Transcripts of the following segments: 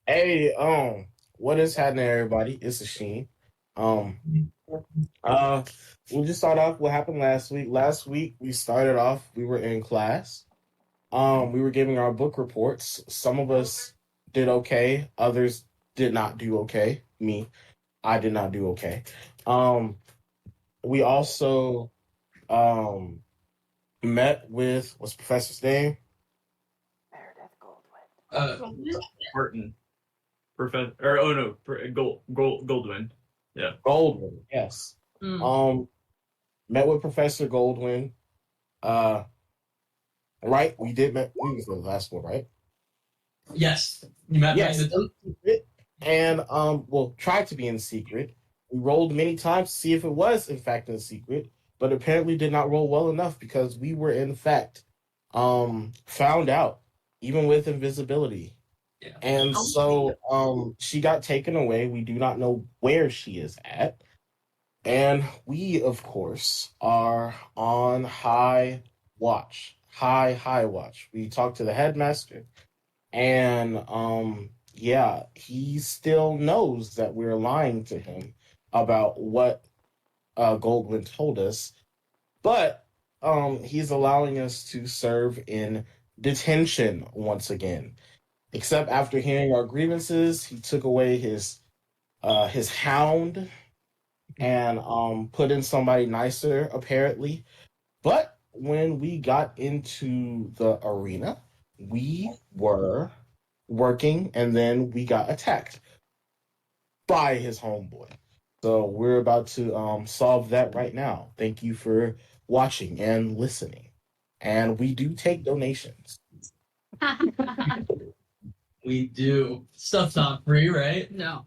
Hey, what is happening, everybody? It's Asheen. Um, uh, we'll just start off what happened last week. Last week we started off. We were in class. We were giving our book reports. Some of us did okay. Others did not do okay. Me, I did not do okay. Um, we also met with what's the professor's name? Meredith Goldwyn. Martin, Professor, or oh no, Goldwyn. Yeah. Goldwyn. Yes. Met with Professor Goldwyn. Uh, right. We did met. We was the last one, right? Yes, you met Yes, me. in secret, and well, tried to be in secret. We rolled many times to see if it was in fact in secret, but apparently did not roll well enough because we were in fact found out, even with invisibility. Yeah. And so she got taken away. We do not know where she is at. And we, of course, are on high watch. High watch. We talked to the headmaster and yeah, he still knows that we're lying to him about what Goldwyn told us, but he's allowing us to serve in detention once again. Except after hearing our grievances, he took away his hound and put in somebody nicer apparently. But when we got into the arena, we were working, and then we got attacked by his homeboy. So we're about to solve that right now. Thank you for watching and listening. And we do take donations. We do. Stuff's not free, right? No.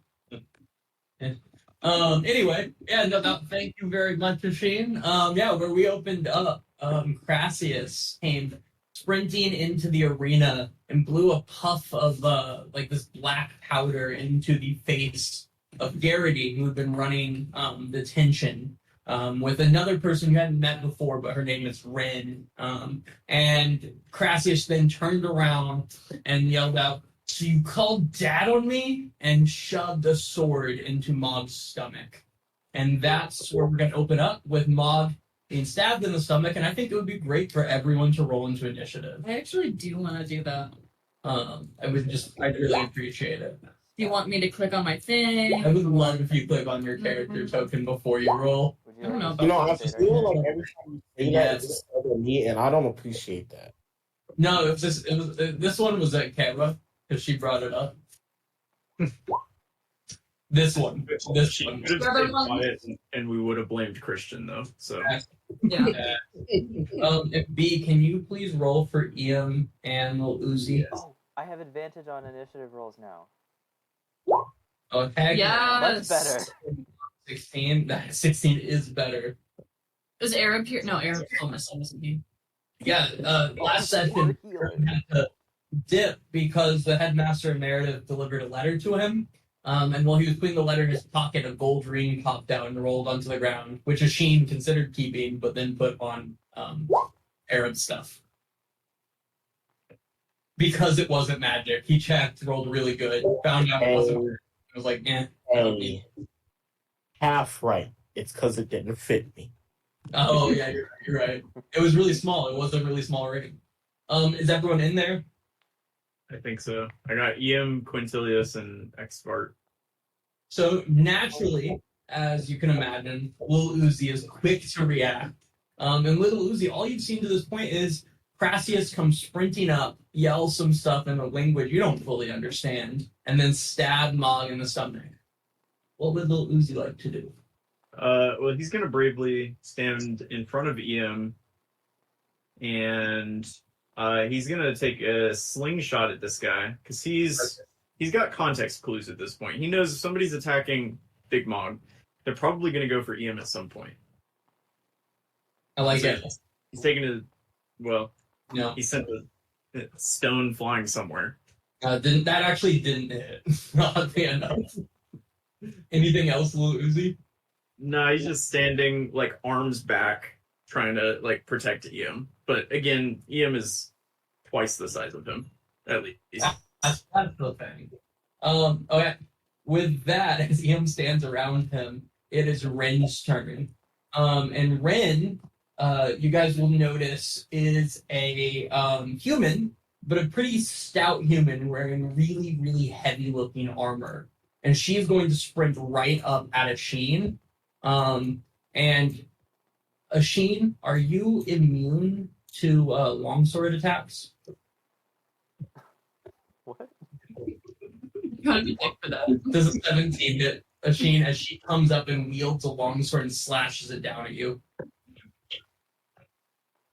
Anyway, yeah, no, thank you very much, Machine. Yeah, where we opened up, Crassius came sprinting into the arena and blew a puff of like this black powder into the face of Garrity, who had been running detention with another person you hadn't met before, but her name is Ren. And Crassius then turned around and yelled out, "So you called dad on me?" and shoved a sword into Mog's stomach. And that's where we're going to open up with Mog being stabbed in the stomach. And I think it would be great for everyone to roll into initiative. I actually do want to do that. I'd really appreciate it. Do you want me to click on my thing? I would love if you click on your character token before you roll. I don't know. You know, I feel like every time you say that, it's over me, and I don't appreciate that. No, this one was at Kara because she brought it up. This one. She could have stayed quiet, and we would have blamed Christian though. So Yeah. B, can you please roll for Ian and Lil Uzi? Oh, I have advantage on initiative rolls now. Okay. Yes. Much better. 16. 16 is better. Is Arab here? No, Arab's almost me. Yeah. Last session Aaron had to dip because the headmaster and Meredith delivered a letter to him. And while he was putting the letter in his pocket, a gold ring popped out and rolled onto the ground, which Asheen considered keeping, but then put on Arab stuff. Because it wasn't magic. He checked, rolled really good, found out it wasn't. I was like, I don't need it. Half right. It's because it didn't fit me. Oh, yeah, you're right. It was really small. It was a really small ring. Is everyone in there? I think so. I got EM, Quintilius, and Xvart. So naturally, as you can imagine, Lil Uzi is quick to react. And Little Uzi, all you've seen to this point is Crassius come sprinting up, yell some stuff in a language you don't fully understand, and then stab Mog in the stomach. What would Lil Uzi like to do? Well, he's gonna bravely stand in front of EM, and he's gonna take a slingshot at this guy because he's got context clues at this point. He knows if somebody's attacking Big Mog, they're probably gonna go for EM at some point. I like it. He's taking a No, he sent a stone flying somewhere. didn't hit? Oddly enough. Anything else, Lil Uzi? No, he's just standing like arms back, trying to like protect EM. But again, EM is twice the size of him, at least. That's the thing. Okay. With that, as Ian stands around him, it is Ren's turn. And Ren, you guys will notice, is a human, but a pretty stout human wearing really, really heavy looking armor. And she's going to sprint right up at Asheen. And Asheen, are you immune to longsword attacks? What? Gotta be thick for that. Does a 17 hit Asheen as she comes up and wields a longsword and slashes it down at you?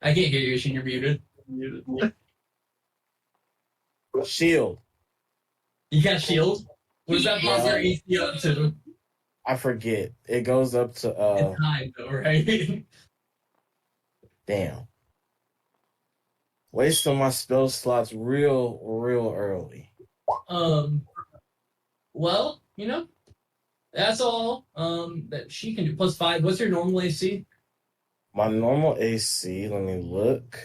I can't hear you, Asheen. You're muted. Shield. You got shield? What does that bump your AC up to? I forget. It goes up to It's high though, right? damn. Wasting my spell slots real early. Well, that's all that she can do. +5. What's your normal AC? My normal AC, let me look.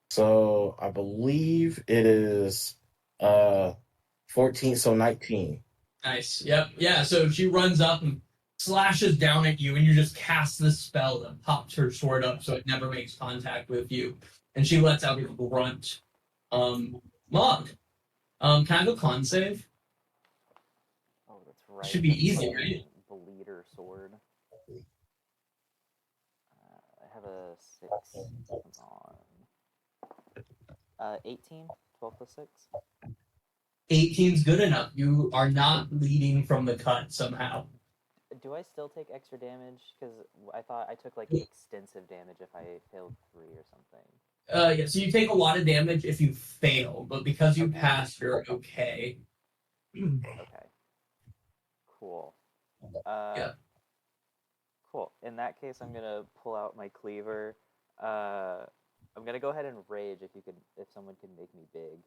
So I believe it is 14, so 19. Nice. Yep. Yeah. So she runs up and slashes down at you, and you just cast this spell that pops her sword up so it never makes contact with you. And she lets out a grunt. Mog. Kind of a con save. Oh, that's right. Should be easy, right? Bleeder sword. I have a 6. Come on. 18. 12 plus 6. 18's good enough. You are not bleeding from the cut somehow. Do I still take extra damage? Because I thought I took like extensive damage if I failed 3 or something. Yeah, so you take a lot of damage if you fail, but because you passed, you're okay. Okay. Cool. Yeah. Cool. In that case, I'm gonna pull out my cleaver. I'm gonna go ahead and rage if someone can make me big.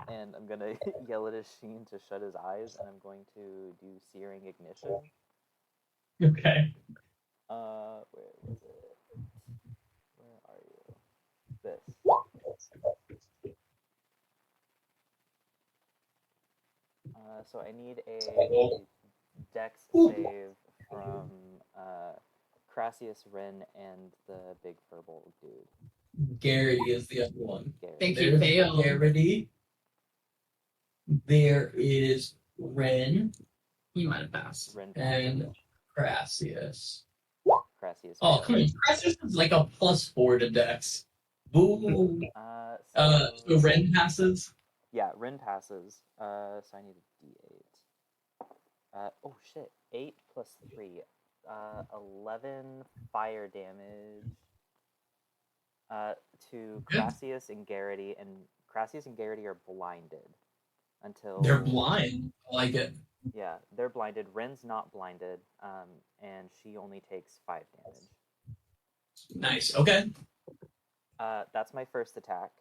And I'm gonna yell at Asheen to shut his eyes, and I'm going to do Searing Ignition. Okay. Where was it? Where are you? This. So I need a Dex save from Crassius, Ren, and the big furball dude. Garrity is the other one. Garrett. Thank you, failed. Garrity. There is Ren You might have passed. Ren and Crassius. Crassius. Oh, come on. Crassius is like a +4 to Dex. Boom. So Ren passes. Yeah, Ren passes. So I need a D8. Oh shit. 8 plus 3. 11 fire damage. To Crassius and Garrity, and Crassius and Garrity are blinded until They're blind. I like it. Yeah, they're blinded. Ren's not blinded, and she only takes 5 damage. Nice. Okay. That's my first attack.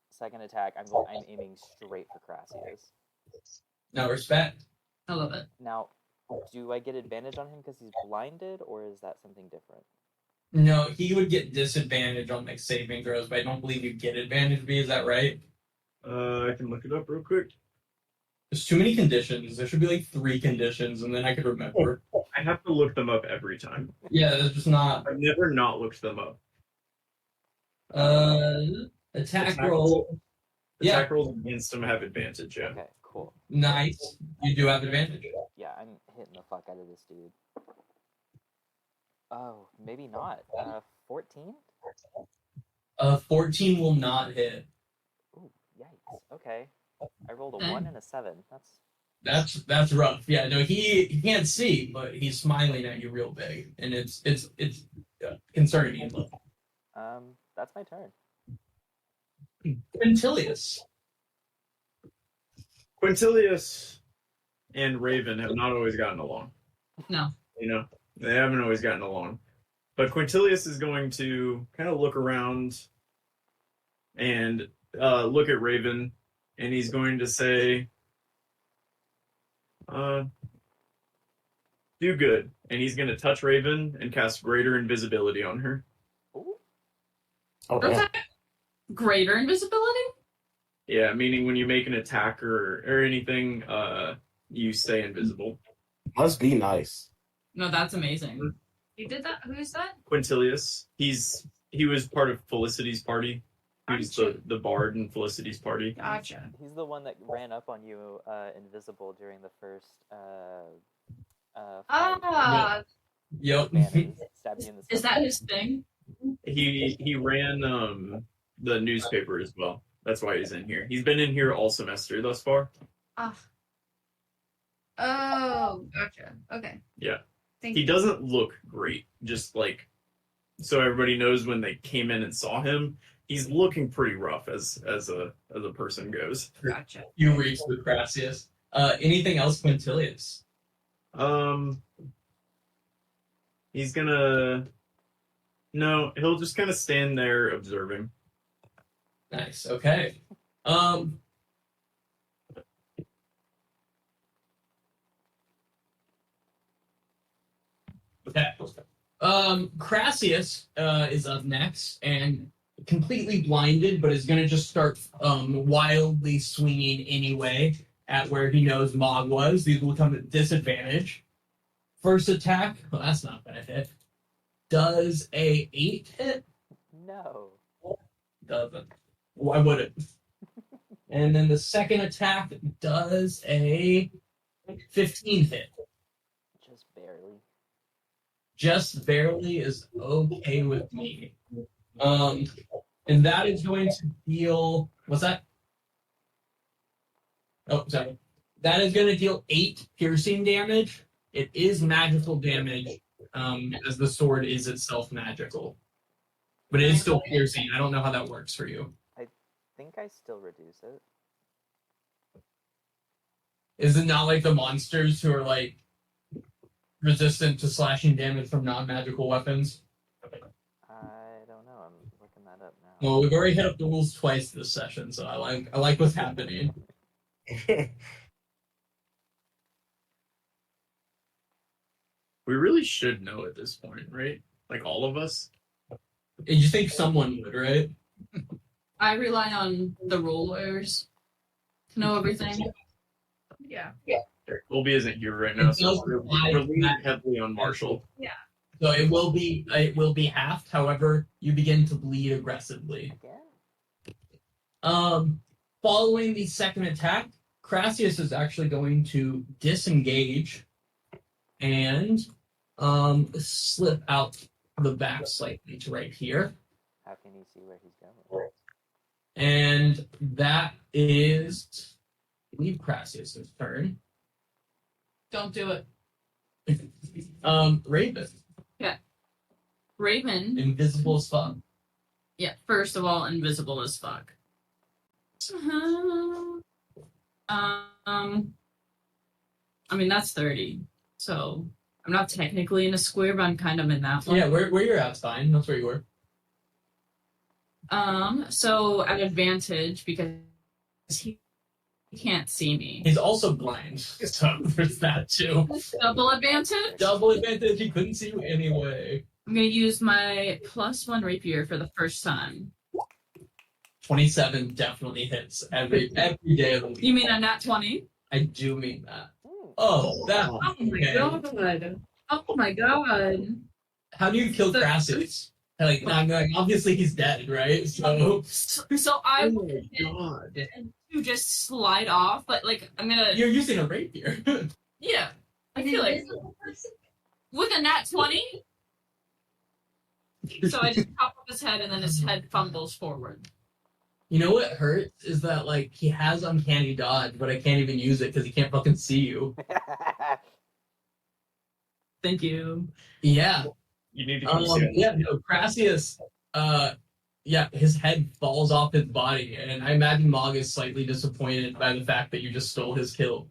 Second attack, I'm aiming straight for Crassius. No respect. I love it. Now, do I get advantage on him because he's blinded, or is that something different? No, he would get disadvantage on like saving throws, but I don't believe you get advantage. B, is that right? I can look it up real quick. There's too many conditions. There should be like 3 conditions, and then I could remember. I have to look them up every time. Yeah, there's just not. I've never not looked them up. Attack roll. Attack rolls against them have advantage, yeah. Okay, cool. Nice. You do have advantage. Yeah, I'm hitting the fuck out of this dude. Oh, maybe not. 14? 14 will not hit. Ooh, yikes. Okay. I rolled a 1 and a 7. That's rough. Yeah, no, he can't see, but he's smiling at you real big, and it's concerning. That's my turn. Quintilius and Raven have not always gotten along. No. They haven't always gotten along. But Quintilius is going to kind of look around and look at Raven, and he's going to say, do good. And he's going to touch Raven and cast greater invisibility on her. Ooh. Okay. Greater invisibility? Yeah, meaning when you make an attack or anything, you stay invisible. Must be nice. No, that's amazing. You did that? Who's that? Quintilius, he was part of Felicity's party. He was Gotcha. the bard in Felicity's party. Gotcha. He's the one that ran up on you invisible during the first fight. Ah, Yep. Banners, stabbed you in the is stomach. that his thing? He ran the newspaper as well. That's why he's in here. He's been in here all semester thus far. Ah. Oh, gotcha. Okay. Yeah. Thank He you. doesn't look great. Just like so everybody knows when they came in and saw him, he's looking pretty rough as a person goes. Gotcha. You reach with Gracias. Anything else, Quintilius? He's gonna no, he'll just kind of stand there observing. Nice. Okay. Okay. Crassius is up next and completely blinded, but is going to just start wildly swinging anyway at where he knows Mog was. These will come at disadvantage. First attack, well, that's not going to hit. Does a 8 hit? No. Doesn't. Why would it? And then the second attack does a 15 hit. Just barely. Just barely is okay with me. And that is going to deal. What's that? Oh, sorry. That is going to deal 8 piercing damage. It is magical damage, as the sword is itself magical. But it is still piercing. I don't know how that works for you. I think I still reduce it. Is it not like the monsters who are like resistant to slashing damage from non-magical weapons? I don't know. I'm looking that up now. Well, we've already hit up the rules twice this session, so I like what's happening. We really should know at this point, right? Like all of us. And you think someone would, right? I rely on the rollers to know everything. Yeah. Colby isn't here right now, so It does we're rely leaning on- heavily on Marshall. So it will be halved. However, you begin to bleed aggressively. Again? Following the second attack, Crassius is actually going to disengage and slip out the back slightly to right here. How can you see where he's going? And that is, I believe, Crassius' turn. Don't do it. Raven, Raven. invisible as fuck. Yeah, first of all, invisible as fuck. I mean, that's 30. So I'm not technically in a square, but I'm kind of in that one. Yeah, where you're at's fine. That's where you were. So at advantage because he can't see me. He's also blind, so there's that too. Double advantage? Double advantage. He couldn't see you anyway. I'm gonna use my +1 rapier for the first time. 27 definitely hits every day of the week. You mean a nat 20? I do mean that. Hmm. Oh, that. Oh my okay. god. Oh my god. How do you kill The- Crassus? Like, obviously he's dead, right? So So I Oh wanted my god. it to just slide off, but like I'm gonna you're using a rapier. yeah. I feel like with a nat 20. So I just pop up his head and then his head fumbles forward. You know what hurts is that like he has uncanny dodge, but I can't even use it because he can't fucking see you. Thank you. Yeah. You need to conceal. Yeah, no, Crassius, yeah, his head falls off his body, and I imagine Mog is slightly disappointed by the fact that you just stole his kill.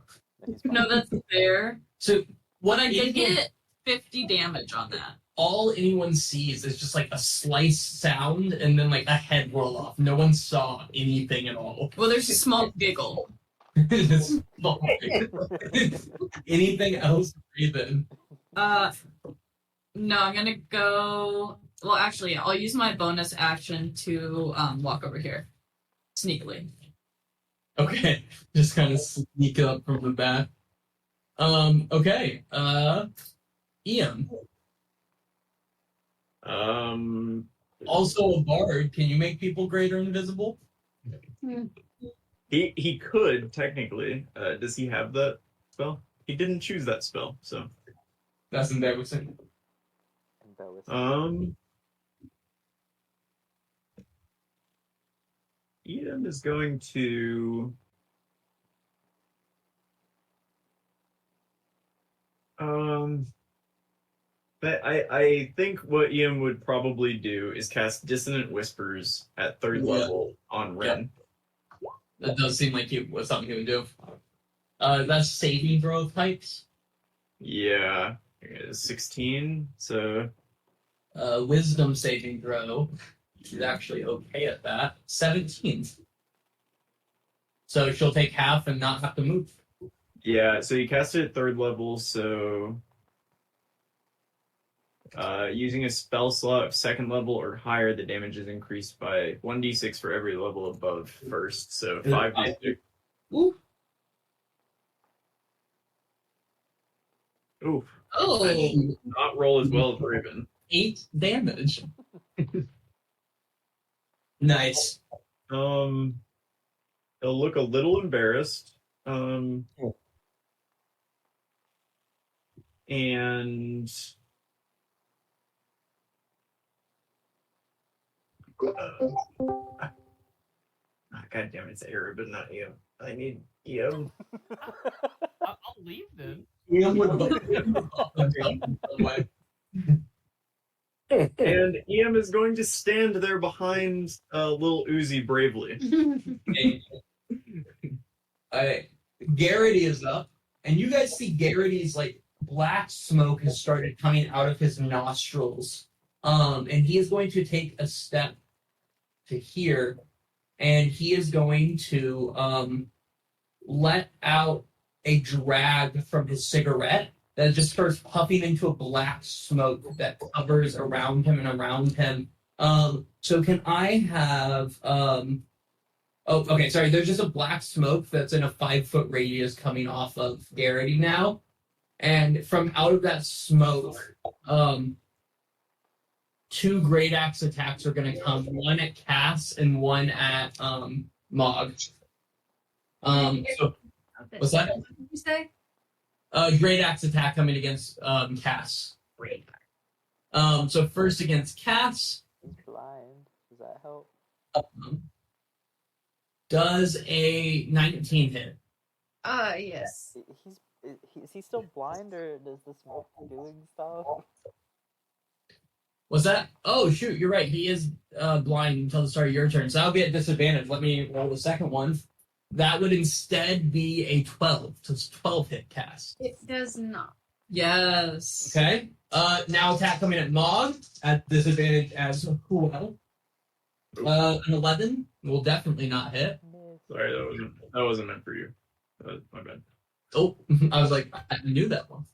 No, that's fair. So What I did anyone- get 50 damage on that. all anyone sees is just like a slice sound and then like a head roll off. No one saw anything at all. Well, there's a small giggle. It's small. Anything else, Raven? No, I'm gonna go Well, actually, I'll use my bonus action to walk over here sneakily. Okay, just kind of sneak up from the back. Okay. Ian, also a bard. Can you make people greater invisible? He could technically. Does he have that spell? He didn't choose that spell, so. That's embarrassing. Ian is going to. But I think what Ian would probably do is cast Dissonant Whispers at third level on Ren. That does seem like was something he would do. That's saving throw types. Yeah, 16. So, Wisdom saving throw. She's actually okay at that. 17. So she'll take half and not have to move. yeah, so you cast it at third level, so using a spell slot of second level or higher, the damage is increased by 1d6 for every level above first, so 5d6. Ooh. Oof. Oh, That did not roll as well as Raven. 8 damage. Nice. He'll look a little embarrassed. And God damn it, it's Arab, but not you. I need you. I'll leave then. Ian would And EM is going to stand there behind little Uzi bravely. Garrity is up, and you guys see Garrity's like black smoke has started coming out of his nostrils. And he is going to take a step to here, and he is going to let out a drag from his cigarette that just starts puffing into a black smoke that covers around him and around him. So can I have oh, okay, sorry, there's just a black smoke that's in a 5-foot radius coming off of Garrity now. And from out of that smoke, 2 Great Axe attacks are gonna come, one at Cass and one at Mog. So what's that? What did you say? Great Axe attack coming against Cass. Great. So first against Cass. He's blind. Does that help? Does a 19 hit? Yes. Is he still blind, or does the smoke doing stuff? Was that? Oh shoot, you're right. He is blind until the start of your turn, so that'll be at disadvantage. Let me roll the second one. That would instead be a 12. So it's 12 hit cast. It does not. Yes. Okay. Now attack coming at Mog at disadvantage as well. An 11 will definitely not hit. Sorry, that wasn't meant for you. My bad. Oh, I was like, I knew that one.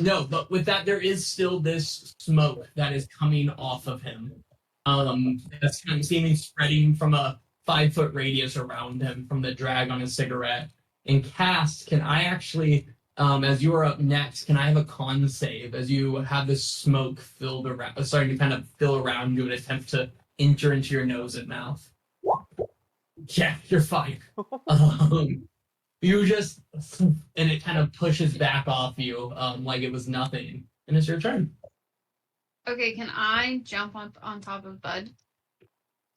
No, but with that, there is still this smoke that is coming off of him. That's kind of seeming spreading from a 5-foot radius around him from the drag on his cigarette. And Cass, can I actually, as you are up next, can I have a con save as you have this smoke filled around, starting to kind of fill around you and attempt to enter into your nose and mouth? Yeah, you're fine. You just, and it kind of pushes back off you like it was nothing. And it's your turn. Okay, can I jump on top of Bud?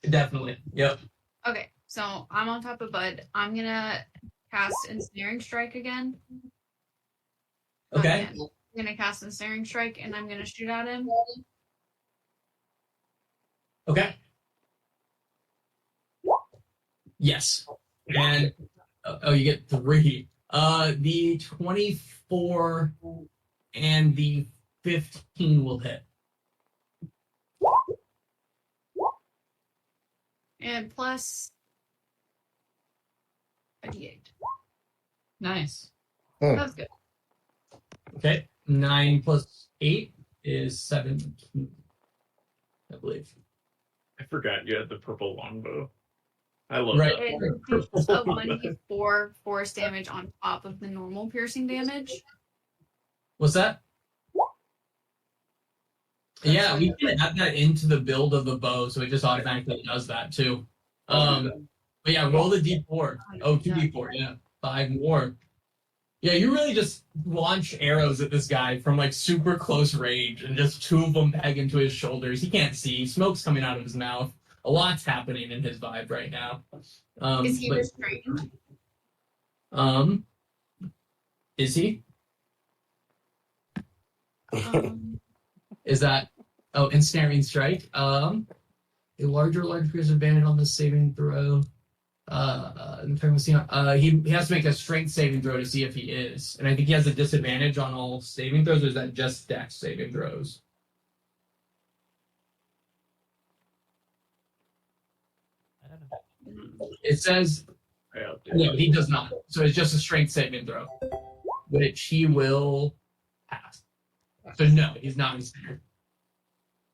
Definitely. Yep. Okay, so I'm on top of Bud. I'm gonna cast Ensnaring Strike again. Okay. I'm gonna cast Ensnaring Strike and I'm gonna shoot at him. Okay. Yes. And oh, you get 3. The 24 and the 15 will hit. And plus a D8. Nice. That's good. Okay. 9 plus 8 is 17. I believe. I forgot you had the purple longbow. I love Right. that. It's a 1d4 force damage on top of the normal piercing damage. What's that? Yeah, we can add that into the build of the bow, so it just automatically does that too. But yeah, roll the d4. Oh, 2d4, yeah. 5 more. Yeah, you really just launch arrows at this guy from like super close range, and just 2 of them peg into his shoulders. He can't see. Smoke's coming out of his mouth. A lot's happening in his vibe right now. Is he but- restrained? Is he? Um, Is that ensnaring strike? A larger creature's advantage on the saving throw. He has to make a strength saving throw to see if he is, and I think he has a disadvantage on all saving throws. Or is that just dex saving throws? I don't know. It says no, he does not. So it's just a strength saving throw, which he will pass. So no, he's not ensnared.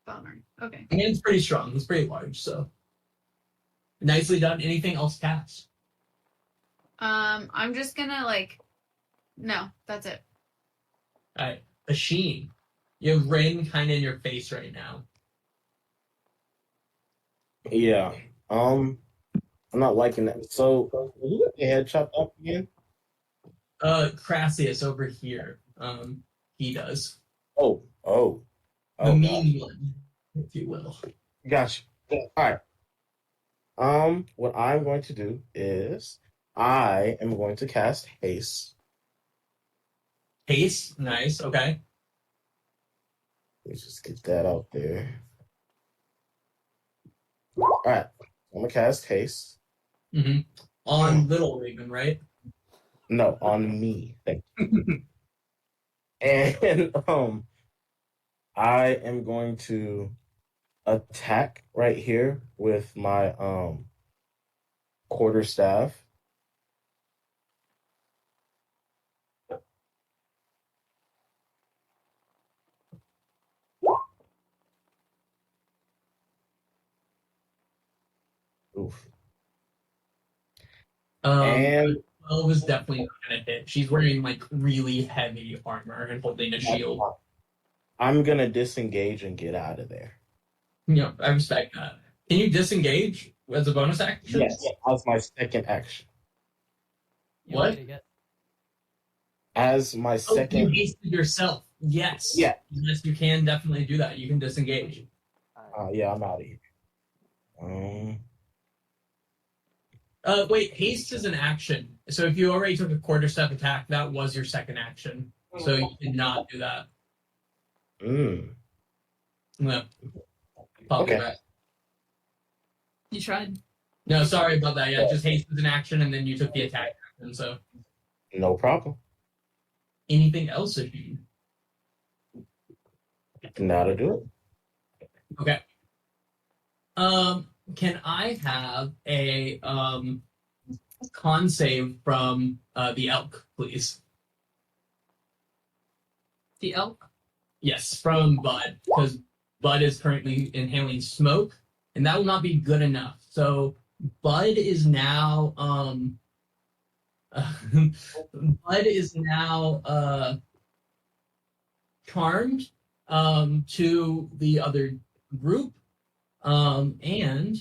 bummer. Okay. I mean, it's pretty strong. He's pretty large, so nicely done. Anything else cast? I'm just gonna no, that's it. All right, Asheen, you have rain kind of in your face right now. Yeah. I'm not liking that. So, who got your head chopped off again? Crassius over here. He does. Oh, The gosh. mean one, if you will. Gotcha. All right. What I'm going to do is I am going to cast haste. Haste, nice. Okay. Let's just get that out there. All right. I'm gonna cast haste. Mm-hmm. On Little Raven, right? No, on me. Thank you. And I am going to attack right here with my quarterstaff. Oof. And 12 is definitely not gonna hit. She's wearing like really heavy armor and holding a shield. I'm gonna disengage and get out of there. Yeah, I respect that. Can you disengage as a bonus action? Yes, as my second action. You What? made it yet. As my You second. hasted yourself. Yes. Yeah. Yes, you can definitely do that. You can disengage. Yeah, I'm out of here. Wait, haste is an action. So if you already took a quarterstaff attack, that was your second action. So you did not do that. No. Okay. Right. You tried. No, sorry about that. Yeah, just haste is an action, and then you took the attack action. So No problem. anything else if you Now to do it. okay. Can I have a con save from the elk, please? The elk. Yes, from Bud, because Bud is currently inhaling smoke, and that will not be good enough. So Bud is now charmed to the other group, and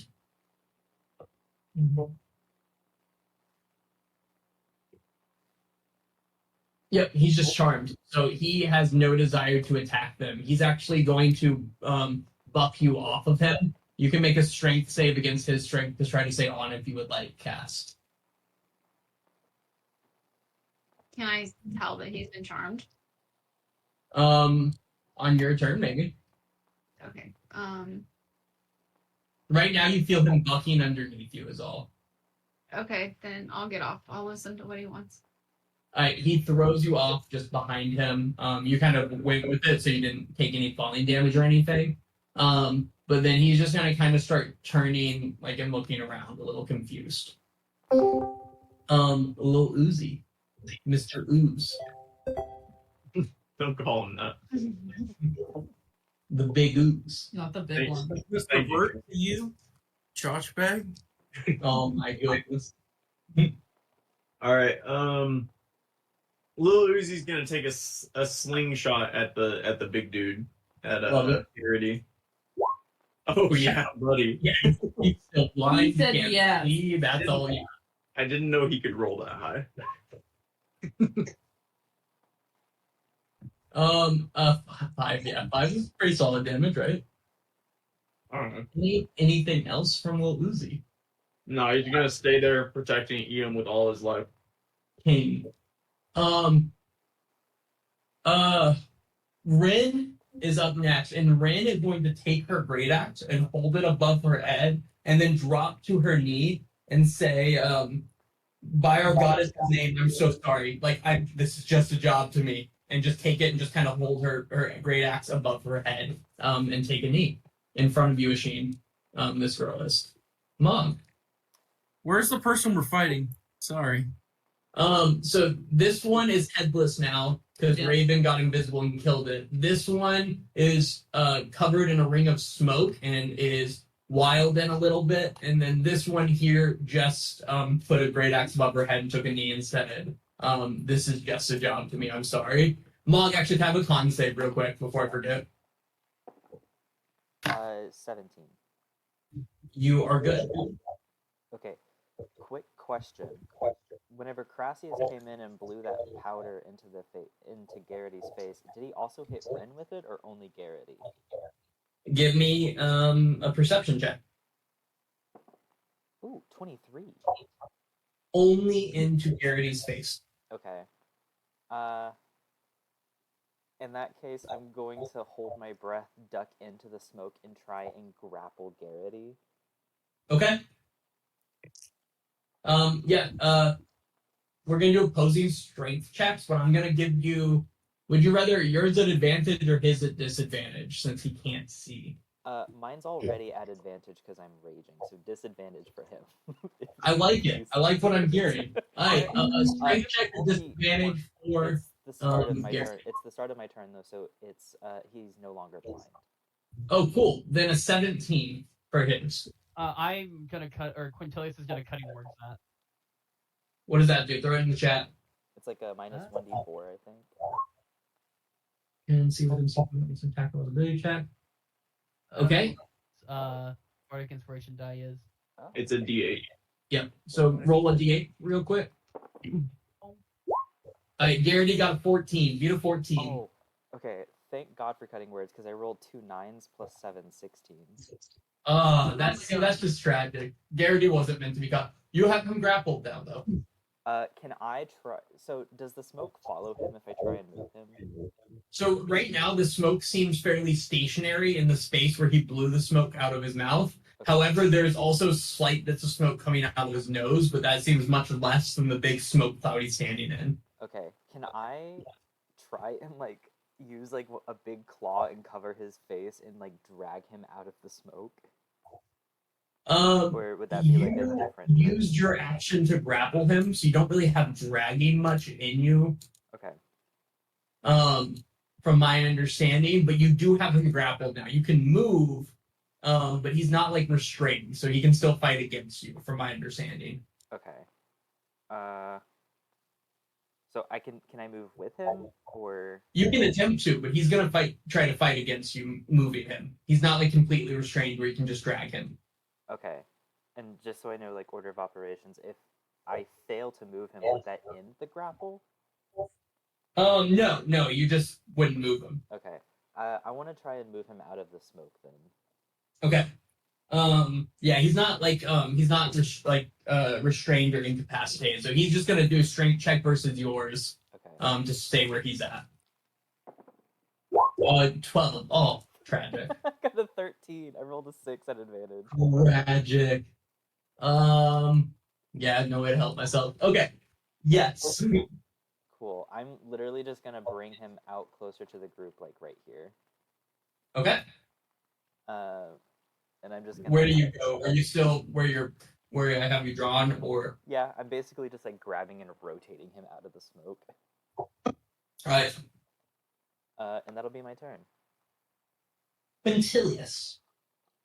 yep, he's just charmed. So he has no desire to attack them. He's actually going to buff you off of him. You can make a strength save against his strength to try to stay on if you would like, cast. Can I tell that he's been charmed? On your turn, maybe. Okay. Right now you feel him bucking underneath you is all. Okay, then I'll get off. I'll listen to what he wants. He throws you off just behind him. You kind of went with it, so you didn't take any falling damage or anything. But then he's just gonna kind of start turning, like, and looking around, a little confused. A little oozy, Mr. Ooze. Don't call him that. the big ooze. Not the big Thanks. one. Mr. Thank you. Vert, to you, Josh bag. Oh my goodness. All right. Lil Uzi's gonna take a slingshot at the big dude at Love it. Purity. Oh yeah, buddy. Yeah, he's still blind. He said can't yes. see, that's all. Yeah. I didn't know he could roll that high. Five. Yeah, five is pretty solid damage, right? I don't know. Anything else from Lil Uzi? No, he's gonna stay there protecting Ian with all his life. King. Rin is up next, and Rin is going to take her great axe and hold it above her head, and then drop to her knee and say, "By our goddess's name, I'm so sorry. Like, this is just a job to me." And just take it and just kind of hold her great axe above her head, and take a knee in front of you, Asheen. This girl is Mom. Where's the person we're fighting? Sorry. So this one is headless now because Yeah. Raven got invisible and killed it. This one is covered in a ring of smoke and is wild in a little bit. And then this one here just put a great axe above her head and took a knee instead. This is just a job to me. I'm sorry. Mog, actually have a con save real quick before I forget. 17. You are good. Okay. Quick question. Whenever Crassius came in and blew that powder into Garrity's face, did he also hit Rin with it, or only Garrity? Give me a perception check. Ooh, 23. Only into Garrity's face. Okay. In that case, I'm going to hold my breath, duck into the smoke, and try and grapple Garrity. Okay. We're gonna do opposing strength checks, but I'm gonna give you. Would you rather yours at advantage or his at disadvantage since he can't see? Mine's already at advantage because I'm raging, so disadvantage for him. I like it. I like what I'm hearing. Alright, strength check at disadvantage for. It's the start of my Garrity. turn. It's the start of my turn though, so it's he's no longer blind. Oh, cool. Then a 17 for his. I'm gonna cut, or Quintilius is gonna cutting words that. What does that do? Throw it in the chat. It's like a minus 1d4, I think. And see what himself some tackle ability check. Okay. Bardic Inspiration die is. Oh. It's a D8. Yep. So roll a d8 real quick. Garrity got a 14. Beat a 14. Oh, okay. Thank God for cutting words because I rolled 2 9s plus 7 16s. That's just tragic. Garrity wasn't meant to be caught. You have him grappled now, though. Can I try? So does the smoke follow him if I try and move him? So right now, the smoke seems fairly stationary in the space where he blew the smoke out of his mouth. Okay. However, there's also slight bits of smoke coming out of his nose, but that seems much less than the big smoke cloud he's standing in. Okay. Can I try and like use like a big claw and cover his face and like drag him out of the smoke? Or would that be like a different? Used your action to grapple him, so you don't really have dragging much in you. Okay. From my understanding, but you do have him grappled now. You can move, but he's not like restrained, so he can still fight against you, from my understanding. Okay. So can I move with him or? You can attempt to, but he's gonna try to fight against you, moving him. He's not like completely restrained where you can just drag him. Okay. And just so I know, like order of operations, if I fail to move him, would that end the grapple? No, you just wouldn't move him. Okay. I want to try and move him out of the smoke then. Okay. Yeah, he's not restrained or incapacitated, so he's just gonna do a strength check versus yours. Okay. To stay where he's at. 12. Oh, tragic. I got a 13. I rolled a 6 at advantage. Tragic. Yeah, no way to help myself. Okay. Yes. Cool. I'm literally just gonna bring him out closer to the group, like right here. Okay. And I'm just gonna. Where do you go? Are you still where I have you drawn, or? Yeah, I'm basically just like grabbing and rotating him out of the smoke. All right. And that'll be my turn. Quintilius.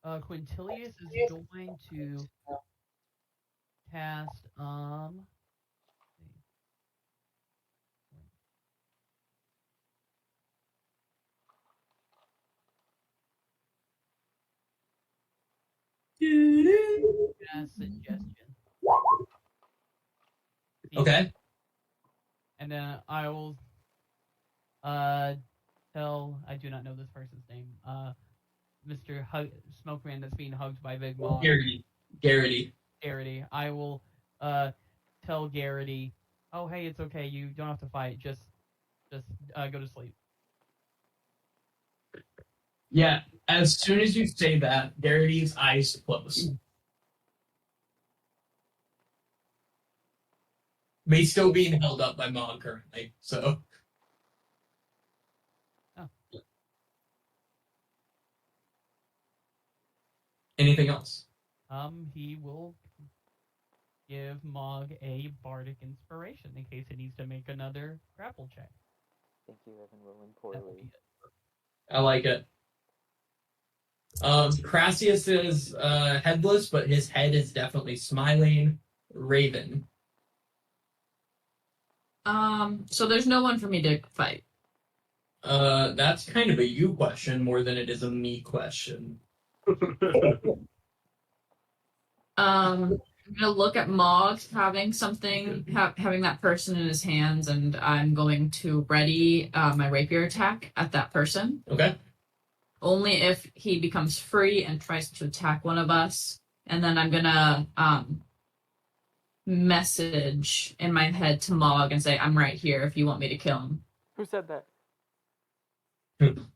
Quintilius is going to cast suggestion. Okay. And then I will tell, I do not know this person's name. Mr. Smokeman that's being hugged by Big Mom. Garrity. I will tell Garrity, oh hey, it's okay, you don't have to fight, just go to sleep. Yeah, as soon as you say that, Garrity's eyes close. But he's still being held up by Mog currently, so. Oh. Anything else? He will give Mog a bardic inspiration in case he needs to make another grapple check. Thank you, Evan. Rolling That will poorly. be it. I like it. Crassius is headless, but his head is definitely smiling. Raven. So there's no one for me to fight. That's kind of a you question more than it is a me question. I'm gonna look at Mog having something, having that person in his hands, and I'm going to ready my rapier attack at that person. Okay. Only if he becomes free and tries to attack one of us, and then I'm gonna message in my head to Mog and say, "I'm right here if you want me to kill him." Who said that? And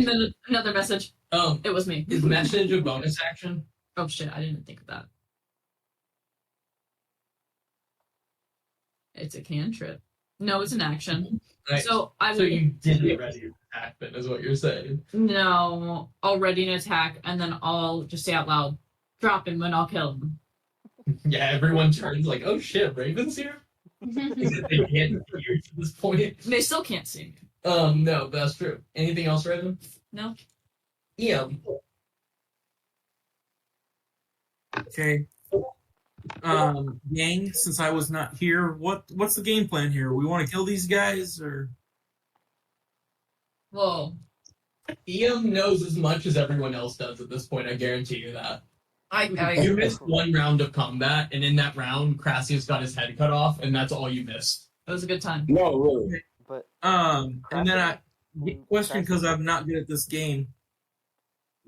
then another message. It was me. Is message a bonus action? Oh shit! I didn't think of that. It's a cantrip. No, it's an action. Right. So I So will. you didn't ready to attack, then, is what you're saying. No, I'll ready an attack, and then I'll just say out loud, "Drop him, and I'll kill him." Yeah, everyone turns like, oh shit, Raven's here? Because they can't hear to this point. They still can't see me. No, that's true. Anything else, Raven? No. Ian. Okay. Gang, since I was not here, what's the game plan here? We want to kill these guys, or Whoa. Ian knows as much as everyone else does at this point, I guarantee you that. I You missed one round of combat, and in that round, Crassius got his head cut off, and that's all you missed. It was a good time. No, really. But and then I when question, because Crassius- I'm not good at this game.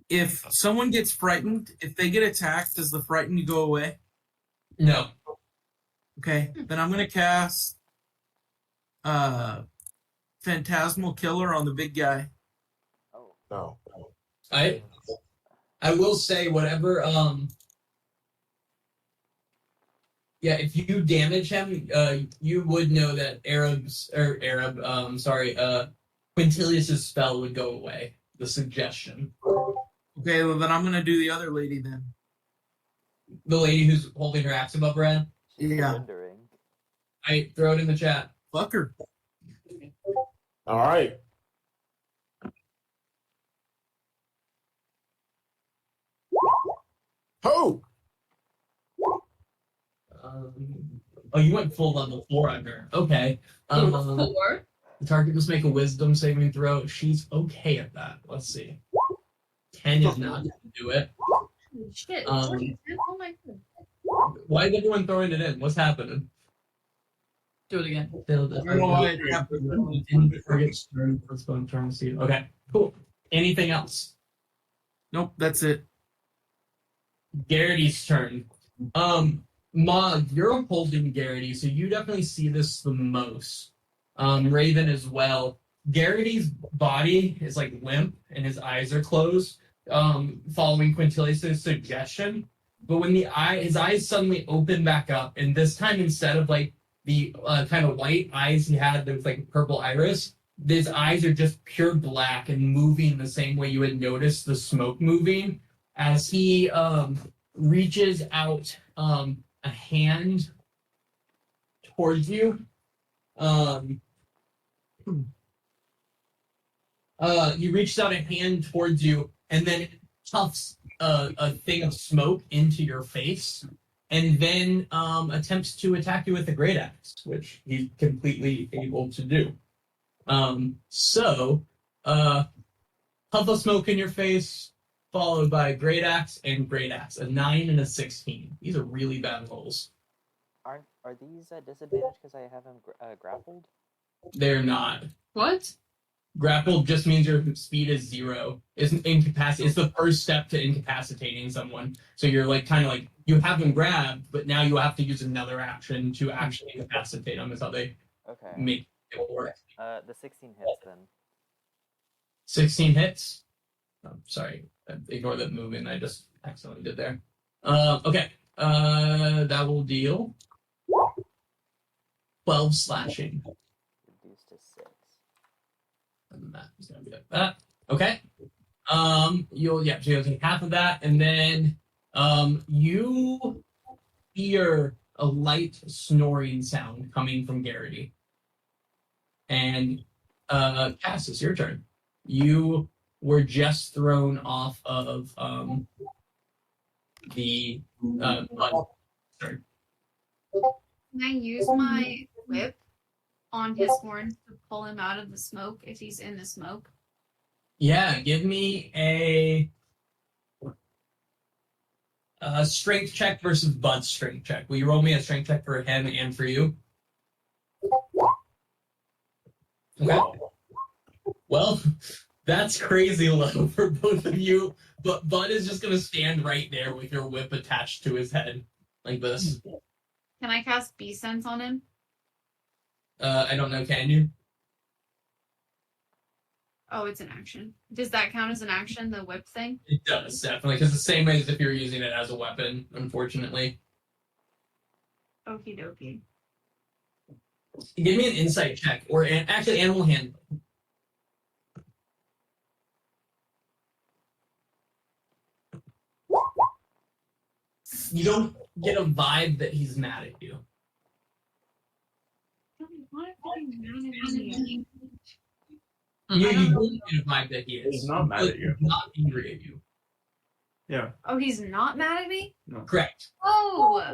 If someone gets frightened, if they get attacked, does the frightened go away? No. Okay, then I'm gonna cast Phantasmal Killer on the big guy. Oh, No. I will say whatever yeah, if you damage him, you would know that Quintilius's spell would go away. The suggestion. Okay, well then I'm gonna do the other lady then. The lady who's holding her axe above her head. she's Yeah. surrendering. I throw it in the chat. Fuck her. All right. Ho! Oh, you went full level 4 on her. Okay. Four. The target must make a wisdom saving throw. She's okay at that. Let's see. 10 is not going to do it. Shit. Um, 40. Oh my god. Why is everyone throwing it in? What's happening? Do it again. I don't know why it happened. Okay, cool. Anything else? Nope, that's it. Garrity's turn. Mog, you're holding Garrity, so you definitely see this the most. Raven as well. Garrity's body is like limp and his eyes are closed, following Quintilius' suggestion. But when his eyes suddenly open back up, and this time instead of like the kind of white eyes he had with like purple iris, his eyes are just pure black and moving the same way you would notice the smoke moving as he reaches out a hand towards you. He reaches out a hand towards you, and then puffs a thing of smoke into your face, and then attempts to attack you with a great axe, which he's completely able to do. So, puff of smoke in your face, followed by a great axe and great axe, a 9 and a 16. These are really bad rolls. Are these at disadvantage because I have him grappled? They're not. What? Grappled just means your speed is 0. It's incapacitated. It's the first step to incapacitating someone. So you're like kind of like you have them grabbed, but now you have to use another action to actually incapacitate them. Is how they make it work. The 16 hits then. 16 hits. Oh, sorry, ignore that movement I just accidentally did there. Okay. That will deal 12 slashing. Reduced to 6. And that is gonna be like that. Okay. So you'll take half of that, and then you hear a light snoring sound coming from Garrity. And Cass, it's your turn. You were just thrown off of the button. Sorry. Can I use my whip on his horn to pull him out of the smoke if he's in the smoke? Yeah, give me a strength check versus Bud's strength check. Will you roll me a strength check for him and for you? Okay. Well, that's crazy low for both of you, but Bud is just going to stand right there with your whip attached to his head, like this. Can I cast Bee Sense on him? I don't know, can you? Oh, it's an action. Does that count as an action, the whip thing? It does, definitely, because the same way as if you're using it as a weapon, unfortunately. Okie dokie. Give me an insight check, or actually animal handling. You don't get a vibe that he's mad at you. You don't get a vibe that he is. He's not mad at you. He's not angry at you. Yeah. Oh, he's not mad at me? No. Correct. Oh!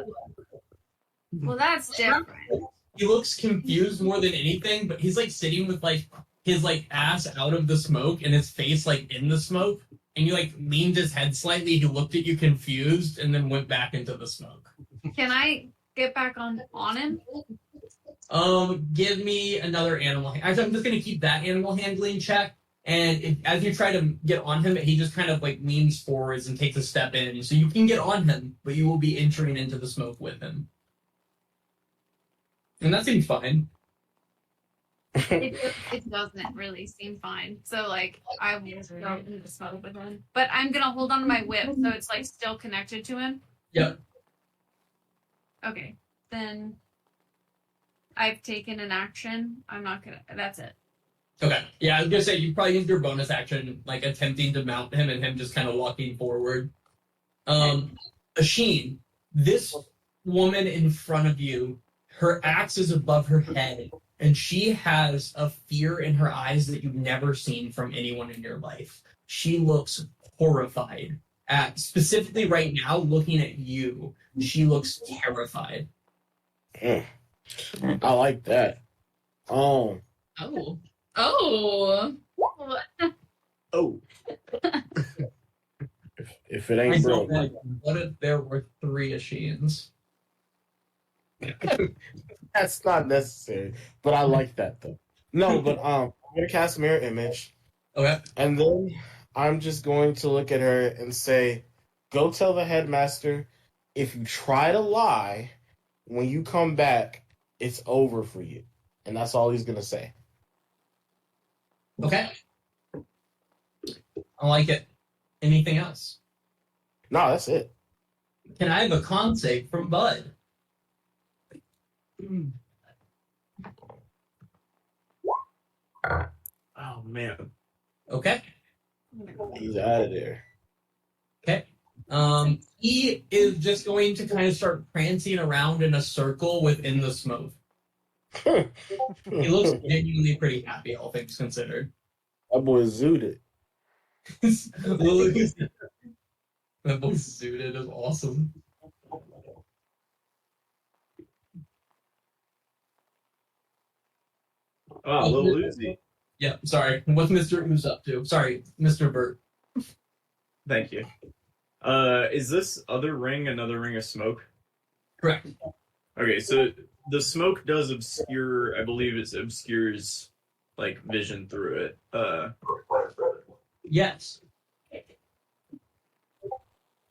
Well, that's different. He looks confused more than anything, but he's like sitting with like his like ass out of the smoke and his face like in the smoke. And you like leaned his head slightly. He looked at you confused and then went back into the smoke. Can I get back on him? Give me another animal. Actually, I'm just gonna keep that animal handling check. And as you try to get on him, he just kind of like leans forwards and takes a step in. So you can get on him, but you will be entering into the smoke with him. And that seems fine. It doesn't really seem fine. So like I will go into the smoke with him. But I'm gonna hold on to my whip so it's like still connected to him. Yep. Okay. Then I've taken an action. I'm not gonna that's it. Okay. Yeah, I was gonna say you probably used your bonus action, like attempting to mount him and him just kind of walking forward. Asheen, this woman in front of you, her axe is above her head, and she has a fear in her eyes that you've never seen from anyone in your life. She looks horrified. Specifically right now, looking at you, she looks terrified. I like that. Oh. Oh. Oh. If it ain't broke. What if there were 3 Asheens? That's not necessary, but I like that though. No, but I'm gonna cast mirror image. Okay. And then I'm just going to look at her and say, "Go tell the headmaster if you try to lie, when you come back, it's over for you." And that's all he's gonna say. Okay. I like it. Anything else? No, that's it. Can I have a con save from Bud? Oh man. Okay. He's out of there. Okay. He is just going to kind of start prancing around in a circle within the smoke. He looks genuinely pretty happy, all things considered. That boy zooted. Lil Uzi. That boy's suited is awesome. Oh, Lil Uzi. Yeah, sorry. What's Mr. Ooze up to? Sorry, Mr. Burt. Thank you. Is this other ring another ring of smoke? Correct. Okay, so the smoke does obscure, I believe it obscures like vision through it. Yes.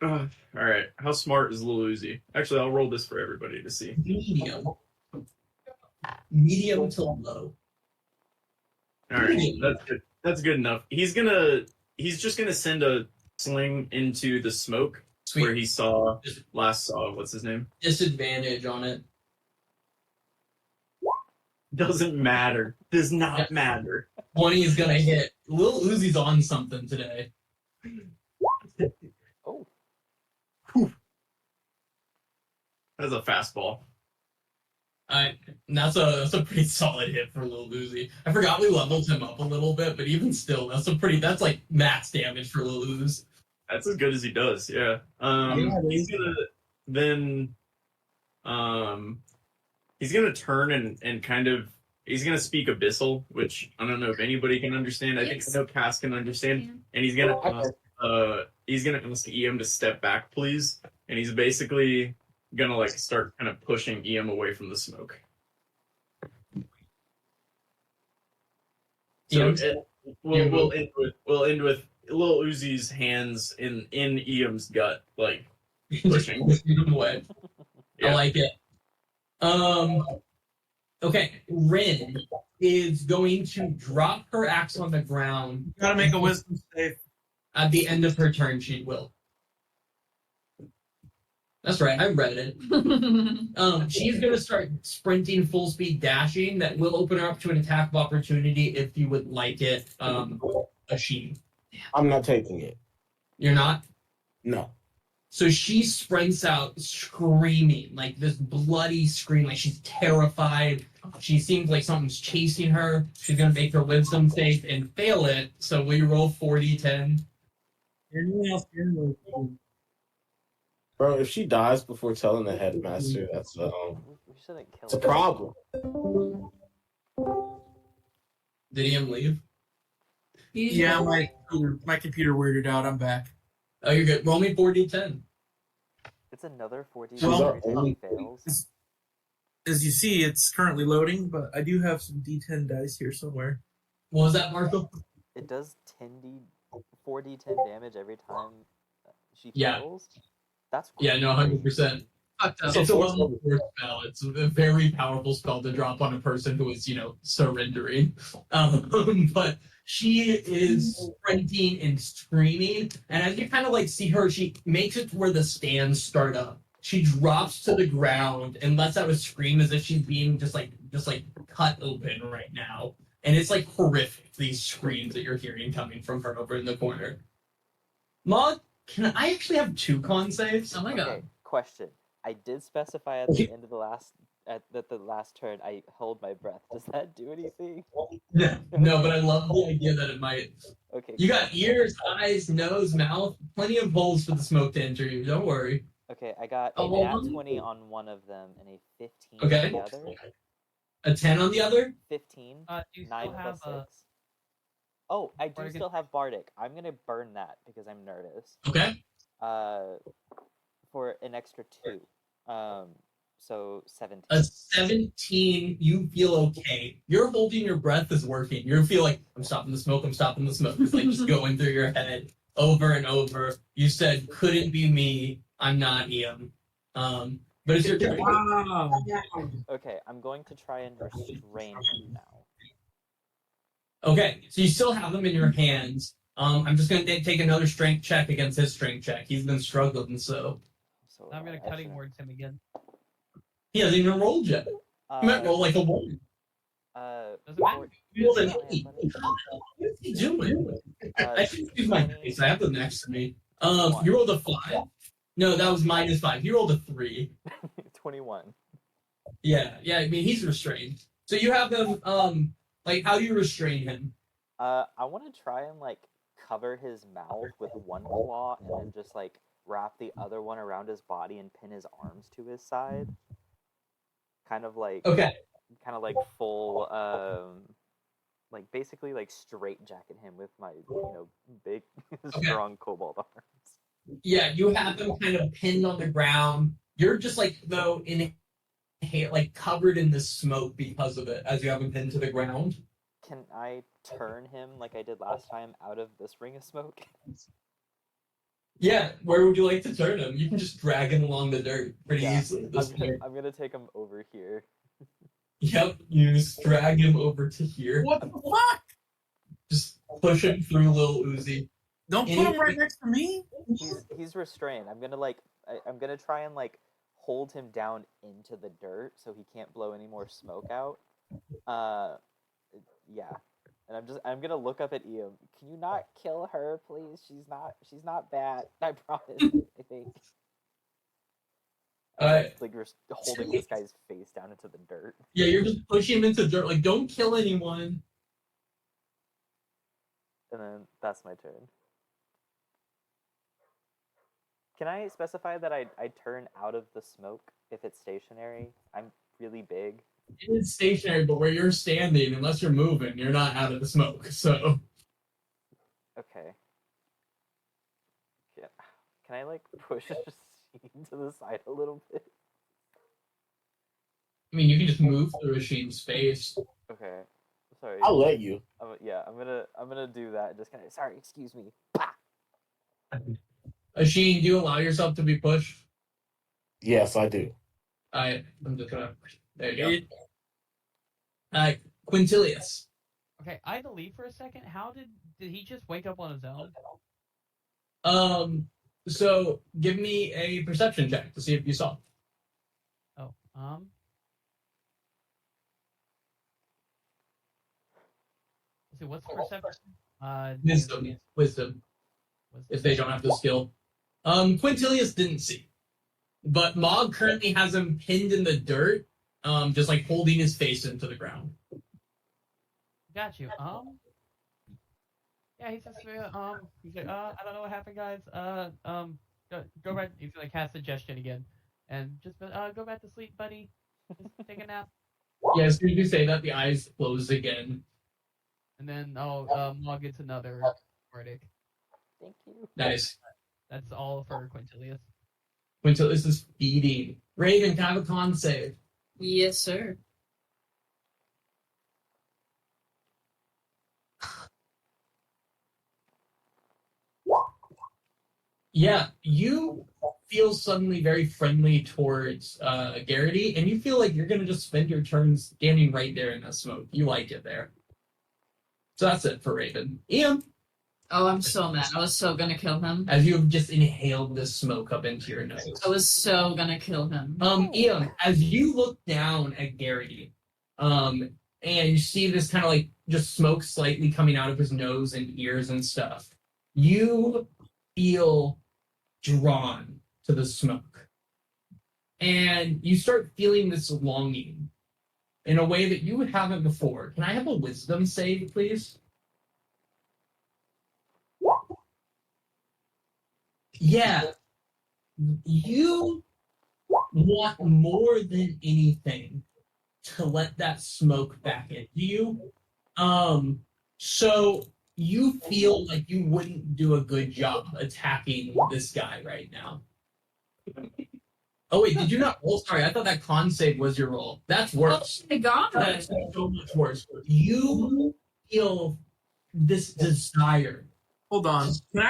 All right. How smart is Lil Uzi? Actually, I'll roll this for everybody to see. Medium. Medium to low. All right, that's good. That's good enough. He's just gonna send a sling into the smoke Sweet. where he last saw what's his name? Disadvantage on it. Doesn't matter. Does not matter. 20 is gonna hit. Lil Uzi's on something today. Oh, That's a fastball. That's a pretty solid hit for Lil Uzi. I forgot we leveled him up a little bit, but even still, that's like max damage for Lil Uzi. That's as good as he does. Yeah. He's gonna then he's gonna turn and kind of he's gonna speak abyssal, which I don't know if anybody can understand. I think no Cass can understand, and he's gonna ask EM to step back, please, and he's basically gonna like start kind of pushing EM away from the smoke. So we'll end with Lil Uzi's hands in EM's gut, like pushing him away. Yeah. I like it. Okay, Rin is going to drop her axe on the ground. Gotta make a wisdom save. At the end of her turn, she will. That's right, I read it. She's going to start sprinting full speed dashing. That will open her up to an attack of opportunity if you would like it, Asheen. I'm not taking it. You're not? No. So she sprints out screaming, like this bloody scream, like she's terrified. She seems like something's chasing her. She's going to make her wisdom save and fail it. So will you roll 4d10? Bro, if she dies before telling the headmaster, that's we shouldn't kill it's a him. problem. Did Ian leave? Yeah, my computer weirded out. I'm back. Oh, you're good. Roll me 4d10. It's another 4D Well, every time he fails. As you see, it's currently loading, but I do have some D10 dice here somewhere. What was that, Marco? It does 4d10 damage every time she Yeah. fails. That's Yeah, no, 100%. It's a level 4 spell. It's a very powerful spell to drop on a person who is, surrendering. But she is sprinting and screaming, and as you kind of like see her, she makes it to where the stands start up. She drops to the ground and lets out a scream as if she's being just like cut open right now. And it's like horrific, these screams that you're hearing coming from her over in the corner. Maud, can I actually have 2 con saves? Oh my god. Okay, question. I did specify at the end of the last turn I hold my breath. Does that do anything? No, but I love the idea that it might. Okay. You got ears, eyes, nose, mouth, plenty of holes for the smoke to enter you. Don't worry. Okay, I got Oh, a well, nat 20 on one of them and a 15 Okay. on the other. A 10 on the other? 15. Do you 9 still have plus 6. Oh, I do Bardic still have Bardic. I'm gonna burn that because I'm nervous. Okay. For an extra 2. So 17. A 17, you feel okay. You're holding your breath is working. You feel like, I'm stopping the smoke, I'm stopping the smoke. It's like just going through your head over and over. You said, couldn't be me. I'm not Ian. But it's your turn. Wow. Okay, I'm going to try and restrain him now. Okay, so you still have them in your hands. I'm just going to take another strength check against his strength check. He's been struggling, so. So I'm gonna cutting words him again. He hasn't even rolled yet. He might roll like a 1. Doesn't matter. He rolled an 8. What is he doing? I should use my dice. I have them next to me. You rolled a 5. No, that was -5. He rolled a 3. 21. Yeah. I mean, he's restrained. So you have them. Like, how do you restrain him? I want to try and cover his mouth with one claw and then just like wrap the other one around his body and pin his arms to his side. Kind of like full like basically like straight jacket him with my big strong cobalt arms. Yeah, you have them kind of pinned on the ground. You're just like though in like covered in the smoke because of it, as you have him pinned to the ground. Can I turn him like I did last time out of this ring of smoke? Yeah, where would you like to turn him? You can just drag him along the dirt pretty easily. I'm gonna take him over here. Yep, you just drag him over to here. What the fuck? Just push him through Lil Uzi. Don't put him right next to me. He's restrained. I'm gonna try and like hold him down into the dirt so he can't blow any more smoke out. Yeah. And I'm gonna look up at Ian. Can you not kill her, please? She's not bad. I promise. I think. Like you're holding this guy's face down into the dirt. Yeah, you're just pushing him into dirt. Like, don't kill anyone. And then that's my turn. Can I specify that I turn out of the smoke if it's stationary? I'm really big. It is stationary, but where you're standing, unless you're moving, you're not out of the smoke. So. Okay. Yeah. Can I like push Sheen to the side a little bit? I mean, you can just move through Sheen's face. Okay. Sorry. I'll let you. Yeah, I'm gonna do that. Just kind of. Sorry, excuse me. Sheen, do you allow yourself to be pushed? Yes, I do. I'm just gonna. There you go. Quintilius. Okay, I had to leave for a second. How did he just wake up on his own? So give me a perception check to see if you saw. Oh, let's see, what's perception? Wisdom. If they don't have the skill. Quintilius didn't see. But Mog currently has him pinned in the dirt, just like holding his face into the ground. Got you. Yeah, he's just he's like, I don't know what happened, guys. Go back. He's gonna cast suggestion again, and just go back to sleep, buddy. Just take a nap. Yeah, as soon as you say that, the eyes close again. And then Mog gets another verdict. Thank you. Nice. That's all for Quintilius. Quintilius is feeding. Raven, can I have a con save? Yes, sir. Yeah, you feel suddenly very friendly towards Garrity, and you feel like you're going to just spend your turns standing right there in the smoke. You like it there. So that's it for Raven. Ian? Oh, I'm so mad. I was so going to kill him. As you have just inhaled this smoke up into your nose. I was so going to kill him. Ian, as you look down at Garrity, and you see this kind of like just smoke slightly coming out of his nose and ears and stuff, you feel drawn to the smoke. And you start feeling this longing in a way that you haven't before. Can I have a wisdom save, please? Yeah. You want more than anything to let that smoke back into you. So you feel like you wouldn't do a good job attacking this guy right now. Oh wait, did you not roll? Sorry, I thought that con save was your roll. That's worse. Oh my god. That's so much worse. You feel this desire. Hold on. Can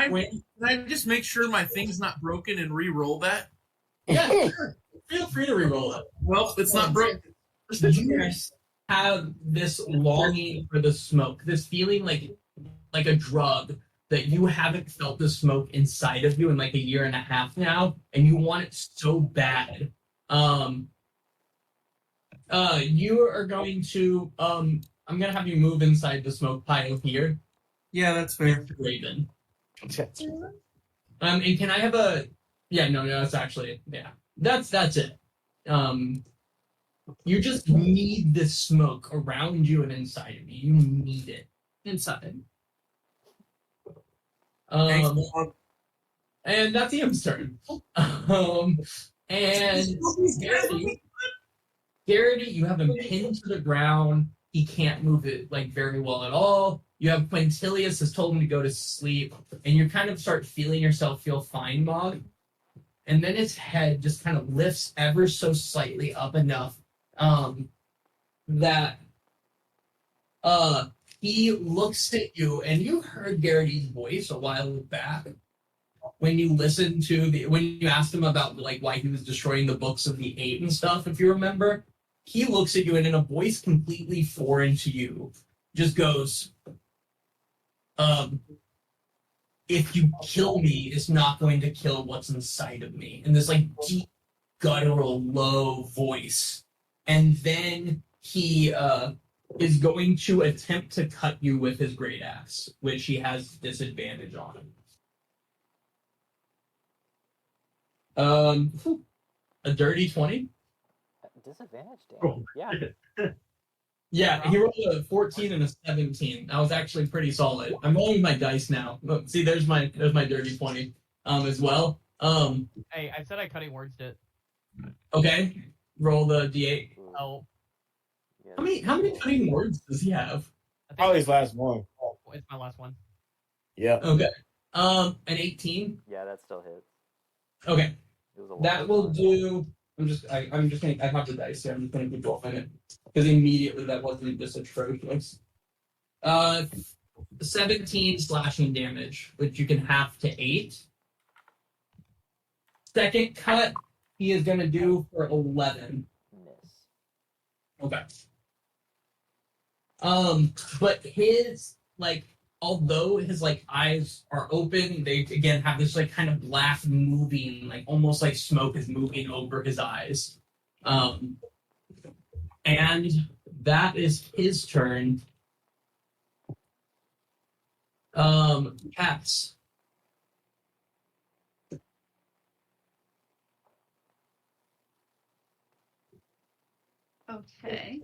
I just make sure my thing's not broken and re-roll that? Yeah, sure. Feel free to re-roll it. Well, it's not broken. You have this longing for the smoke, this feeling like a drug that you haven't felt the smoke inside of you in like a year and a half now, and you want it so bad. You are going to I'm gonna have you move inside the smoke pile here. Yeah, that's fair. Raven. And can I have a no, that's actually that's it. You just need this smoke around you and inside of you. You need it. Inside. Thanks, Um, Mog. and that's Ian's turn. And Garrity, you have him pinned to the ground. He can't move it like very well at all. You have Quintilius has told him to go to sleep, and you kind of start feeling yourself feel fine, Mog. And then his head just kind of lifts ever so slightly up enough that he looks at you, and you heard Garrity's voice a while back when you listened to when you asked him about like why he was destroying the books of the eight and stuff, if you remember. He looks at you and in a voice completely foreign to you, just goes, if you kill me, it's not going to kill what's inside of me. In this like deep, guttural, low voice. And then he is going to attempt to cut you with his great axe, which he has disadvantage on. A dirty 20? Disadvantage, damn. Oh. Yeah. Yeah, he rolled a 14 and a 17. That was actually pretty solid. I'm rolling my dice now. Look, see, there's my dirty 20 as well. Hey, I said I cutting words it. Okay. Roll the D8. Oh. Yeah, How many cutting words does he have? I think Probably his last one. it's my last one. Yeah. Okay. An 18. Yeah, that still hits. Okay. It was a That lot. will do. I'm just gonna. I have the dice here. I'm just gonna keep rolling it because immediately that wasn't just atrocious. 17 slashing damage, which you can half to 8. Second cut, he is gonna do for 11. Miss. Okay. But his although his eyes are open, they again have this kind of black moving, almost like smoke is moving over his eyes. And that is his turn. Cats. Okay.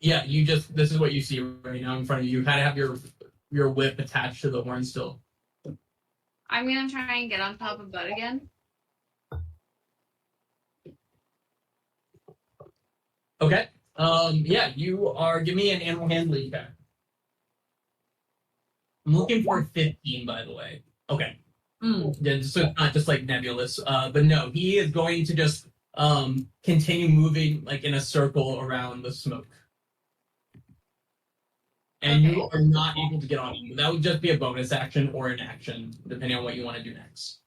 Yeah, this is what you see right now in front of you. You kind of have your whip attached to the horn still. I'm gonna try and get on top of Bud again. Okay. Yeah, you are. Give me an animal handling check. I'm looking for 15, by the way. Okay. Yeah, so it's not just nebulous. But no, he is going to just continue moving in a circle around the smoke. And you are not able to get on him. That would just be a bonus action or an action, depending on what you want to do next.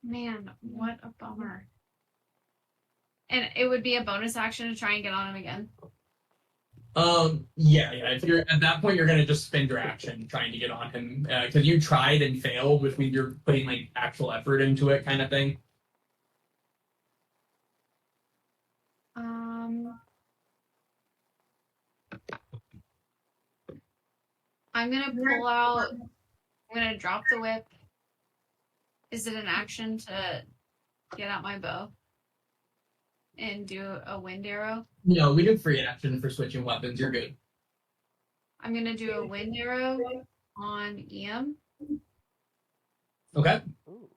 Man, what a bummer. And it would be a bonus action to try and get on him again. Yeah. If you're at that point, you're gonna just spend your action trying to get on him because you tried and failed, which means you're putting actual effort into it, kind of thing. I'm gonna pull out. I'm gonna drop the whip. Is it an action to get out my bow and do a wind arrow? No, we do free action for switching weapons. You're good. I'm gonna do a wind arrow on EM. Okay. Ooh.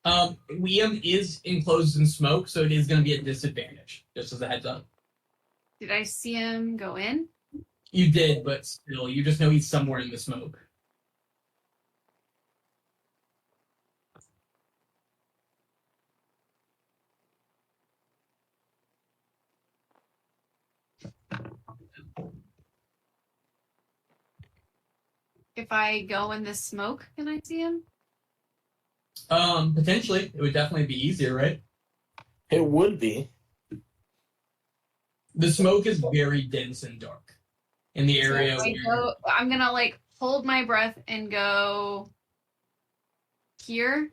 Liam is enclosed in smoke, so it is going to be a disadvantage, just as a heads up. Did I see him go in? You did, but still, you just know he's somewhere in the smoke. If I go in the smoke, can I see him? Potentially. It would definitely be easier, right? It would be. The smoke is very dense and dark in the area. So I'm gonna hold my breath and go here.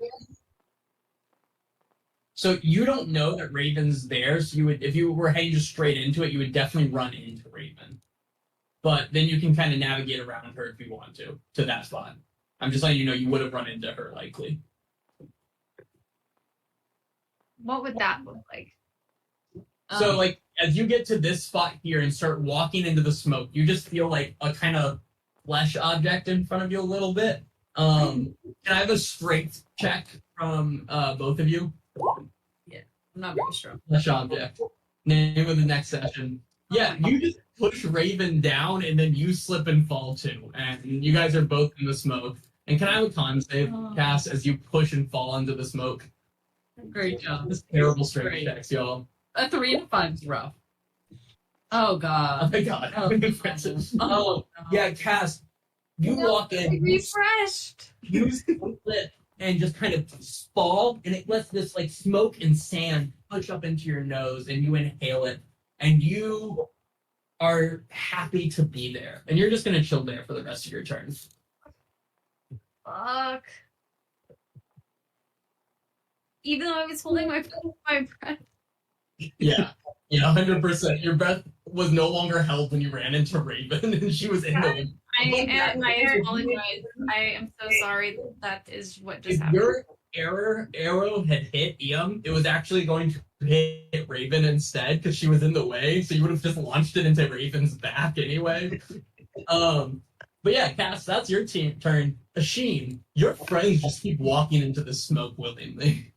So you don't know that Raven's there, so you would, if you were heading just straight into it, you would definitely run into Raven. But then you can kind of navigate around her if you want to that spot. I'm just letting you know you would have run into her likely. What would that look like? So, like, as you get to this spot here and start walking into the smoke, you just feel like a kind of flesh object in front of you a little bit. Can I have a strength check from both of you? I'm not very strong. Flesh object. Name of the next session. Yeah, you just push Raven down and then you slip and fall too. And you guys are both in the smoke. And can I have a con save, Cass, as you push and fall into the smoke? Great job. This terrible strength checks, y'all. A 3 and a 5 is rough. Oh Oh god. my god. Oh, Oh, yeah, Cass, you walk in, Refreshed. you slip and just kind of fall, and it lets this like smoke and sand push up into your nose, and you inhale it, and you are happy to be there, and you're just gonna chill there for the rest of your turn. Fuck. Even though I was holding my breath. Yeah, 100%. Your breath was no longer held when you ran into Raven, and she was in the. I apologize. I am so sorry that is what just If happened. your arrow had hit Iam, it was actually going to hit Raven instead because she was in the way, so you would have just launched it into Raven's back anyway. But yeah, Cass, that's your turn. Asheen, your friends just keep walking into the smoke willingly.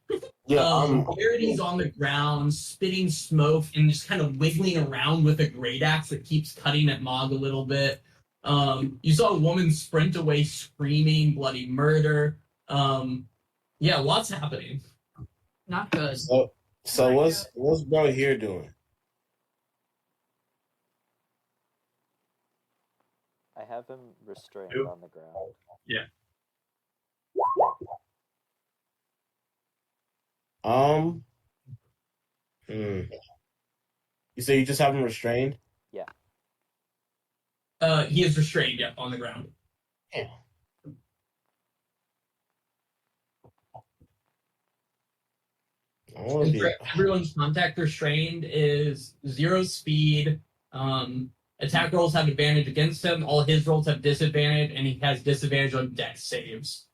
Yeah, Verity's on the ground, spitting smoke and just kind of wiggling around with a great axe that keeps cutting at Mog a little bit. You saw a woman sprint away screaming bloody murder. Yeah, lots happening. Not good. So what's bro here doing? I have him restrained Who? on the ground. Yeah. You say you just have him restrained? He is restrained, yeah, on the ground. Yeah. And for everyone's contact restrained is 0 speed. Attack rolls have advantage against him. All his rolls have disadvantage, and he has disadvantage on dex saves.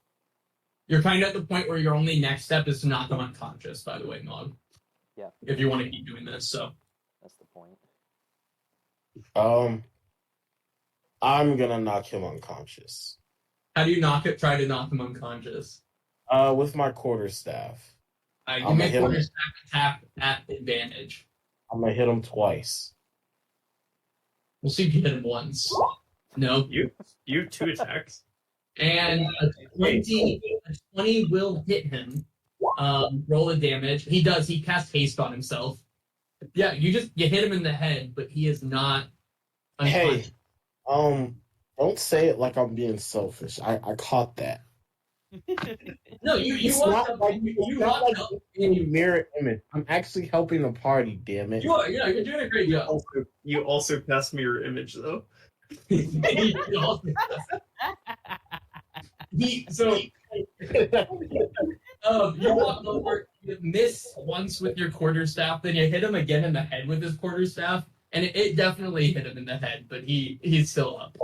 You're kind of at the point where your only next step is to knock him unconscious, by the way, Mog. Yeah. If you want to keep doing this, so. That's the point. I'm gonna knock him unconscious. How do you try to knock him unconscious? With my quarterstaff. You make quarter staff attack at advantage. I'm gonna hit him twice. We'll see if you hit him once. No. You have 2 attacks. And a 20 will hit him. Roll the damage. He does. He casts haste on himself. Yeah, you hit him in the head, but he is not unconscious. Hey, don't say it like I'm being selfish. I caught that. No, you It's walked not up. like You walked up. any mirror image. I'm actually helping the party, damn it. You are. Yeah, you're doing a great job. You also cast mirror image though. You walk over, you miss once with your quarterstaff, then you hit him again in the head with his quarterstaff, and it definitely hit him in the head, but he's still up.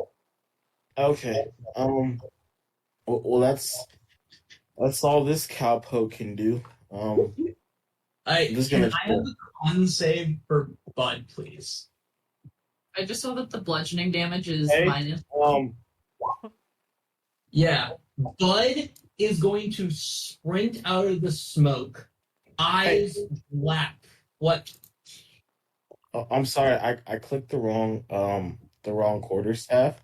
Okay. Well, that's all this cowpoke can do. I just can gonna- I have a con save for Bud, please? I just saw that the bludgeoning damage is Hey. minus. Yeah. Bud is going to sprint out of the smoke, eyes black. What? I'm sorry. I clicked the wrong quarterstaff.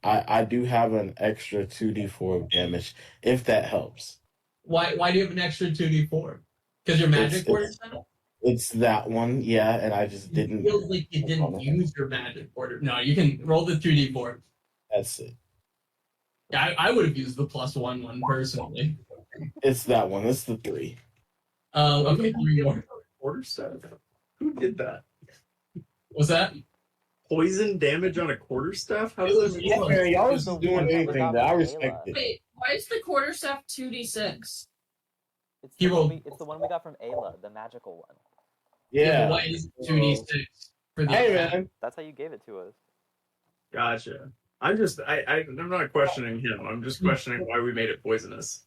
I do have an extra 2d4 of damage if that helps. Why do you have an extra 2d4? Because your magic It's- quarterstaff? It's that one, yeah, and I just It didn't. feels like you didn't use your magic quarter. No, you can roll the 2d4. That's it. Yeah, I would have used the +1 personally. It's that one. It's the 3. Okay, 3 more. Quarterstaff. Who did that? What's that? Poison damage on a quarterstaff? How does that make Yeah, sense? man, y'all It's was the doing one that we anything got that I from respect it. Wait, why is the quarterstaff 2d6? It's He the, one rolled- we, it's the one we got from Ayla, the magical one. Yeah. Why is it 2d6 for the Hey, attack? man. That's how you gave it to us. Gotcha. I'm not questioning him. I'm just questioning why we made it poisonous.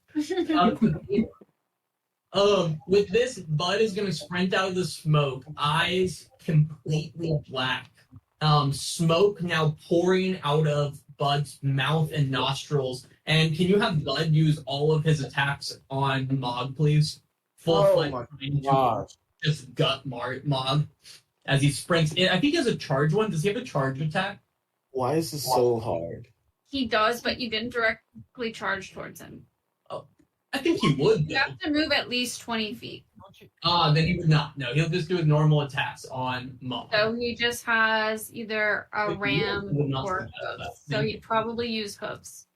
With this, Bud is gonna sprint out of the smoke, eyes completely black. Smoke now pouring out of Bud's mouth and nostrils. And can you have Bud use all of his attacks on Mog, please? Full flight, just gut Mog as he sprints in. I think he has a charge one. Does he have a charge attack? Why is this so hard? He does, but you didn't directly charge towards him. I think he would. You have to move at least 20 feet. Then he would not. No, he'll just do his normal attacks on Mog. So he just has either a ram or hooves. So he'd probably use hooves.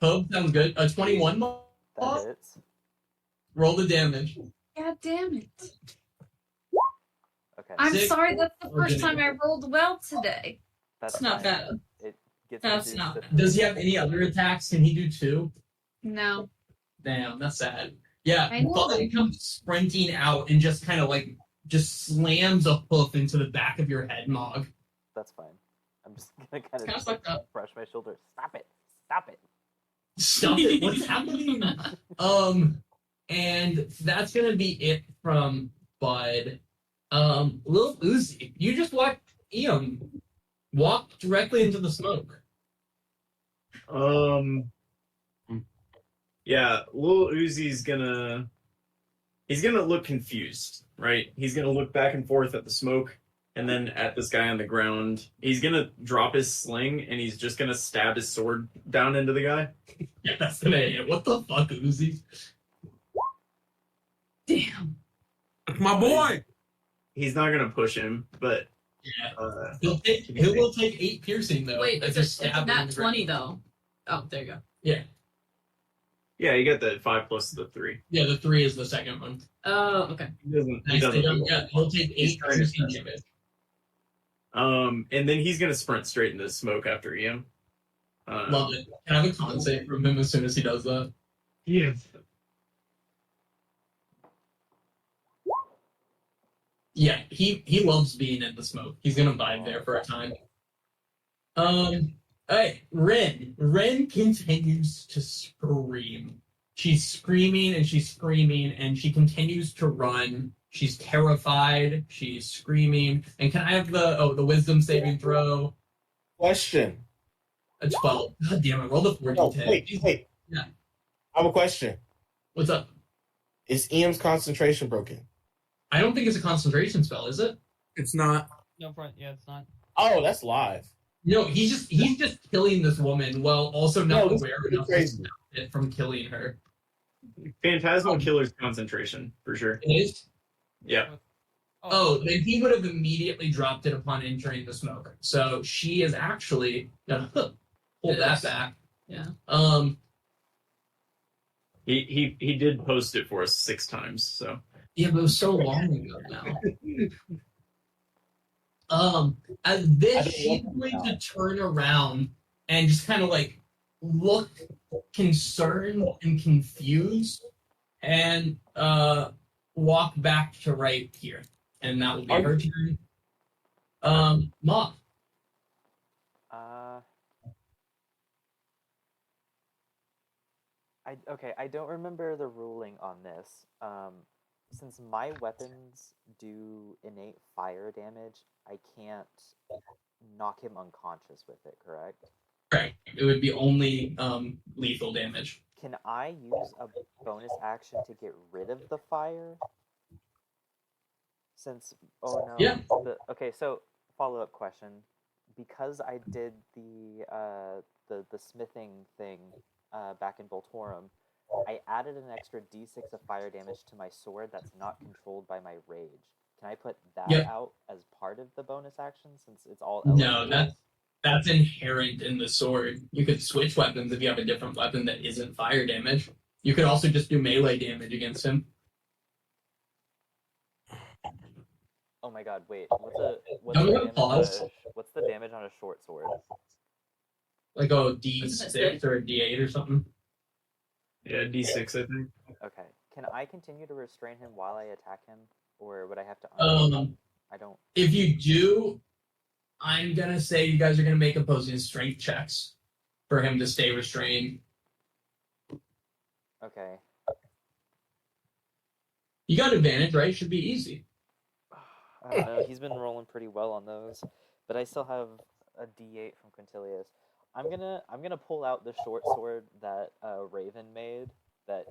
Hooves sounds good. 21 Mog? That hits. Roll the damage. God damn it. Okay. I'm sorry, that's the first time I rolled well today. That's not fine. bad. It gets That's reduced not to bad. Does he have any other attacks? Can he do 2? No. Damn, that's sad. Yeah, I know. Bud comes sprinting out and just kind of just slams a hoof into the back of your head, Mog. That's fine. I'm just gonna kind Kinda of fucked up. brush my shoulder. Stop it! Stop it! Stop it! What's happening? And that's gonna be it from Bud. Lil Uzi, you just walk directly into the smoke. Yeah, Lil Uzi's gonna look confused, right? He's gonna look back and forth at the smoke and then at this guy on the ground. He's gonna drop his sling and he's just gonna stab his sword down into the guy. Yeah, that's the name. What the fuck, Uzi? Damn. My boy. He's not gonna push him, but yeah, he will take 8 piercing though. Wait, it's stab not 20 though. Oh, there you go. Yeah. Yeah, you got the 5 plus the 3. Yeah, the 3 is the second one. Oh, okay. He doesn't. Yeah, he'll take 8 piercing damage. And then he's gonna sprint straight into the smoke after EM. Love it. Can I have a con save from him as soon as he does that? Yes. Yeah, he loves being in the smoke. He's gonna vibe there for a time. Alright, Ren. Ren continues to scream. She's screaming and she's screaming and she continues to run. She's terrified. She's screaming. And can I have the wisdom saving throw? Question. A 12. God damn it, roll the 4 No, d10. wait. Yeah. I have a question. What's up? Is EM's concentration broken? I don't think it's a concentration spell, is it? It's not. No front. Yeah, it's not. Oh, that's live. No, he's just killing this woman while also not aware enough to crazy. stop it from killing her. Phantasmal killer's concentration for sure. It is? Yeah. Oh, then he would have immediately dropped it upon entering the smoke. So she is actually gonna pull that back. Yeah. He did post it for us 6 times, so. Yeah, but it was so long ago now. At this, she's going to turn around and just kind of look concerned and confused and walk back to right here. And that will be her turn. Moth. I don't remember the ruling on this. Since my weapons do innate fire damage, I can't knock him unconscious with it, correct? Right. It would be only lethal damage. Can I use a bonus action to get rid of the fire? Since Yeah. Okay, so follow-up question. Because I did the smithing thing back in Voltorum, I added an extra d6 of fire damage to my sword that's not controlled by my rage. Can I put that out as part of the bonus action since it's all No, that's inherent in the sword. You could switch weapons if you have a different weapon that isn't fire damage. You could also just do melee damage against him. Oh my god, wait. What's the damage on a short sword? Like a D6 or a D8 or something? Yeah, D6, I think. Okay. Can I continue to restrain him while I attack him? Or would I have to... I don't... If you do... I'm gonna say you guys are gonna make opposing strength checks for him to stay restrained. Okay. You got advantage, right? Should be easy. I don't know. He's been rolling pretty well on those, but I still have a D8 from Quintilius. I'm gonna pull out the short sword that Raven made that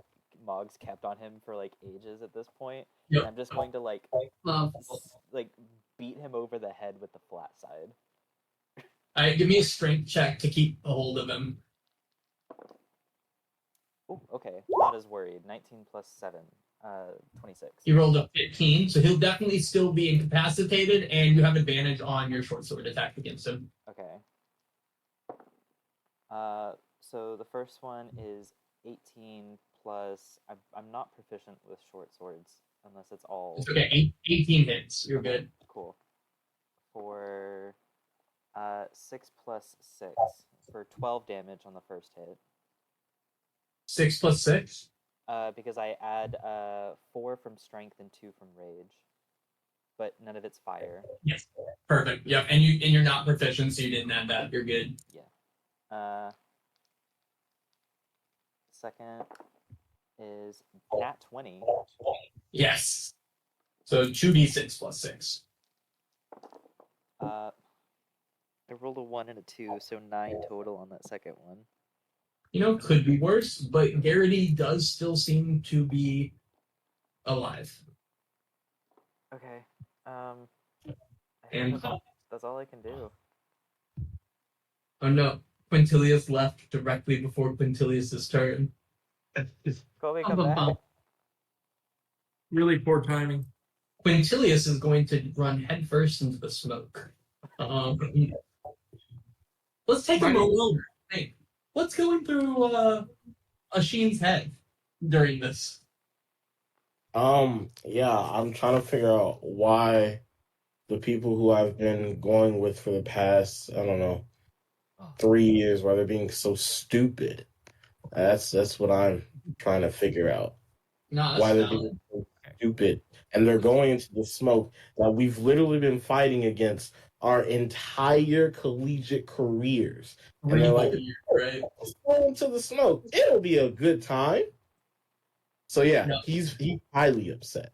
Moggs kept on him for like ages at this point. Yep. And I'm just going to like beat him over the head with the flat side. All right, give me a strength check to keep a hold of him. Oh, okay. Not as worried. 19 plus 7. 26. He rolled a 15, so he'll definitely still be incapacitated, and you have advantage on your short sword attack against him. Okay. So the first one is 18 plus. I'm not proficient with short swords unless it's all. It's okay. 18 hits. You're good. Cool. For 6 plus 6 for 12 damage on the first hit. 6 plus 6? Because I add 4 from strength and 2 from rage, but none of it's fire. Yes. Perfect. Yep. And you're not proficient, so you didn't add that. You're good. Yeah. Second is nat 20. Yes. So 2d6 plus 6. I rolled a 1 and a 2, so 9 total on that second one. You know, could be worse, but Garrity does still seem to be alive. Okay. And that's all I can do. Oh no, Quintilius left directly before Quintilius's turn. Colby, come back. Really poor timing. Quintilius is going to run headfirst into the smoke. Let's take a moment. Hey, what's going through Asheen's head during this? Yeah, I'm trying to figure out why the people who I've been going with for the past, I don't know, 3 years, why they're being so stupid. That's what I'm trying to figure out. Why they're being so stupid. And they're going into the smoke that we've literally been fighting against our entire collegiate careers. And they're like, right? Let's go into the smoke. It'll be a good time. So yeah, he's highly upset.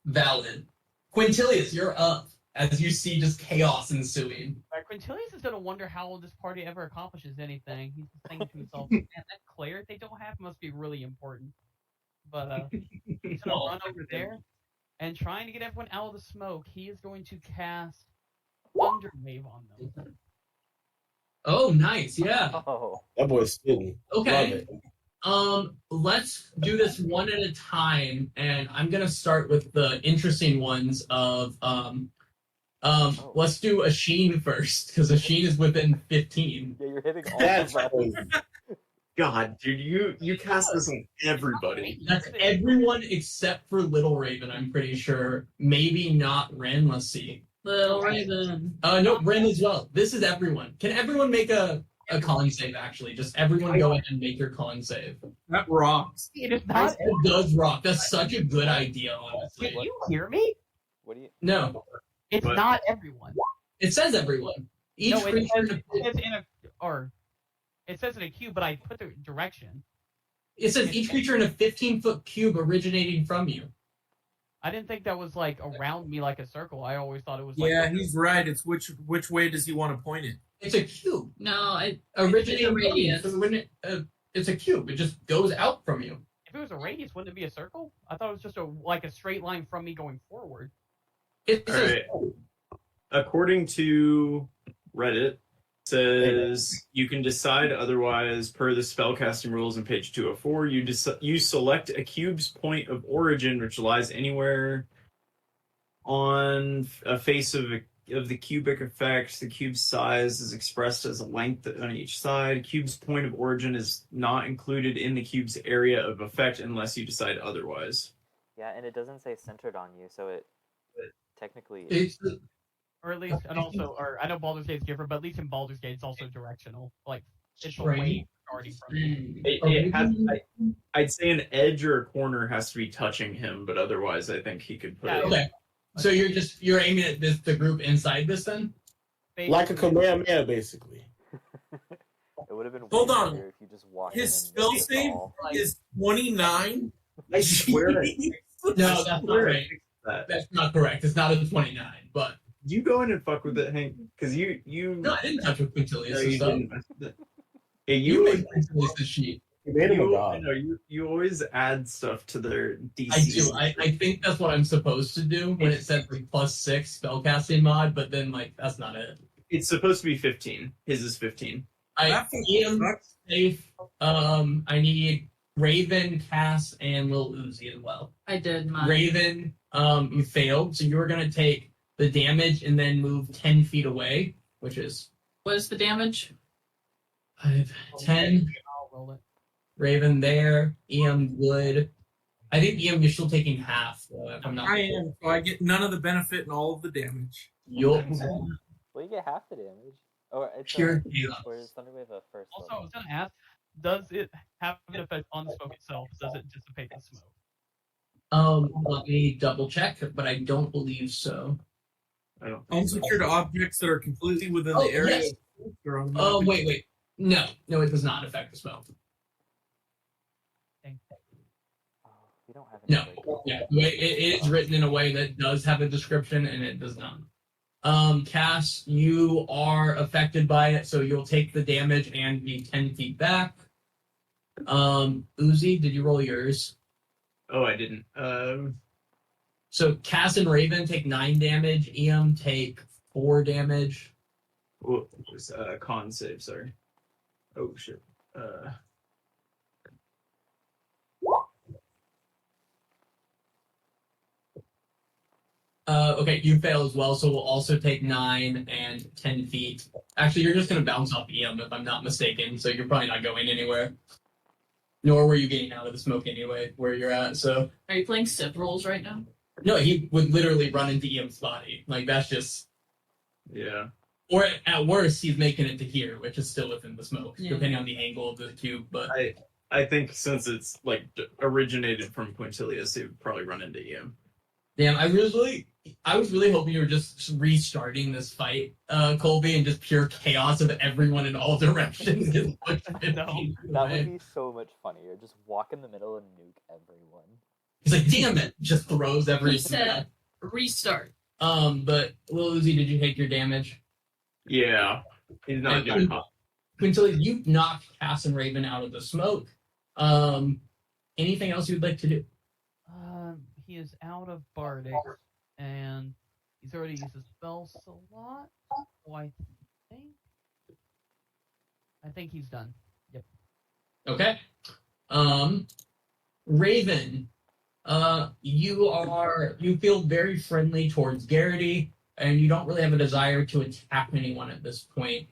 Valid. Quintilius, you're up as you see just chaos ensuing. Quintilius is gonna wonder how this party ever accomplishes anything. He's just thinking to himself, "Man, that Claire they don't have must be really important." But he's gonna run over there and trying to get everyone out of the smoke. He is going to cast Thunder Wave on them. Oh, nice, yeah. Oh, that boy's spitting. Okay. Let's do this one at a time, and I'm gonna start with the interesting ones of let's do Asheen first, because Asheen is within 15. Yeah, you're hitting all That's of crazy. God, dude, you cast this on everybody. That's everyone except for Little Raven, I'm pretty sure. Maybe not Ren, let's see. Little Raven. No, Ren as well. This is everyone. Can everyone make a con save, actually? Just everyone go ahead and make your con save. That rocks. It is not. It does rock. That's such a good idea, honestly. Can you hear me? What do you? No, It's not everyone. it says everyone. Each No, it creature. says in a it says in a cube, but I put the direction. It says each creature in a 15-foot cube originating from you. I didn't think that was like around me like a circle. I always thought it was like Yeah, he's right. It's which way does he want to point it? It's a cube. No, it Originating it's a radius. from you. So it's a cube. It just goes out from you. if it was a radius, wouldn't it be a circle? I thought it was just a straight line from me going forward. It All says, right. According to Reddit, says you can decide otherwise per the spellcasting rules on page 204. You select a cube's point of origin, which lies anywhere on a face of the cubic effect. The cube's size is expressed as a length on each side. Cube's point of origin is not included in the cube's area of effect unless you decide otherwise. Yeah, and it doesn't say centered on you, so it technically. it's, Or at least, and also, or I know Baldur's Gate's different, but at least in Baldur's Gate, it's also directional. Like, it's Right. away starting from you. I'd say an edge or a corner has to be touching him, but otherwise I think he could put Yeah, it. Okay. So you're aiming at the group inside this then? Like a Kamehameha, basically. It would have been Hold way on. better if you just walked His in spell and save all. is 29. I swear. No, that's not right. That. That's not correct. It's not a 29, but You go in and fuck with it, Hank, because you. no, I didn't touch with No, Quintilius' you stuff. didn't. Hey, You made Quintilius' sheet. You made him a I god. know you always add stuff to their DC. I do. I think that's what I'm supposed to do when it says like +6 spellcasting mod, but then like that's not it. It's supposed to be 15. His is 15. That Ian sucks. safe. I need Raven, Cass, and Lil Uzi as well. I did mine. Raven, you failed, so you were gonna take the damage and then move 10 feet away, which is What is the damage? 5, 10. I'll roll it. Raven there. EM good. I think EM you're still taking half, though, if I'm not. I am, so I get none of the benefit and all of the damage. Yup. Well, you get half the damage. Or it's Pure or is Thunderwave a first Also, I level? was gonna ask, does it have an effect on the smoke itself? Does it dissipate the smoke? Let me double check, but I don't believe so. I don't think so. Unsecured objects that are completely within Oh, the area. yes. Are on the Oh, map. wait. No, it does not affect the spell. Oh, we don't have any No. break. Yeah, it is written in a way that does have a description, and it does not. Cass, you are affected by it, so you'll take the damage and be 10 feet back. Uzi, did you roll yours? Oh, I didn't. So Cass and Raven take 9 damage. EM take 4 damage. What was con save? Sorry. Oh shit. Okay, you fail as well, so we'll also take 9 and 10 feet. Actually, you're just going to bounce off EM if I'm not mistaken, so you're probably not going anywhere. Nor were you getting out of the smoke anyway, where you're at, so. Are you playing Civ rolls right now? No, he would literally run into EM's body. Like, that's just. Yeah. Or at worst, he's making it to here, which is still within the smoke, Yeah. depending on the angle of the cube, but. I think since it's like originated from Quintilius, it would probably run into EM. Damn, I was really hoping you were just restarting this fight, Colby, and just pure chaos of everyone in all directions. Just pushed 15 That away. would be so much funnier. Just walk in the middle and nuke everyone. He's like, damn it! Just throws every. He said restart. But Lil Uzi, did you take your damage? Yeah. He's not doing hot. Quintilius, you knocked Cass and Raven out of the smoke. Anything else you'd like to do? He is out of Bardic, and he's already used his spell slot. So I think he's done. Yep. Okay. Raven, you feel very friendly towards Garrity, and you don't really have a desire to attack anyone at this point.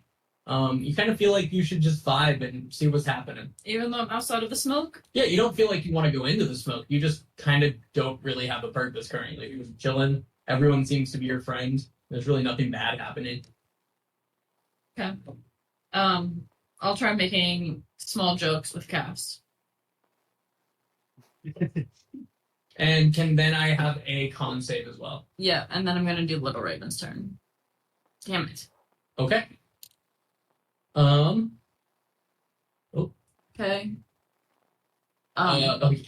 You kind of feel like you should just vibe and see what's happening. Even though I'm outside of the smoke? Yeah, you don't feel like you want to go into the smoke. You just kind of don't really have a purpose currently. You're just chilling. Everyone seems to be your friend. There's really nothing bad happening. Okay. I'll try making small jokes with Cass. And then I have a con save as well. Yeah, and then I'm gonna do Little Raven's turn. Damn it. Okay. Okay.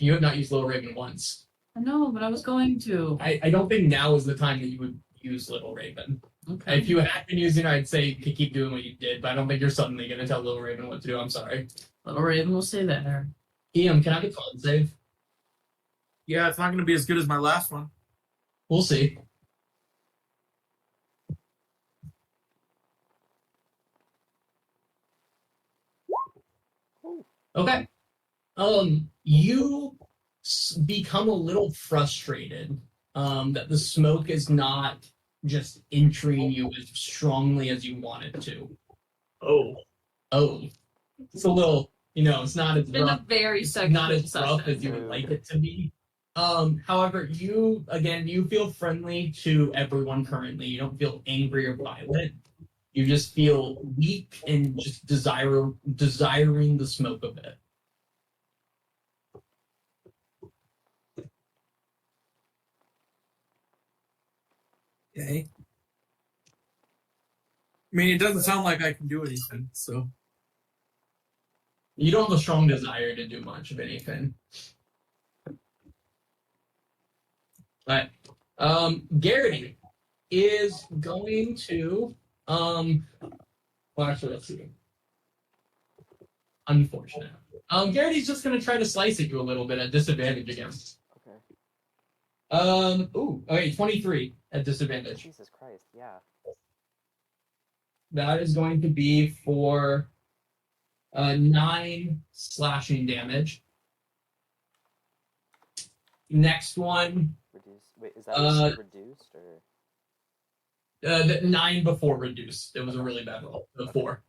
You have not used Little Raven once. I know, but I was going to. I don't think now is the time that you would use Little Raven. Okay. If you had been using it, I'd say you could keep doing what you did, but I don't think you're suddenly going to tell Little Raven what to do. I'm sorry. Little Raven will stay there. EM, can I have a con save? Yeah, it's not going to be as good as my last one. We'll see. Okay. You become a little frustrated that the smoke is not just entering you as strongly as you want it to. Oh. It's a little, it's not as It's been rough. a very It's sexual not as rough session. as you would like it to be. However, you feel friendly to everyone currently. You don't feel angry or violent. You just feel weak and just desiring the smoke of it. Okay. mean, it doesn't sound like I can do anything, so. You don't have a strong desire to do much of anything. But Garrity is going to well, actually, let's see. Unfortunate. Garrity's just gonna try to slice at you a little bit at disadvantage again. Okay. Okay, 23 at disadvantage. Jesus Christ, yeah. That is going to be for 9 slashing damage. Next one. Reduce. Wait, is that reduced or? The 9 before reduced. It was a really bad roll. The 4.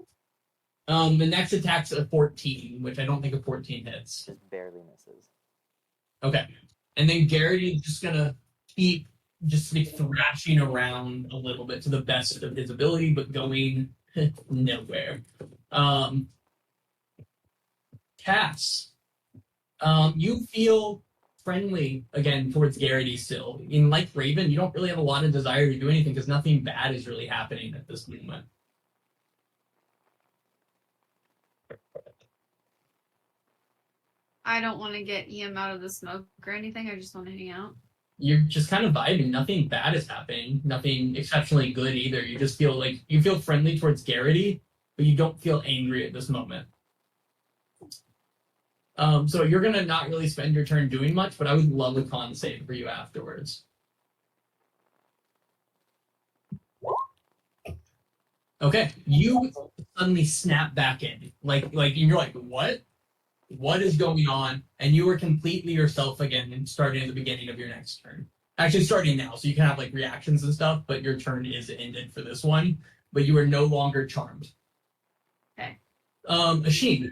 The next attack's a 14, which I don't think a 14 hits. Just barely misses. Okay. And then Garrity is just gonna keep just like thrashing around a little bit to the best of his ability, but going nowhere. Cass, you feel friendly again towards Garrity still. In like Raven, you don't really have a lot of desire to do anything because nothing bad is really happening at this moment. I don't want to get EM out of the smoke or anything. I just want to hang out. You're just kind of vibing. Nothing bad is happening. Nothing exceptionally good either. You just feel like you feel friendly towards Garrity, but you don't feel angry at this moment. So you're gonna not really spend your turn doing much, but I would love a con save for you afterwards. Okay, you suddenly snap back in, like you're like, what? What is going on? And you are completely yourself again, and starting at the beginning of your next turn. Actually, starting now, so you can have like reactions and stuff, but your turn is ended for this one. But you are no longer charmed. Okay. Asheen.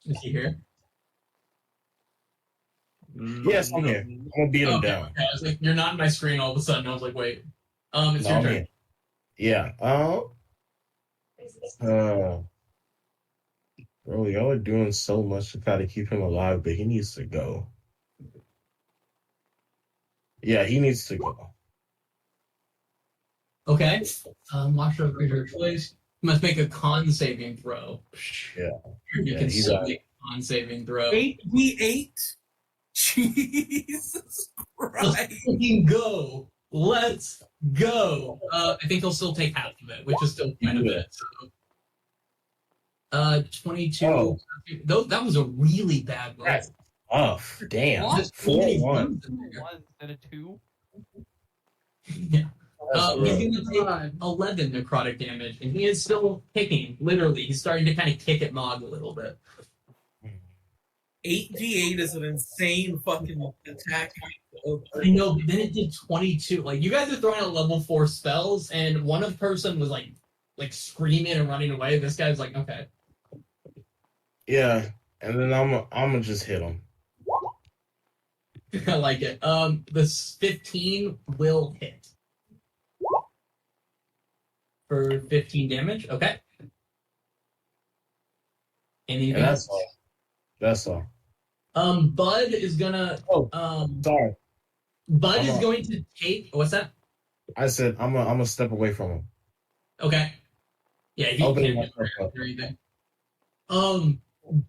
Is he here? Yes, I'm here. I'm gonna beat him down. Okay. I was like, you're not in my screen all of a sudden. I was like, wait. It's your turn. Yeah. Bro, y'all are doing so much to try to keep him alive, but he needs to go. Yeah, he needs to go. Okay. Watch over your choice. You must make a con saving throw. Yeah. You can still make a con saving throw. 8d8? Jesus Christ. Let's fucking go. Let's go. I think he'll still take half of it, which is still quite a bit. So. 22. Oh. That was a really bad roll. That's tough. Damn. What? 4-1. Instead of 2? Yeah. He's going to take 11 necrotic damage, and he is still kicking. Literally, he's starting to kind of kick at Mog a little bit. 8d8 is an insane fucking attack. I know, but then it did 22. Like, you guys are throwing out level 4 spells, and one person was like screaming and running away. This guy's like, okay. Yeah, and then I'm gonna just hit him. I like it. This 15 will hit. For 15 damage. Okay. Anything else? That's all. That's all. Bud is gonna. Sorry. Bud is going to take. What's that? I said I'm gonna step away from him. Okay. Yeah, he can't do anything.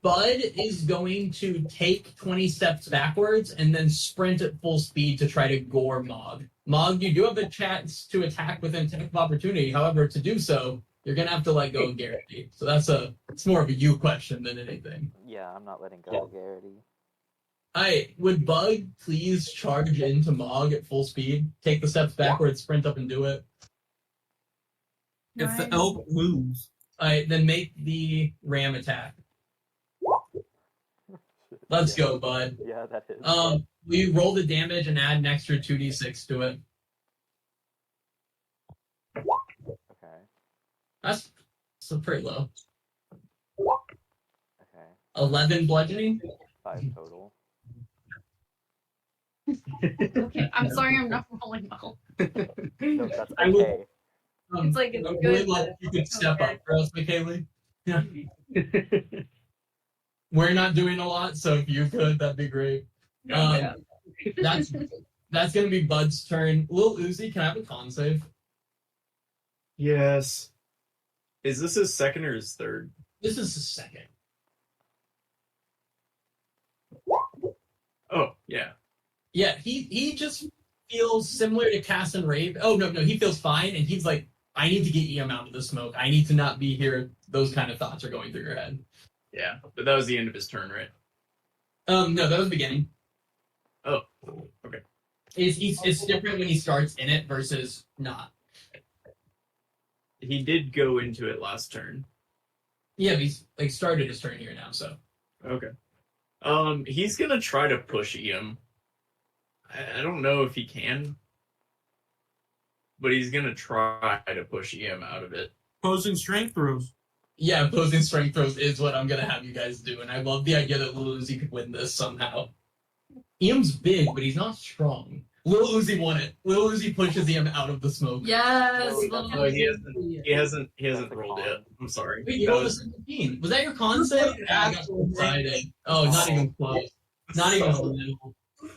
Bud is going to take 20 steps backwards and then sprint at full speed to try to gore Mog. Mog, you do have a chance to attack with an attack of opportunity. However, to do so, you're gonna have to let go of Garrity. So it's more of a you question than anything. Yeah, I'm not letting go of Garrity. Alright, would Bug please charge into Mog at full speed? Take the steps backwards, sprint up and do it. If the elk moves. Alright, then make the ram attack. Let's go, Bud. Yeah, that is. We roll the damage and add an extra 2d6 to it. Okay. That's pretty low. Okay. 11 bludgeoning? 5 total. Okay, I'm sorry, I'm not rolling well. No, that's okay. It's like it's I'm good. really glad you could step up for us, McKaylee. Yeah. We're not doing a lot, so if you could, that'd be great. Yeah. That's gonna be Bud's turn. Lil Uzi, can I have a con save? Yes. Is this his second or his third? This is his second. Oh, yeah. Yeah, he just feels similar to Cass and Rave. Oh no, he feels fine, and he's like, I need to get EM out of the smoke. I need to not be here. Those kind of thoughts are going through your head. Yeah, but that was the end of his turn, right? No, that was the beginning. Oh, okay. It's different when he starts in it versus not. He did go into it last turn. Yeah, but he's like started his turn here now, so. Okay. He's gonna try to push EM. I don't know if he can, but he's gonna try to push EM out of it. Opposing strength throws. Yeah, opposing strength throws is what I'm gonna have you guys do, and I love the idea that Lil Uzi could win this somehow. EM's big, but he's not strong. Lil Uzi won it. Lil Uzi pushes EM out of the smoke. Yes. No, he hasn't rolled yet. I'm sorry. Wait, you rolled a 17. Was that your con save? Yeah, I got so excited. Oh, not even close. Not even a little.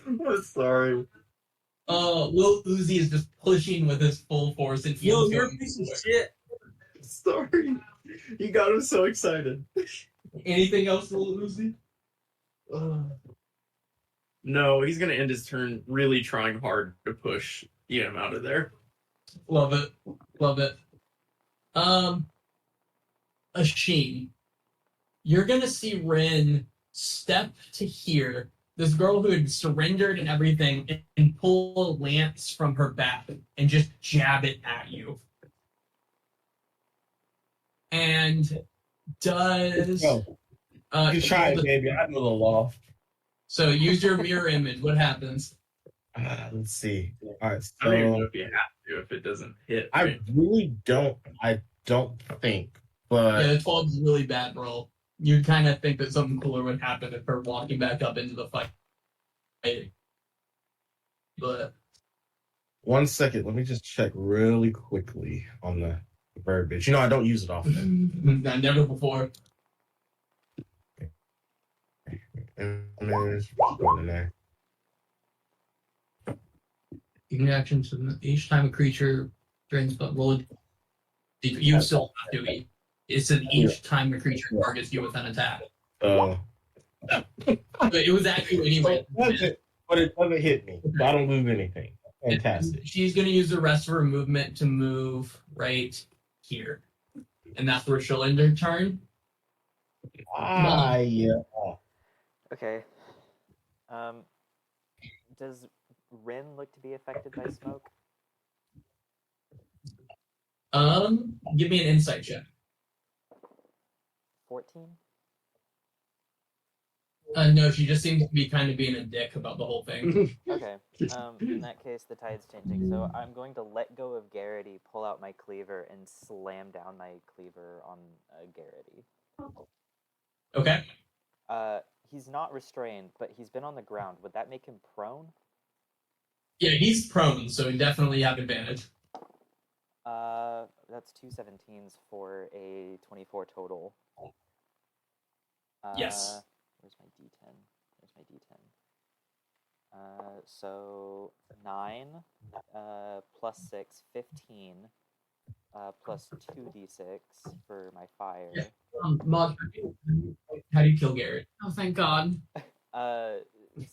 I'm sorry. Lil Uzi is just pushing with his full force, and Yo, you're a piece of shit. Sorry. You got him so excited. Anything else, Lil Uzi? No, he's gonna end his turn really trying hard to push EM out of there. Love it. Love it. Asheen. You're gonna see Rin step to here, this girl who had surrendered and everything, and pull a lance from her back and just jab it at you. And does you try it, baby. I know the law. So use your mirror image. What happens? Let's see. All right, I don't even know so if you have to if it doesn't hit. I Right? really don't. I don't think, but Yeah, the 12 is a really bad roll. You'd kind of think that something cooler would happen if her walking back up into the fight. But 1 second. Let me just check really quickly on the verbiage. I don't use it often. never before. Image, go in there. You can action to each time a creature drains but roll it. You still have to eat. It's an each time a creature targets you with an attack. But it was at you anyway. But it doesn't hit me. So I don't lose anything. Fantastic. She's going to use the rest of her movement to move right here. And that's where she'll end her turn. Yeah. Okay. Does Rin look to be affected by smoke? Give me an insight check. 14? No, she just seems to be kind of being a dick about the whole thing. Okay. In that case, the tide's changing. So I'm going to let go of Garrity, pull out my cleaver, and slam down my cleaver on Garrity. Okay. He's not restrained, but he's been on the ground. Would that make him prone? Yeah, he's prone, so he definitely have advantage. That's 2 17s for a 24 total. Yes. Where's my D10? There's my D10. So 9, plus 6, 15, plus 2d6 for my fire. Yeah. Mog, how do you kill Garrett? Oh, thank God.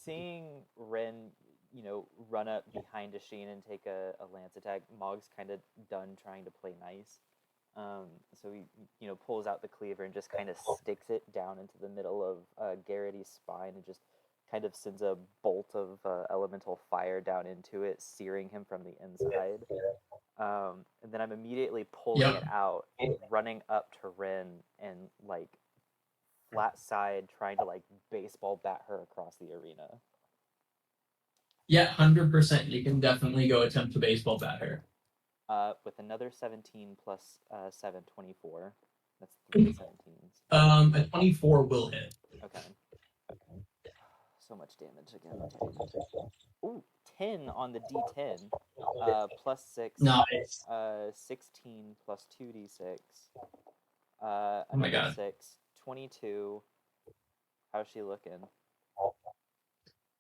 Seeing Ren, run up behind Asheen and take a lance attack, Mog's kind of done trying to play nice. So he, pulls out the cleaver and just kind of sticks it down into the middle of Garrity's spine and just kind of sends a bolt of elemental fire down into it, searing him from the inside. And then I'm immediately pulling it out, running up to Ren and flat side trying to baseball bat her across the arena. Yeah, 100%. You can definitely go attempt to baseball bat her. With another 17 plus 7, 24. That's 3 17s. A 24 will hit. Okay. So much damage again. Ooh, 10 on the D10. Plus 6. Nice. 16 plus 2d6. Oh my God. 6. 22. How's she looking?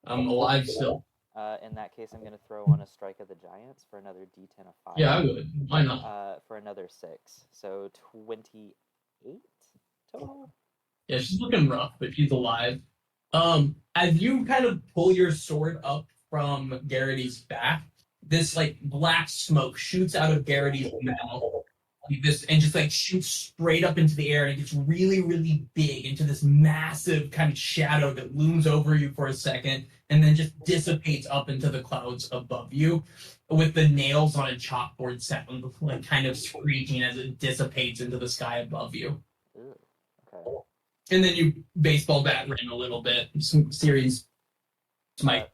I'm alive still. In that case, I'm gonna throw on a Strike of the Giants for another D10 of fire. Yeah, I would. Why not? For another 6, so 28 total. Yeah, she's looking rough, but she's alive. As you kind of pull your sword up from Garrity's back, this like black smoke shoots out of Garrity's mouth, like this, and just like shoots straight up into the air, and it gets really, really big into this massive kind of shadow that looms over you for a second, and then just dissipates up into the clouds above you, with the nails on a chalkboard sound, like kind of screeching as it dissipates into the sky above you. Ooh, okay. And then you baseball bat ran a little bit. Some series might.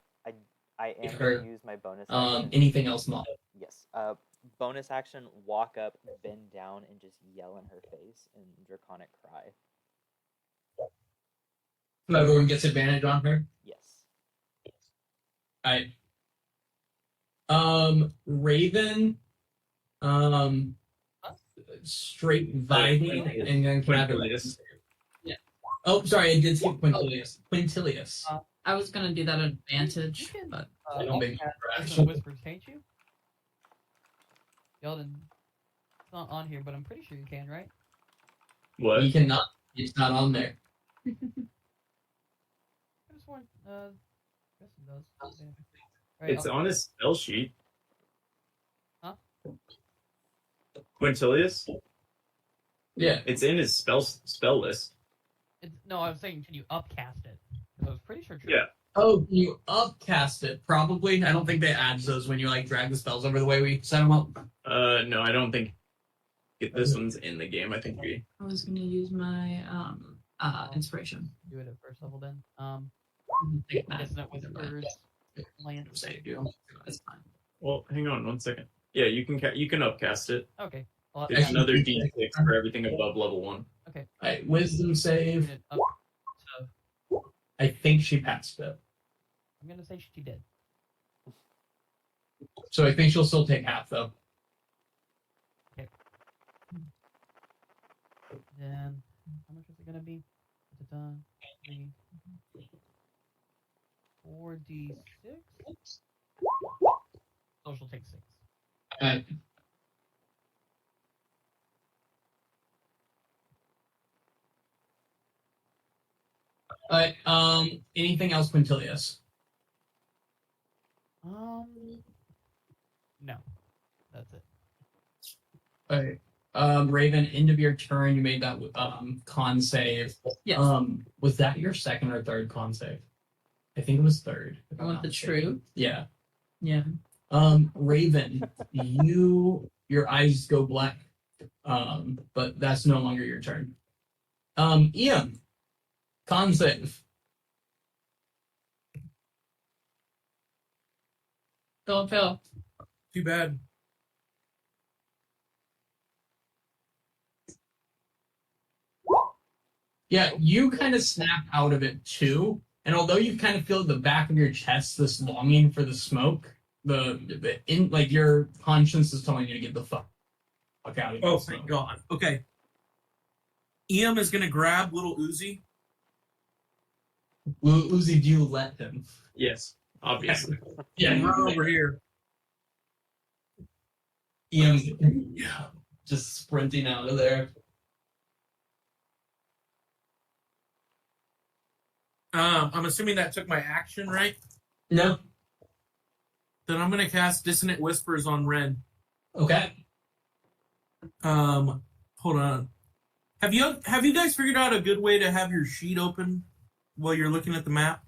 I am going to use my bonus action. Anything else, Mom? Yes. Bonus action, walk up, bend down, and just yell in her face in Draconic Cry. Everyone gets advantage on her? Yes. Alright. Raven, straight vibing, and then Quintilius. Yeah. Oh, sorry, I did say Quintilius. Quintilius. I was gonna do that at advantage, You can, but I don't think Whispers, can't you? Yeldon, it's not on here, but I'm pretty sure you can, right? What? You cannot. It's not on there. I just want, guess it does. Right, It's on his spell sheet. Huh? Quintilius? Yeah. It's in his spell list. No, I was saying, can you upcast it? 'Cause I was pretty sure. Yeah. Oh, you upcast it? Probably. I don't think they add those when you like drag the spells over the way we set them up. No, I don't think this one's in the game. I think we. I was gonna use my inspiration. Do it at first level then. Take that. Dissonant Whispers. Land. Say do. That's fine. Well, hang on one second. Yeah, you can upcast it. Okay. Well, There's another D6 for everything above level 1. Okay. Alright, wisdom save. Up to, I think she passed it. I'm gonna say she did. So I think she'll still take half though. Then how much is it gonna be? 3, 4d6. So she'll take 6. Alright. Anything else, Quintilius? No, that's it. Alright. Raven, end of your turn, you made that con save. Yes. Was that your second or third con save? I think it was third. I want the truth. Yeah. Yeah. Raven, your eyes go black. But that's no longer your turn. Ian, con save. Don't fail. Too bad. Yeah, you kind of snap out of it too. And although you kind of feel at the back of your chest this longing for the smoke, like your conscience is telling you to get the fuck out of Oh, the smoke. thank God. Okay. Iam is gonna grab little Uzi. Uzi, do you let him? Yes, obviously. Yeah, And run over here. Ian's just sprinting out of there. I'm assuming that took my action, right? No. Then I'm gonna cast Dissonant Whispers on Ren. Okay. Hold on. Have you guys figured out a good way to have your sheet open while you're looking at the map?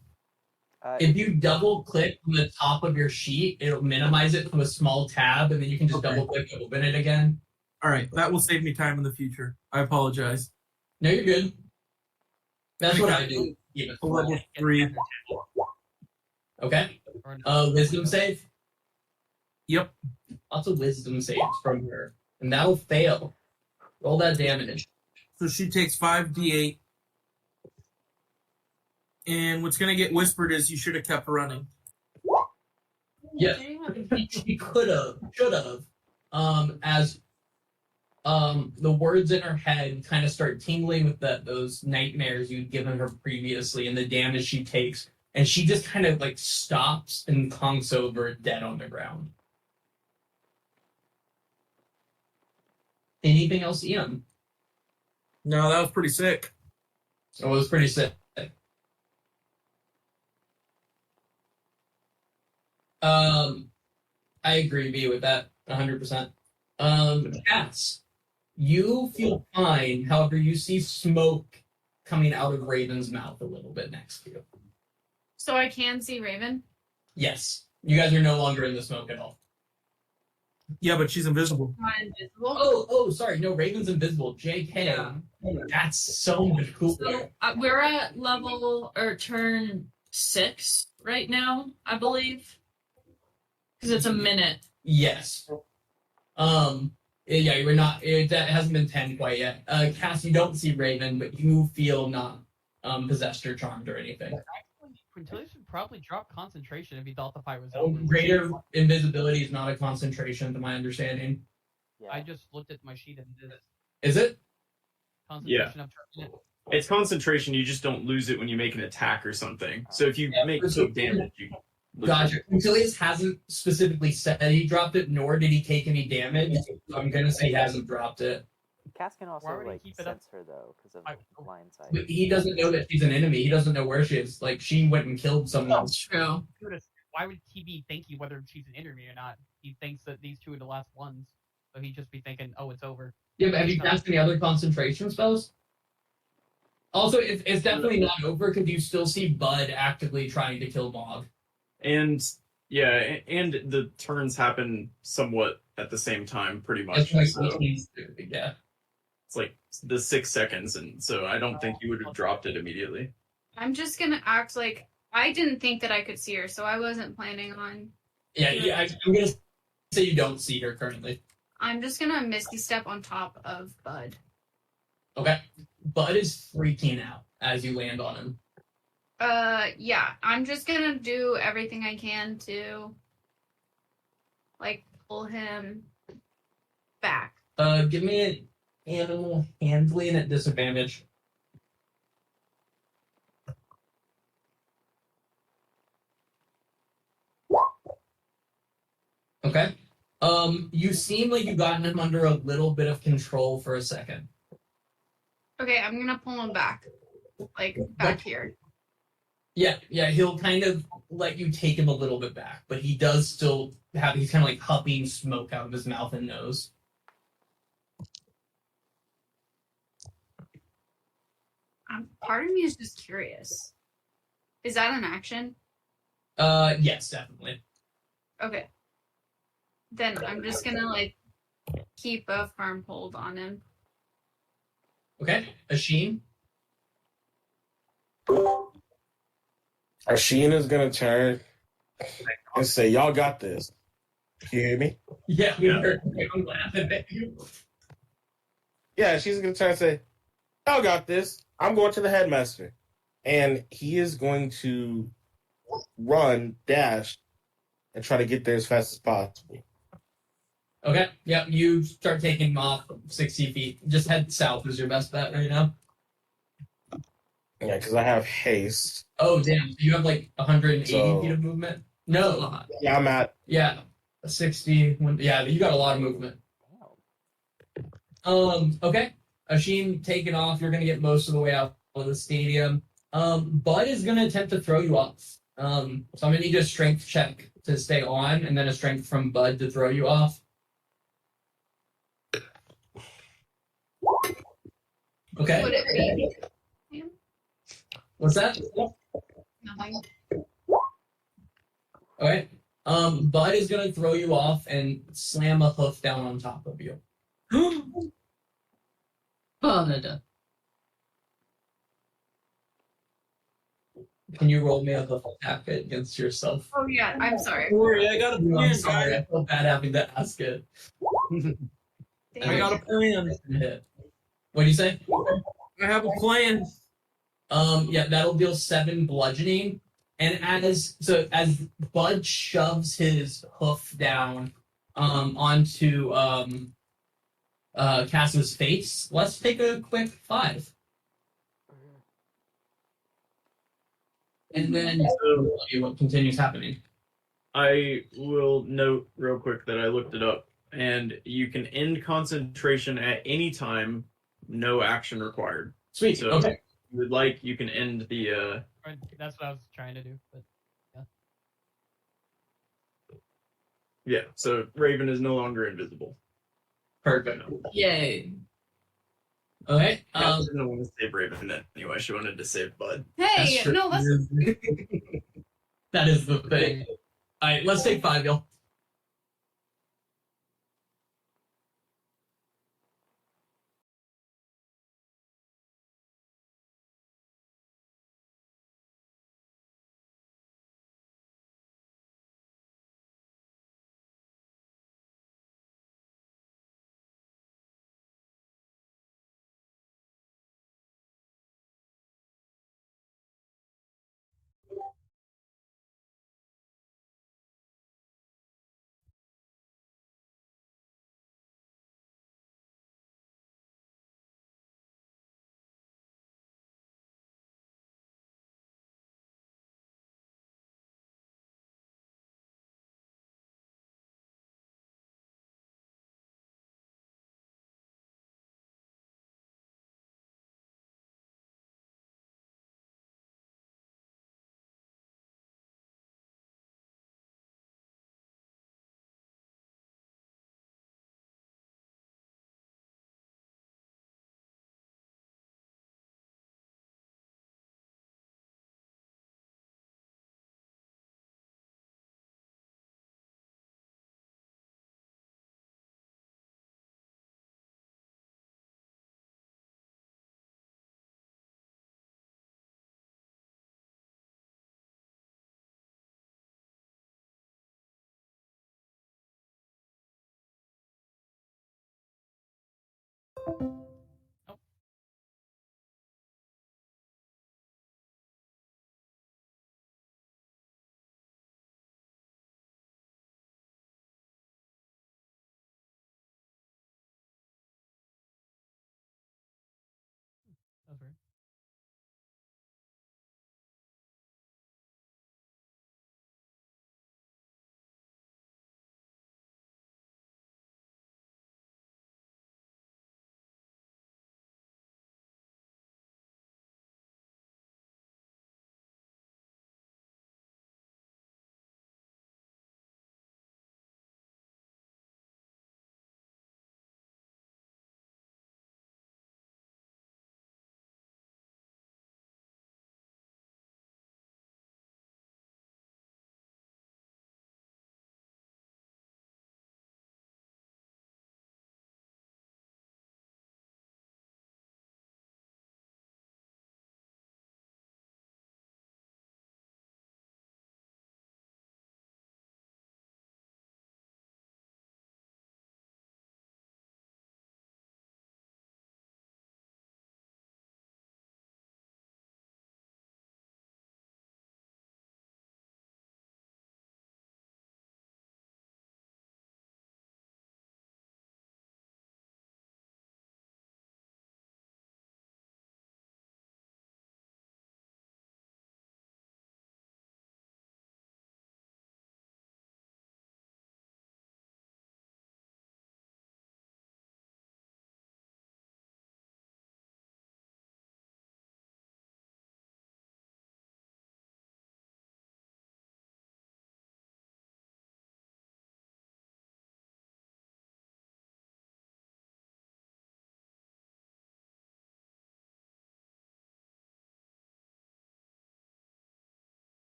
If you double click on the top of your sheet, it'll minimize it to a small tab, and then you can just double click to open it again. All right, that will save me time in the future. I apologize. No, you're good. That's what I do. Yeah. Level 3. Okay. Wisdom save. Yep. Lots of wisdom saves from her, and that'll fail. Roll that damage. So she takes 5d8. And what's going to get whispered is you should have kept running. Yeah, she could have, should have. As the words in her head kind of start tingling with those nightmares you'd given her previously, and the damage she takes and she just kind of like stops and conks over dead on the ground. Anything else, Ian? No, that was pretty sick. It was pretty sick. I agree, B, with that 100%. Cass, you feel fine. However, you see smoke coming out of Raven's mouth a little bit next to you. So I can see Raven. Yes, you guys are no longer in the smoke at all. Yeah, but she's invisible. Am I invisible? Oh, sorry. No, Raven's invisible. JK. Yeah. That's so much cooler. So we're at level or turn 6 right now, I believe, because it's a minute. Yes. Yeah, you're not. That hasn't been 10 quite yet. Cass, you don't see Raven, but you feel not possessed or charmed or anything. Actually, Quintilius would probably drop concentration if he thought the fight was over. Greater invisibility is not a concentration, to my understanding. Yeah. I just looked at my sheet and did it. Is it? Concentration of turn. It's concentration. You just don't lose it when you make an attack or something. So if you make big damage, you lose Gotcha. it. Quintilius hasn't specifically said he dropped it, nor did he take any damage. So I'm gonna say he hasn't dropped it. Cass can also Why would he like keep it up? sense her though because of I- blind sight. But he doesn't know that she's an enemy. He doesn't know where she is. Like, she went and killed someone. That's true. Why would he be thinking whether she's an enemy or not? He thinks that these two are the last ones, so he'd just be thinking, "Oh, it's over." Yeah, but have you cast any other concentration spells? Also, it's definitely not over because you still see Bud actively trying to kill Mog. And yeah, and the turns happen somewhat at the same time, pretty much. It's So like, yeah. it's like the 6 seconds, and so I don't think you would have dropped it immediately. I'm just gonna act like I didn't think that I could see her, so I wasn't planning on. Yeah, I'm gonna say you don't see her currently. I'm just gonna Misty Step on top of Bud. Okay. Bud is freaking out as you land on him. Yeah, I'm just gonna do everything I can to, like, pull him back. Give me an animal handling at disadvantage. Okay. You seem like you've gotten him under a little bit of control for a second. Okay, I'm gonna pull him back, like back here. Yeah, he'll kind of let you take him a little bit back, but he does still have, he's kind of like huffing smoke out of his mouth and nose. Part of me is just curious. Is that an action? Yes, definitely. Okay. Then I'm just gonna like keep a firm hold on him. Okay, Asheen? Asheen is gonna turn and say, "Y'all got this." You hear me? Yeah, we heard him laughing at you. Yeah, she's gonna turn and say, "Y'all got this. I'm going to the headmaster," and he is going to run, dash, and try to get there as fast as possible. Okay, yep, you start taking him off 60 feet. Just head south is your best bet right now. Yeah, because I have haste. Oh, damn. You have like 180 So- feet of movement? No. Yeah, I'm at. Yeah, 60. Yeah, you got a lot of movement. Damn. Okay. Asheen taking off. You're going to get most of the way out of the stadium. Bud is going to attempt to throw you off. So I'm going to need a strength check to stay on, and then a strength from Bud to throw you off. Okay. Would it be What's that? nothing? Okay. Bud is going to throw you off and slam a hoof down on top of you. Bud. Can you roll me a hoof attack against yourself? Oh yeah, I'm sorry. Don't worry, I got a I'm plan, sorry, guys. I feel bad having to ask it. I got a plan. What do you say? I have a plan. Yeah, that'll deal 7 bludgeoning. And as Bud shoves his hoof down onto Cass's face, let's take a quick 5. and then what continues happening. I will note real quick that I looked it up, and you can end concentration at any time, no action required. Sweet. So, Okay. if you would like, you can end the. That's what I was trying to do, but Yeah. So Raven is no longer invisible. Perfect. Yay. Okay. Cat didn't want to save Raven anyway. She wanted to save Bud. Hey, no, that's that is the thing. All right, let's take 5, y'all.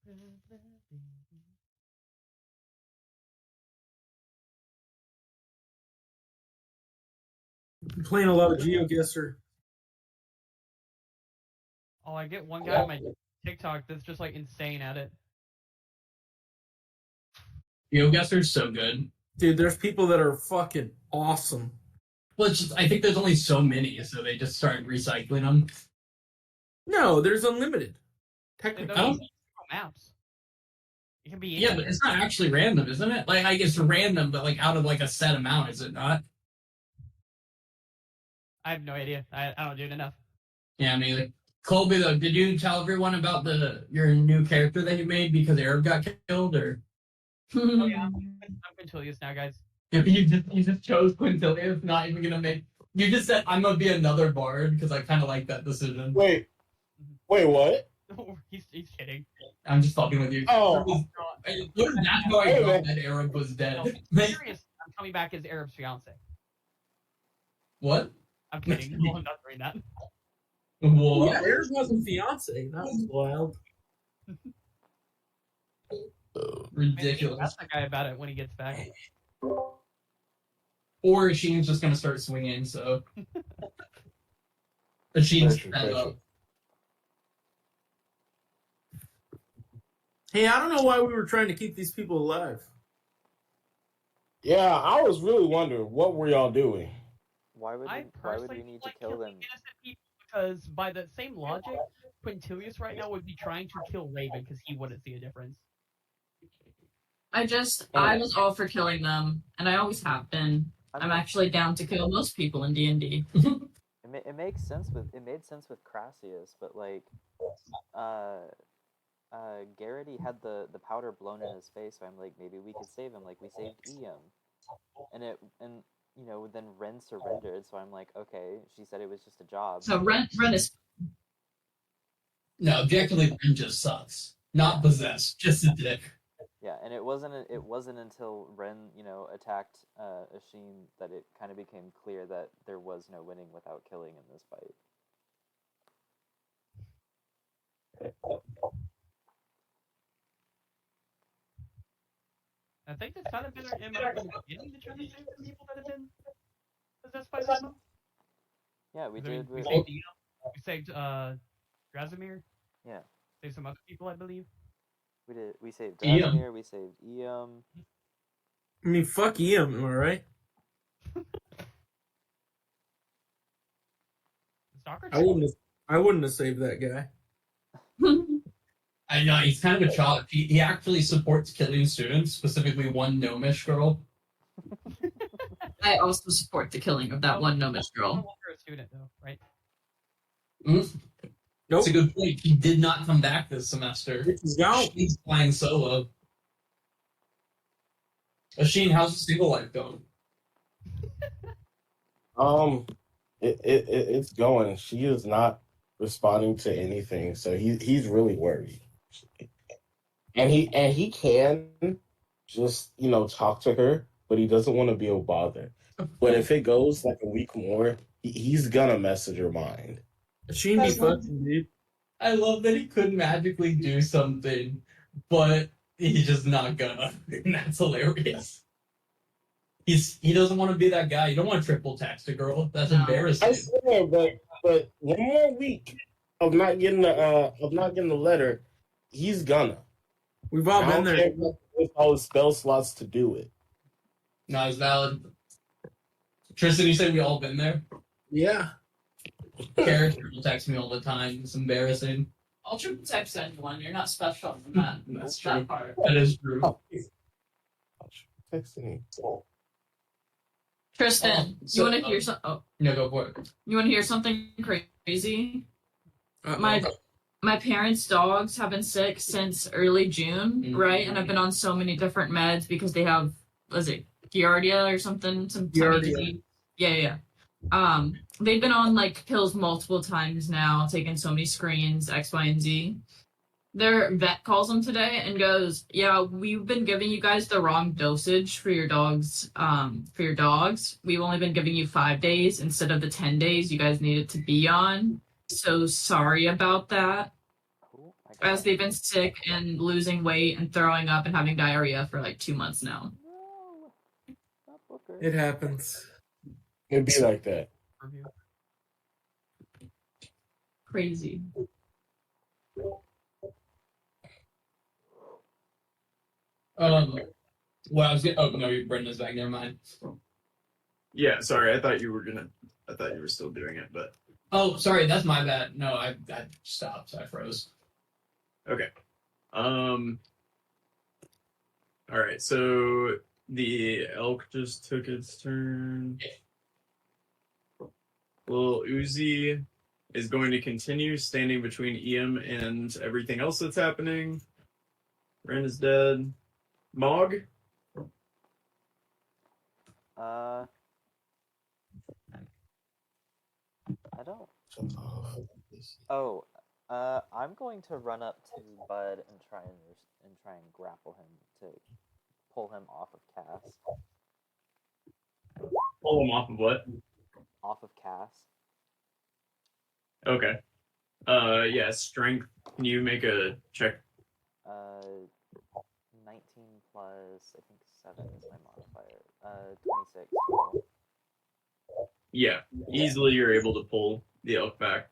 I'm playing a lot of GeoGuessr. Oh, I get one guy on my TikTok that's just like insane at it. GeoGuessr's so good. Dude, there's people that are fucking awesome. Well, it's just, I think there's only so many, so they just started recycling them. No, there's unlimited. Technically, I don't- maps. It can be Yeah, but it's not actually random, isn't it? Like, I guess random, but like out of like a set amount, is it not? I have no idea. I don't do it enough. Yeah, I mean, like, Colby, though, did you tell everyone about your new character that you made because Arab got killed, or? Oh yeah, I'm Quintilius now, guys. Yeah, but you just chose Quintilius, not even gonna make. You just said I'm gonna be another bard because I kind of like that decision. Wait, what? he's kidding. I'm just fucking with you. Oh. That's how I know that Arab was dead. No, serious. I'm coming back as Arab's fiance. What? I'm kidding. No, I'm not doing that. What? Yeah, Arab was a fiance. That was wild. Ridiculous. Ask that guy about it when he gets back. Or Sheen's just gonna start swinging, so. But Sheen's fed up. Hey, I don't know why we were trying to keep these people alive. Yeah, I was really wondering what were y'all doing. Why would we need to kill them? Innocent people because by the same logic, Quintilius right now would be trying to kill Raven because he wouldn't see a difference. I was all for killing them, and I always have been. I'm actually down to kill most people in D&D. It makes sense it made sense with Crassius, but like, Garrity had the powder blown in his face, so I'm like, maybe we could save him, like we saved Iam, and you know, then Ren surrendered, so I'm like, okay, she said it was just a job. So Ren is. No, objectively, Ren just sucks. Not possessed, just a dick. Yeah, and it wasn't until Ren, you know, attacked Ashin that it kind of became clear that there was no winning without killing in this fight. I think that's kind of been our MO in the beginning to try to save the people that have been possessed by them. Yeah, we I mean, did. we saved we saved Drazimir. Yeah. Saved some other people, I believe. We did. We saved Iam. Drazimir. We saved Iam. I mean, fuck Iam, am I right? Stalker. I wouldn't have saved that guy. I know, he's kind of a child. He actually supports killing students, specifically one gnomish girl. I also support the killing of that one gnomish girl. No longer a student, though, right? Nope. That's a good point. He did not come back this semester. He's out. He's flying solo. Ashin, how's the single life going? It's going. She is not responding to anything, so he's really worried. And he can just, you know, talk to her, but he doesn't want to be a bother. But if it goes like a week more, he's gonna message her mind. She be fucking, dude. I love that he could magically do something, but he's just not gonna. And that's hilarious. He doesn't want to be that guy. You don't want to triple text a girl. That's embarrassing. I swear, but one more week of not getting the letter, he's gonna. We've all been there. With all his spell slots to do it. No, it's valid. Tristan, you said we all been there? Yeah. Character will text me all the time. It's embarrassing. I'll triple text anyone. You're not special from that. That's that true. part. That is true. Texting. Tristan, you want to hear something? Oh, No, go for it. you want to hear something crazy? Uh-oh. My parents' dogs have been sick since early June, right? And I've been on so many different meds because they have, was it Giardia or something? Some tummy Giardia. disease. Yeah. They've been on like pills multiple times now, taking so many screens, X, Y, and Z. Their vet calls them today and goes, "Yeah, we've been giving you guys the wrong dosage for your dogs. We've only been giving you 5 days instead of the 10 days you guys needed to be on. So sorry about that." Cool. as they've been sick and losing weight and throwing up and having diarrhea for like 2 months now. No, not Booker. It happens. It'd be like that. Review. Crazy. Well, I was gonna. Oh no, Brenda's back. Never mind. Yeah, sorry. I thought you were still doing it, but Oh, sorry, that's my bad. No, I stopped. I froze. okay. All right. So the elk just took its turn. Well, Uzi is going to continue standing between EM and everything else that's happening. Ren is dead. Mog? I don't. Oh, I'm going to run up to Bud and try and grapple him to pull him off of Cass. Pull him off of what? Off of Cass. Okay. Yeah, strength. Can you make a check? 19 plus, I think 7 is my modifier. 26 total. Yeah, easily you're able to pull the elk back.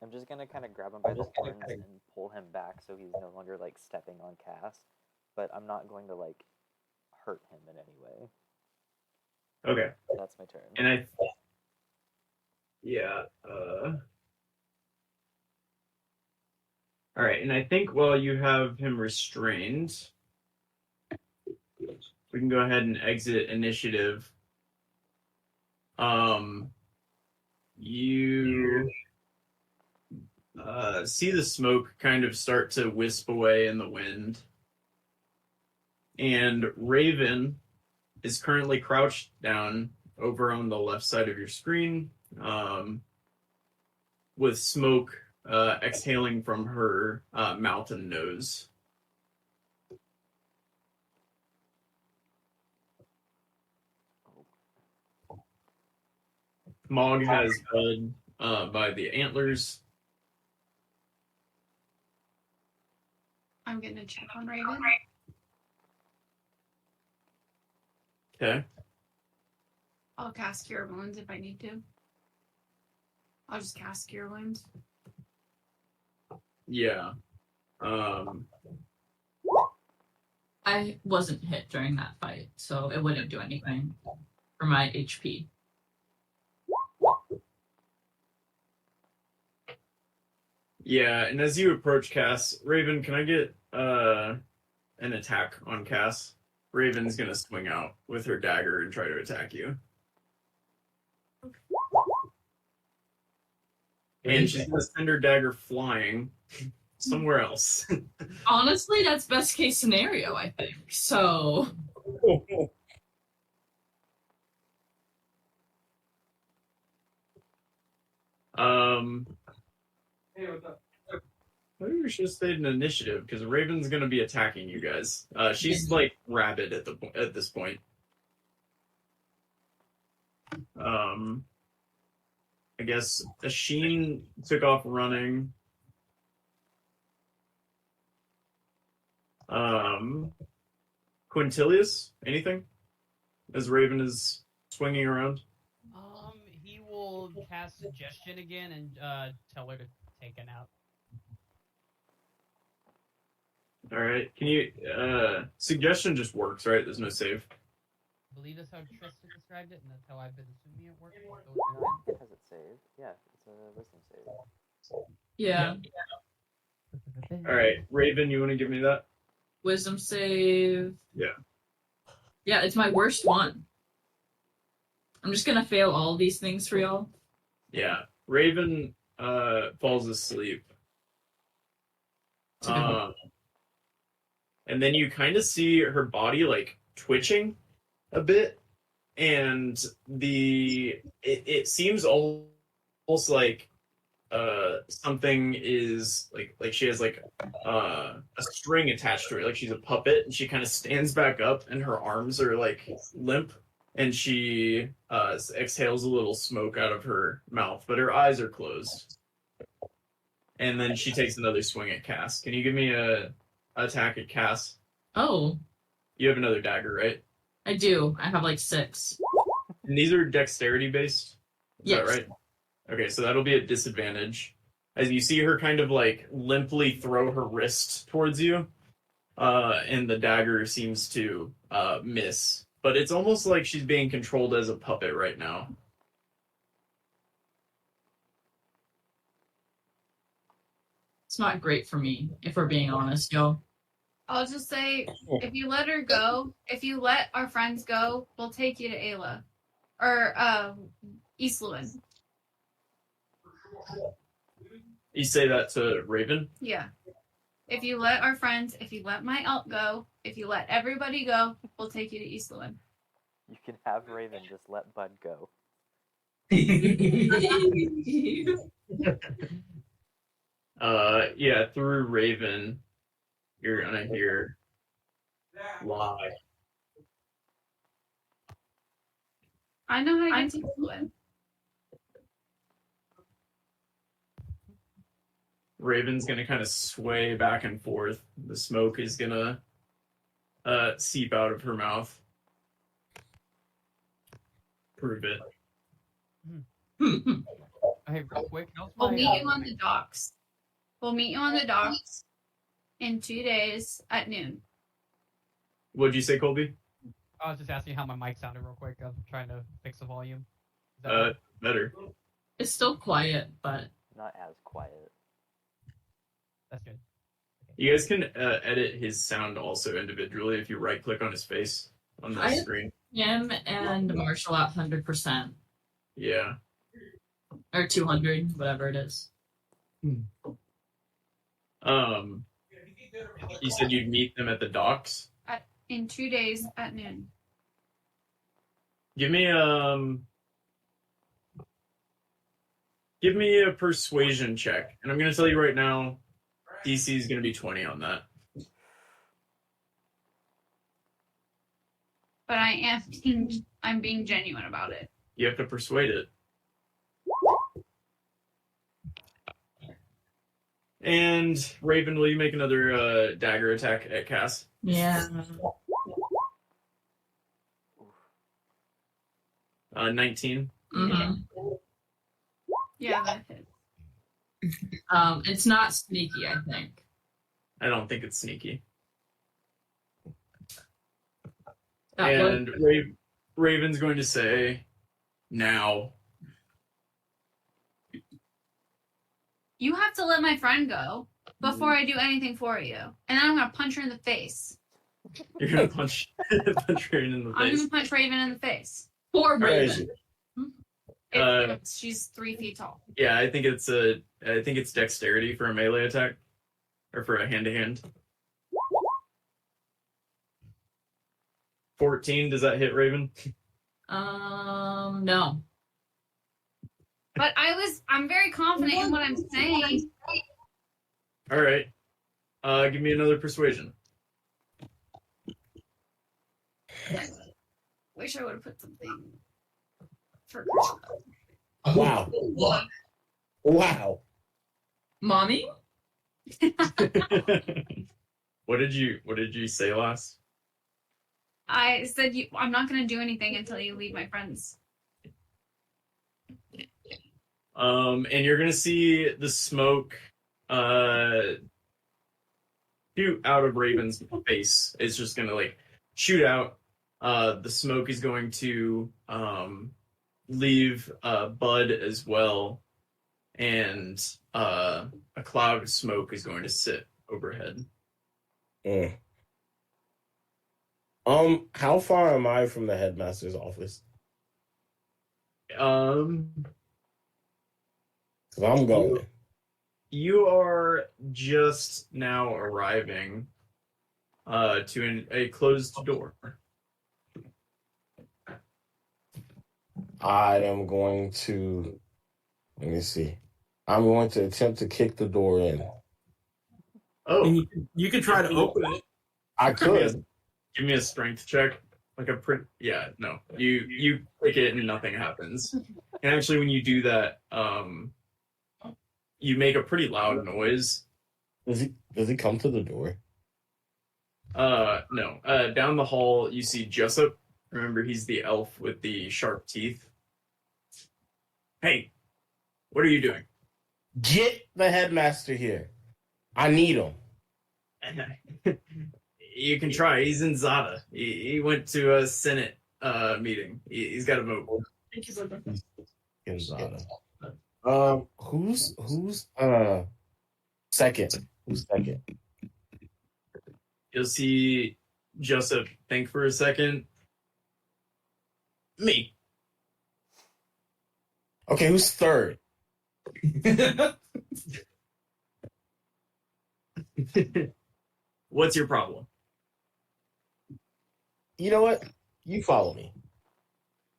I'm just gonna kind of grab him by the horns and pull him back so he's no longer like stepping on Cass, but I'm not going to like hurt him in any way. Okay. That's my turn. And all right, and I think while you have him restrained, we can go ahead and exit initiative. You see the smoke kind of start to wisp away in the wind. And Raven is currently crouched down over on the left side of your screen, with smoke exhaling from her mouth and nose. Mog has Bud by the antlers. I'm gonna check on Raven. Okay. I'll cast Cure Wounds if I need to. I'll just cast Cure Wounds. Yeah. I wasn't hit during that fight, so it wouldn't do anything for my HP. Yeah, and as you approach Cass, Raven, can I get an attack on Cass? Raven's gonna swing out with her dagger and try to attack you. And she's gonna send her dagger flying somewhere else. Honestly, that's best case scenario, I think. So Hey, what's up? Maybe we should have stayed in initiative because Raven's gonna be attacking you guys. She's like rabid at this point. I guess Asheen took off running. Quintilius, anything? As Raven is swinging around. He will cast Suggestion again and tell her to take it out. All right. Can you suggestion just works, right? There's no save. I believe that's how Tristan described it, and that's how I've been assuming it works. Has it saved? Yeah, it's a wisdom save. yeah. All right, Raven, you want to give me that? Wisdom save. Yeah. Yeah, it's my worst one. I'm just gonna fail all these things for y'all. Yeah. Raven falls asleep. And then you kind of see her body like twitching a bit, and it seems almost like something is like she has like a string attached to her, like she's a puppet, and she kind of stands back up and her arms are like limp, and she exhales a little smoke out of her mouth, but her eyes are closed. and then she takes another swing at Cass. Can you give me a attack at Cass? Oh, You have another dagger, right? I do. I have like 6. And these are dexterity based. Is that Yes. right? Okay, so that'll be a disadvantage. As you see her kind of like limply throw her wrist towards you, and the dagger seems to miss. But it's almost like she's being controlled as a puppet right now. It's not great for me, if we're being honest, yo. I'll just say, if you let her go, if you let our friends go, we'll take you to Ayla. Or, East Lewin. You say that to Raven? Yeah. If you let our friends, if you let my elk go, if you let everybody go, we'll take you to East Lewin. You can have Raven just let Bud go. Yeah, through Raven, you're gonna hear lie. I know how to get to East Lewin. Raven's gonna kind of sway back and forth. The smoke is gonna seep out of her mouth. Prove it. Hey, real quick, how's We'll my, meet you on the docks. We'll meet you on the docks in 2 days at noon. What'd you say, Colby? I was just asking how my mic sounded real quick. I'm trying to fix the volume. Is that Better. It's still quiet, but Not as quiet. That's good. You guys can edit his sound also individually if you right click on his face on the screen. him and Marshall at 100%. Yeah. Or 200, whatever it is. You said you'd meet them at the docks? In 2 days at noon. Give me a persuasion check. And I'm gonna tell you right now, DC is gonna be 20 on that. But I'm being genuine about it. You have to persuade it. And Raven, will you make another dagger attack at Cass? Yeah. 19. Mm-hmm. Yeah, that hits. It's not sneaky, I think. I don't think it's sneaky. That And Raven's going to say, now. You have to let my friend go before I do anything for you. And then I'm going to punch her in the face. You're going to punch Raven in the I'm face. going to punch Raven in the face. Poor Raven. She's 3 feet tall. Yeah, I think it's dexterity for a melee attack. Or for a hand-to-hand. 14, does that hit Raven? No. But I'm very confident in what I'm saying. All right. Give me another persuasion. Wish I would have put something for Wow. Wow. Mommy? What did you say last? I said I'm not going to do anything until you leave my friends. And you're gonna see the smoke shoot out of Raven's face. It's just gonna like shoot out. The smoke is going to leave Bud as well, and a cloud of smoke is going to sit overhead. How far am I from the headmaster's office? Because I'm going. You are just now arriving to a closed door. I am going to, let me see. I'm going to attempt to kick the door in. Oh, And you can try to open it. I could. Give me a strength check. Like a pretty, yeah, no. You kick it and nothing happens. And actually, when you do that, you make a pretty loud noise. Does he come to the door? No. Down the hall, you see Jessup. Remember, he's the elf with the sharp teeth. Hey, what are you doing? Get the headmaster here. I need him. You can try. He's in Zada. He went to a Senate meeting. He's got a vote. In Zada. Who's second? Who's second? You'll see Joseph think for a second. Me. Okay, who's third? What's your problem? You know what? You follow me.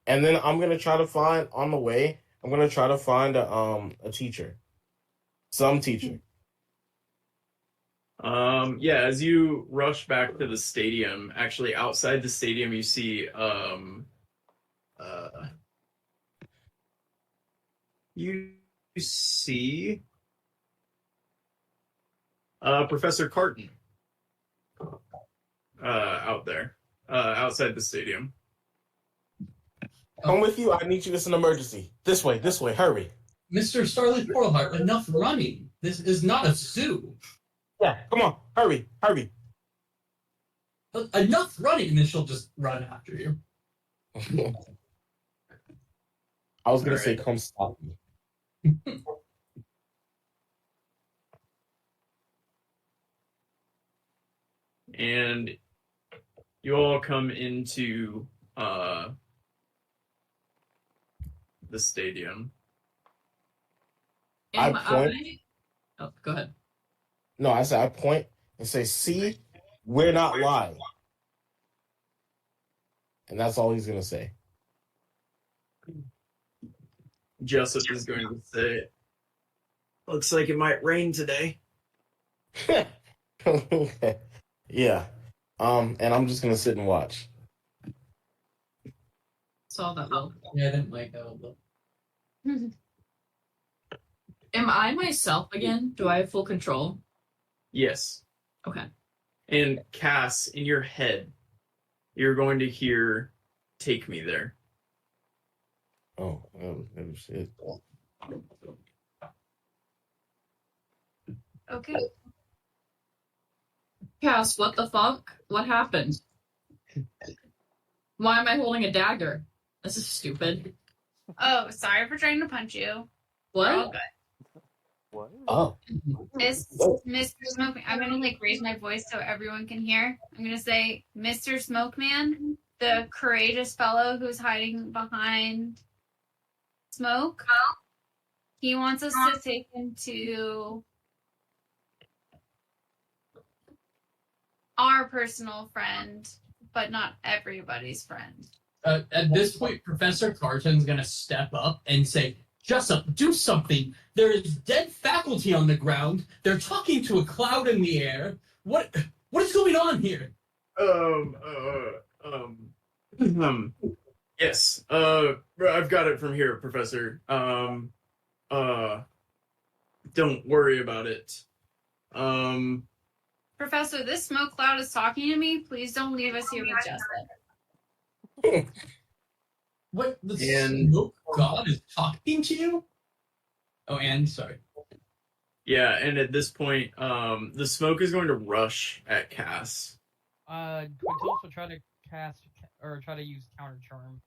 And then I'm gonna try to find on the way. I'm gonna try to find a teacher, some teacher. Yeah. As you rush back to the stadium, actually outside the stadium, you see you see Professor Carton out there outside the stadium. Come with you. I need you. It's an emergency. This way, hurry. Mr. Starlight Portalheart, enough running. This is not a zoo. Yeah, come on, hurry. Enough running, and then she'll just run after you. I was gonna All say, right. come stop me. And you all come into the stadium. Am I point. Oh, go ahead. No, I said I point and say, "See, we're not lying," and that's all he's gonna say. Jessup is going to say, "Looks like it might rain today." Yeah. And I'm just gonna sit and watch. Saw that look. Yeah, I didn't like that look. Am I myself again? Do I have full control? Yes. Okay. And Cass, in your head, you're going to hear, "Take me there." Oh shit. Okay. Cass, what the fuck? What happened? Why am I holding a dagger? This is stupid. Oh, sorry for trying to punch you. We're all What? good. What? Oh. Mr. Smoke, I'm gonna raise my voice so everyone can hear. I'm gonna say, Mr. Smokeman, the courageous fellow who's hiding behind smoke. He wants us to take him to our personal friend, but not everybody's friend. At this point, Professor Carton's gonna step up and say, Jessup, do something. There is dead faculty on the ground. They're talking to a cloud in the air. What is going on here? Yes. I've got it from here, Professor. Don't worry about it. Professor, this smoke cloud is talking to me. Please don't leave us here with Jessup. What the And- smoke god is talking to you? Oh, and sorry. Yeah, and at this point, the smoke is going to rush at Cass. Quintilis will try to cast or try to use counter charm.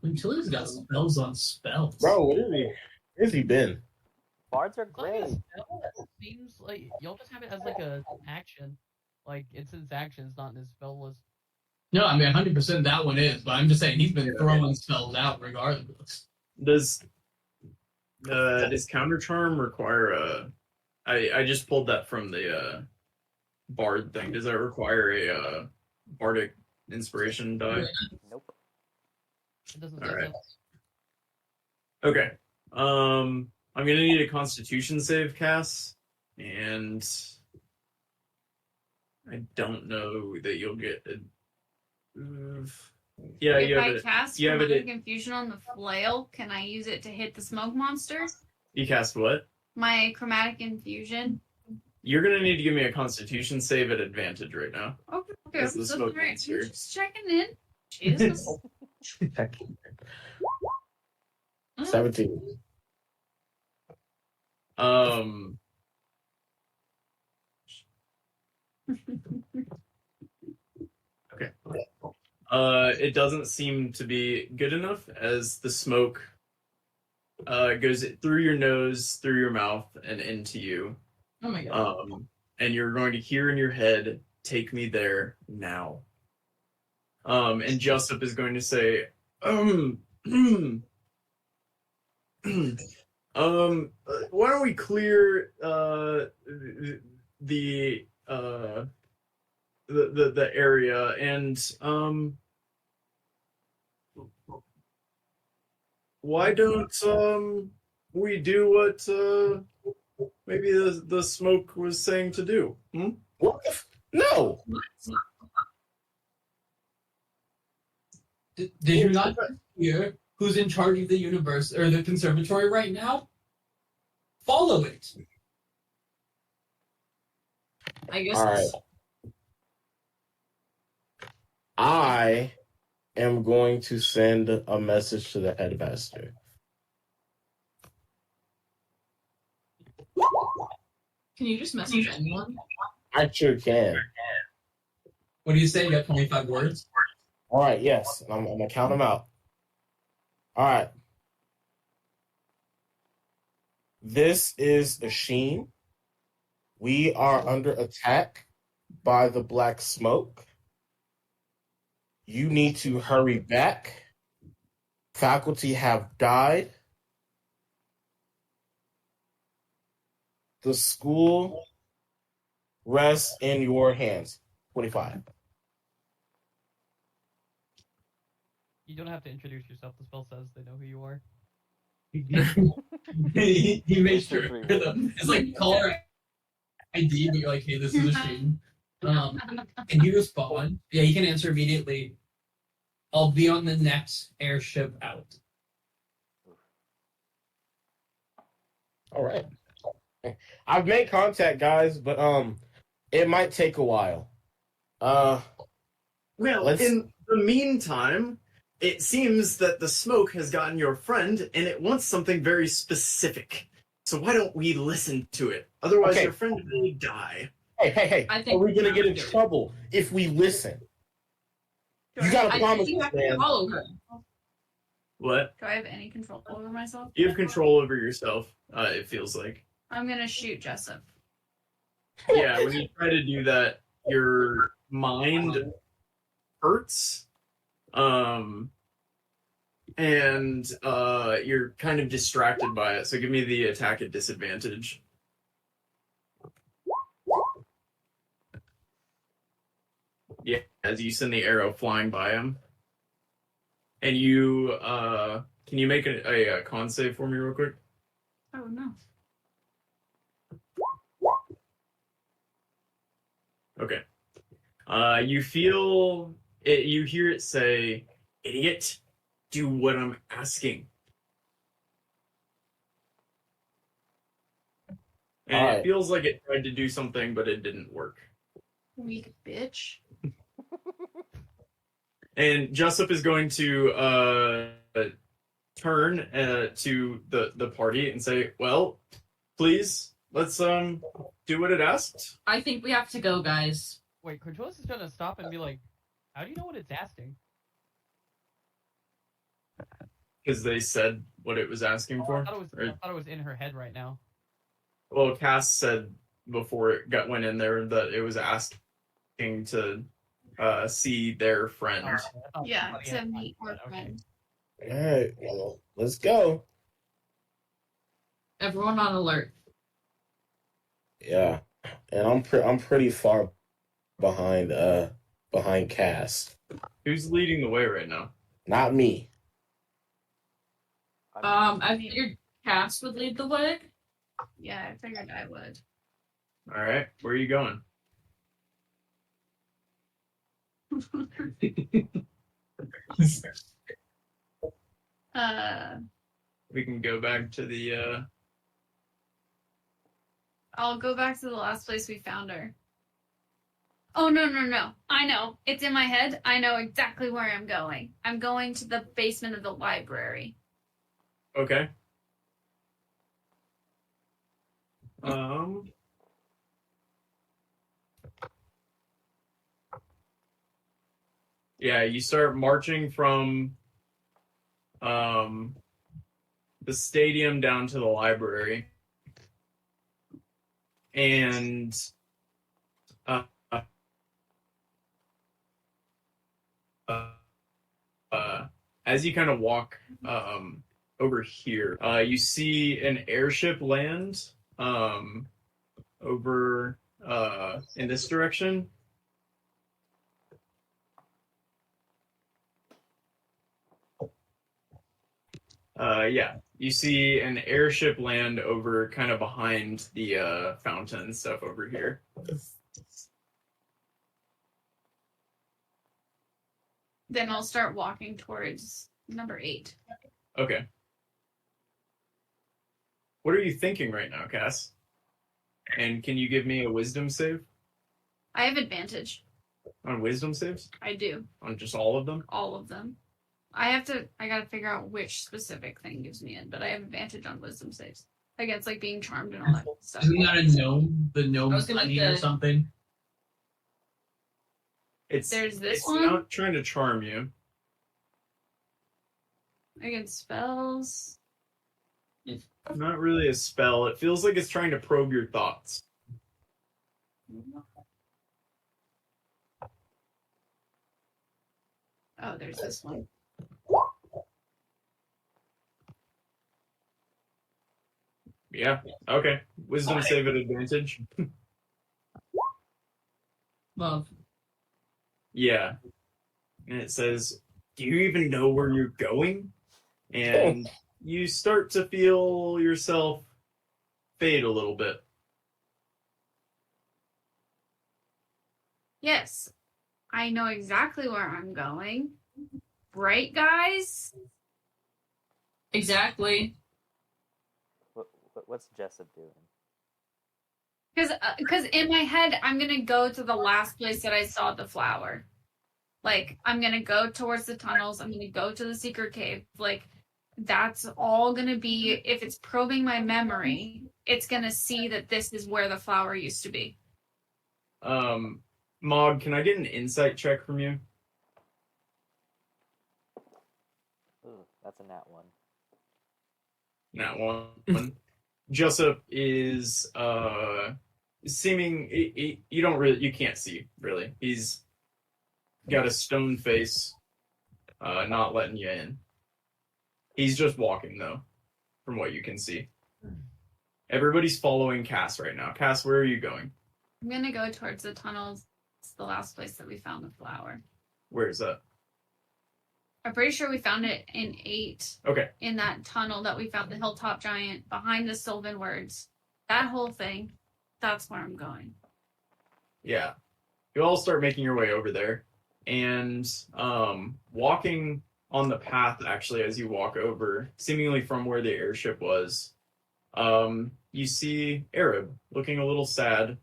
Quintilia's got spells on spells. Bro, where's he been? Bards are It's not like great. a spell. It seems like you'll just have it as like a action. Like it's his actions, not in his spell list. No, I mean 100% that one is, but I'm just saying he's been throwing spells out regardless. Does counter charm require a? I just pulled that from the bard thing. Does that require a bardic inspiration die? Nope. It doesn't All say right. so. Okay. I'm gonna need a Constitution save, Cass, and I don't know that you'll get. Yeah, if you have I it. cast You have it. Chromatic Infusion on the flail, can I use it to hit the smoke monster? You cast what? My Chromatic Infusion. You're gonna need to give me a Constitution save at advantage right now. Okay, As the that's smoke alright. monster. I'm just checking in. Jesus. 17. Okay. It doesn't seem to be good enough as the smoke goes through your nose, through your mouth, and into you. Oh my god. And you're going to hear in your head, "Take me there now." And Jessup is going to say, why don't we clear the area and why don't we do what maybe the smoke was saying to do? What? No. Did you not hear who's in charge of the universe or the conservatory right now? Follow it. I guess. All right. I am going to send a message to the headmaster. Can you just message anyone? I sure can. What do you say? You got 25 words? All right, yes. I'm going to count them out. All right. This is a Sheen. We are under attack by the black smoke. You need to hurry back. Faculty have died. The school rests in your hands. 25. You don't have to introduce yourself. The spell says they know who you are. He made sure. It's like caller ID, but you're like, hey, this is a Sheen. Can you respond? Yeah, you can answer immediately. I'll be on the next airship out. All right. I've made contact, guys, but it might take a while. Well, in the meantime, it seems that the smoke has gotten your friend, and it wants something very specific. So why don't we listen to it? Otherwise, your friend may die. Hey! I think are we gonna get in trouble if we listen? You gotta promise you us, have to man. follow her. What? Do I have any control over myself? You have control over yourself, it feels like. I'm gonna shoot Jessup. Yeah, when you try to do that, your mind hurts. And you're kind of distracted by it. So give me the attack at disadvantage. Yeah, as you send the arrow flying by him. And you, can you make a con save for me real quick? Oh no. Okay. You feel it, you hear it say, "Idiot, do what I'm asking." And it feels like it tried to do something, but it didn't work. Weak bitch. And Jessup is going to turn to the party and say, "Well, please, let's do what it asked." I think we have to go, guys. Wait, Cortulus is gonna stop and be like, "How do you know what it's asking?" Because they said what it was asking for. I thought it was in her head right now. Well, Cass said before it went in there that it was asking to see their friend. Yeah, to meet her friend. All right, well, let's go. Everyone on alert. Yeah, and I'm pretty far behind Cass. Who's leading the way right now? Not me. I figured Cass would lead the way. Yeah, I figured I would. All right, where are you going? We can go back to the. I'll go back to the last place we found her. Oh, no. I know. It's in my head. I know exactly where I'm going. I'm going to the basement of the library. Okay. Yeah, you start marching from the stadium down to the library. And uh, as you kind of walk over here, you see an airship land over in this direction. Yeah, you see an airship land over kind of behind the fountain and stuff over here. Then I'll start walking towards number 8. Okay. What are you thinking right now, Cass? And can you give me a wisdom save? I have advantage. On wisdom saves? I do. On just all of them? All of them. I gotta figure out which specific thing gives me it, but I have advantage on wisdom saves. Against like being charmed and all that stuff. Isn't that a gnome? The gnome honey or something? There's this it's one. Not trying to charm you. Against spells. It's not really a spell. It feels like it's trying to probe your thoughts. Oh, there's this one. Yeah. Okay. Wisdom save at advantage. Love. Yeah. And it says, "Do you even know where you're going?" And you start to feel yourself fade a little bit. Yes. I know exactly where I'm going. Right, guys? Exactly. What's Jessup doing? Because in my head, I'm going to go to the last place that I saw the flower. Like, I'm going to go towards the tunnels. I'm going to go to the secret cave. Like, that's all going to be, if it's probing my memory, it's going to see that this is where the flower used to be. Mog, can I get an insight check from you? Ooh, that's a nat 1. Nat 1. Jessup is seeming you can't see really. He's got a stone face, not letting you in. He's just walking though, from what you can see. Everybody's following Cass right now. Cass, where are you going? I'm going to go towards the tunnels. It's the last place that we found the flower. Where is that? I'm pretty sure we found it in 8. Okay. In that tunnel that we found the hilltop giant behind the Sylvan words. That whole thing. That's where I'm going. Yeah. You all start making your way over there. And walking on the path, actually, as you walk over, seemingly from where the airship was, you see Arab looking a little sad,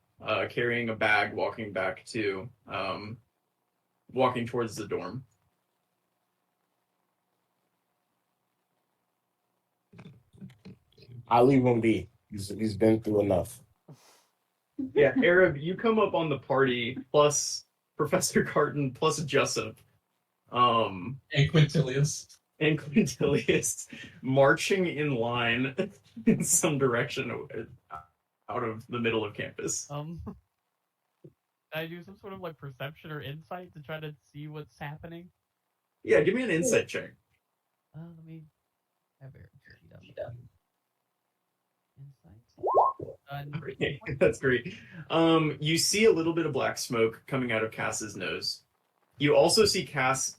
carrying a bag, walking towards the dorm. I'll leave him be. He's been through enough. Yeah, Arab, you come up on the party plus Professor Carton plus Jessup. And Quintilius. And Quintilius marching in line in some direction out of the middle of campus. I do some sort of like perception or insight to try to see what's happening. Yeah, give me an insight check. Let me have it. Okay, that's great. You see a little bit of black smoke coming out of Cass's nose. You also see Cass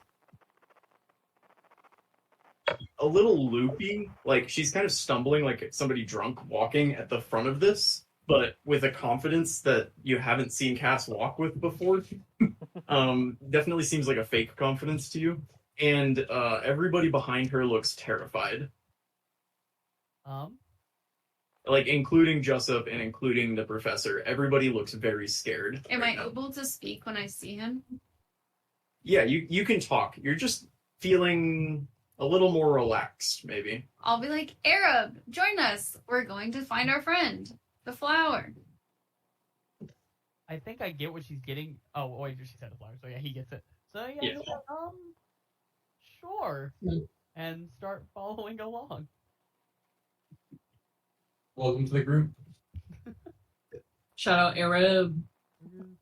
a little loopy, like she's kind of stumbling like somebody drunk walking at the front of this, but with a confidence that you haven't seen Cass walk with before. Definitely seems like a fake confidence to you. and everybody behind her looks terrified, like including Jessup and including the professor. Everybody looks very scared. Am I able to speak when I see him? Yeah, you can talk. You're just feeling a little more relaxed, maybe. I'll be like, Arab, join us. We're going to find our friend, the flower. I think I get what she's getting. Oh, wait, she said the flower, so yeah, he gets it. So yeah, Yeah. Sure. And start following along. Welcome to the group. Shout out Arab.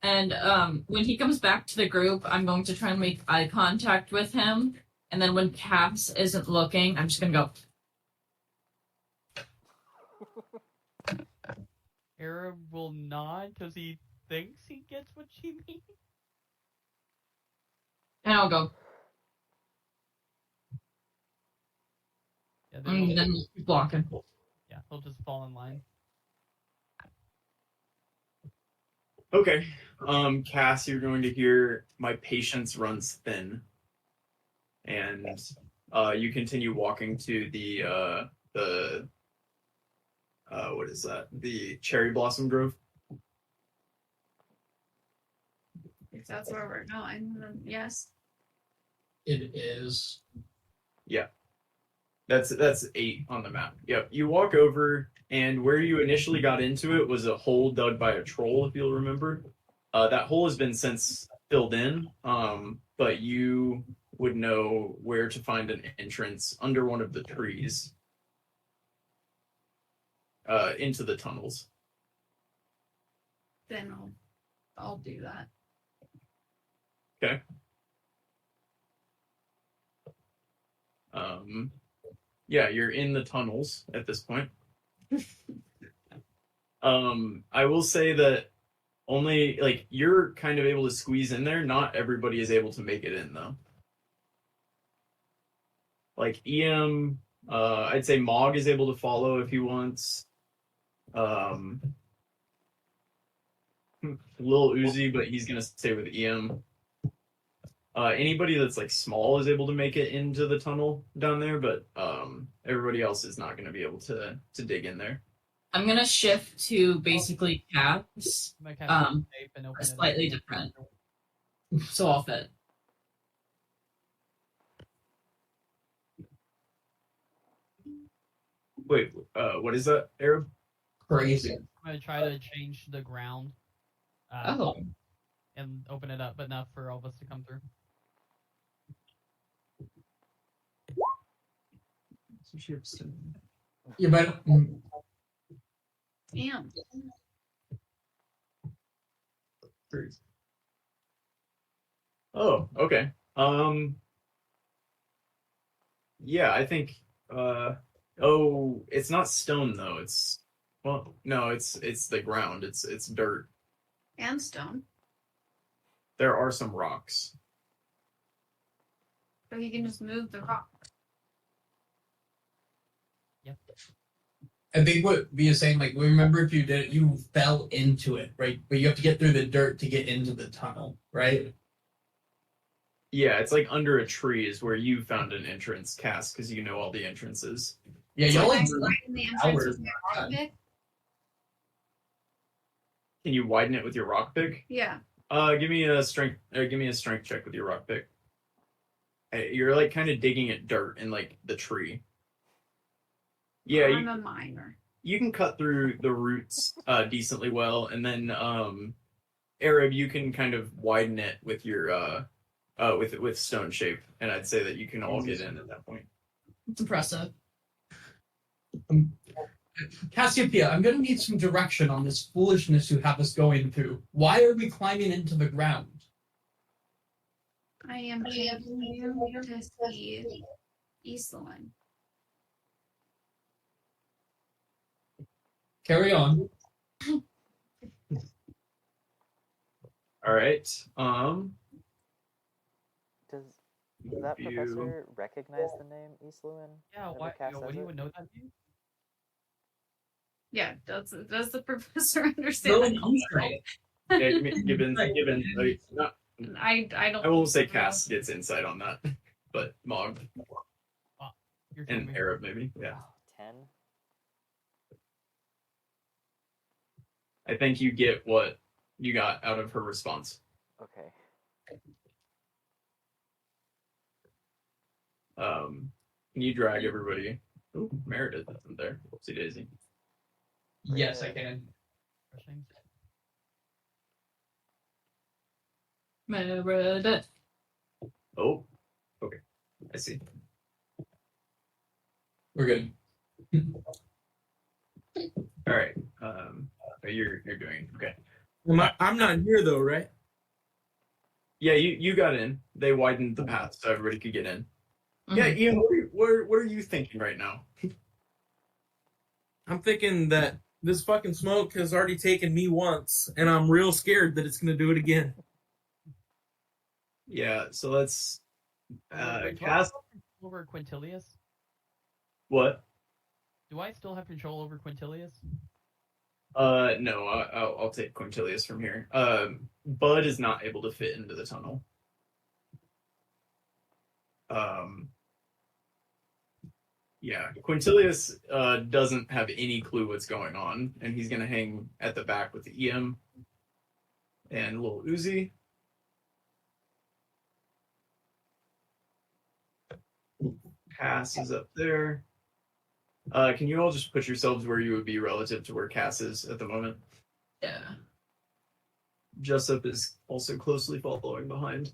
And when he comes back to the group, I'm going to try and make eye contact with him. And then when Cass isn't looking, I'm just gonna go. Arab will nod because he thinks he gets what she means. And I'll go. Yeah, And then keep walking. Yeah, he'll just fall in line. Okay. Cass, you're going to hear my patience runs thin. And you continue walking to the what is that? The cherry blossom grove. If that's where we're going, then yes. It is. Yeah. That's 8 on the map. Yep. You walk over, and where you initially got into it was a hole dug by a troll, if you'll remember. That hole has been since filled in, but you would know where to find an entrance under one of the trees into the tunnels. Then I'll do that. Okay. Yeah, you're in the tunnels at this point. I will say that only, like, you're kind of able to squeeze in there. Not everybody is able to make it in, though. Like, EM, I'd say Mog is able to follow if he wants. Lil Uzi, but he's going to stay with EM. Anybody that's like small is able to make it into the tunnel down there, but everybody else is not going to be able to dig in there. I'm gonna shift to basically Cass. Slightly different. So I'll fit. Wait, what is that, Arab? Crazy. I'm gonna try to change the ground. And open it up, but not for all of us to come through. You better. Damn. Oh, okay. Yeah, I think it's not stone though. It's the ground. It's dirt. And stone. There are some rocks. So he can just move the rock. Yep. I think what V is saying, like, remember if you did it, you fell into it, right? But you have to get through the dirt to get into the tunnel, right? Yeah, it's like under a tree is where you found an entrance, Cass, because you know all the entrances. Yeah, you So only I drew widen the entrance with my rock pick? Can you widen it with your rock pick? Yeah. Give me a strength check with your rock pick. You're like kind of digging at dirt in like the tree. Yeah, I'm a miner. You can cut through the roots decently well, and then Arab, you can kind of widen it with your with stone shape, and I'd say that you can all get in at that point. It's impressive. Cassiopeia, I'm going to need some direction on this foolishness you have us going through. Why are we climbing into the ground? I am taking you to see Eastland. Carry on. All right. Does that professor recognize the name East Lewin? Yeah, why? Would he would know that name? Yeah, does the professor understand? Given, I don't. I don't. I won't say Cass gets insight on that. but Mog You're telling and me. Arab maybe. Yeah. 10. I think you get what you got out of her response. Okay. Can you drag everybody? Oh, Meredith isn't there. Whoopsie daisy. Yes, I can. Meredith. Oh, okay. I see. We're good. All right. You're doing okay. I'm not here though, right? Yeah, you got in. They widened the path so everybody could get in. Mhm. Yeah, Ian, what are you thinking right now? I'm thinking that this fucking smoke has already taken me once, and I'm real scared that it's gonna do it again. Yeah, so let's Wait, do I cast. still have control over Quintilius? What? Do I still have control over Quintilius? No, I'll take Quintilius from here. Bud is not able to fit into the tunnel. Yeah, Quintilius doesn't have any clue what's going on, and he's gonna hang at the back with the EM and little Uzi. Cass is up there. Can you all just put yourselves where you would be relative to where Cass is at the moment? Yeah. Jessup is also closely following behind.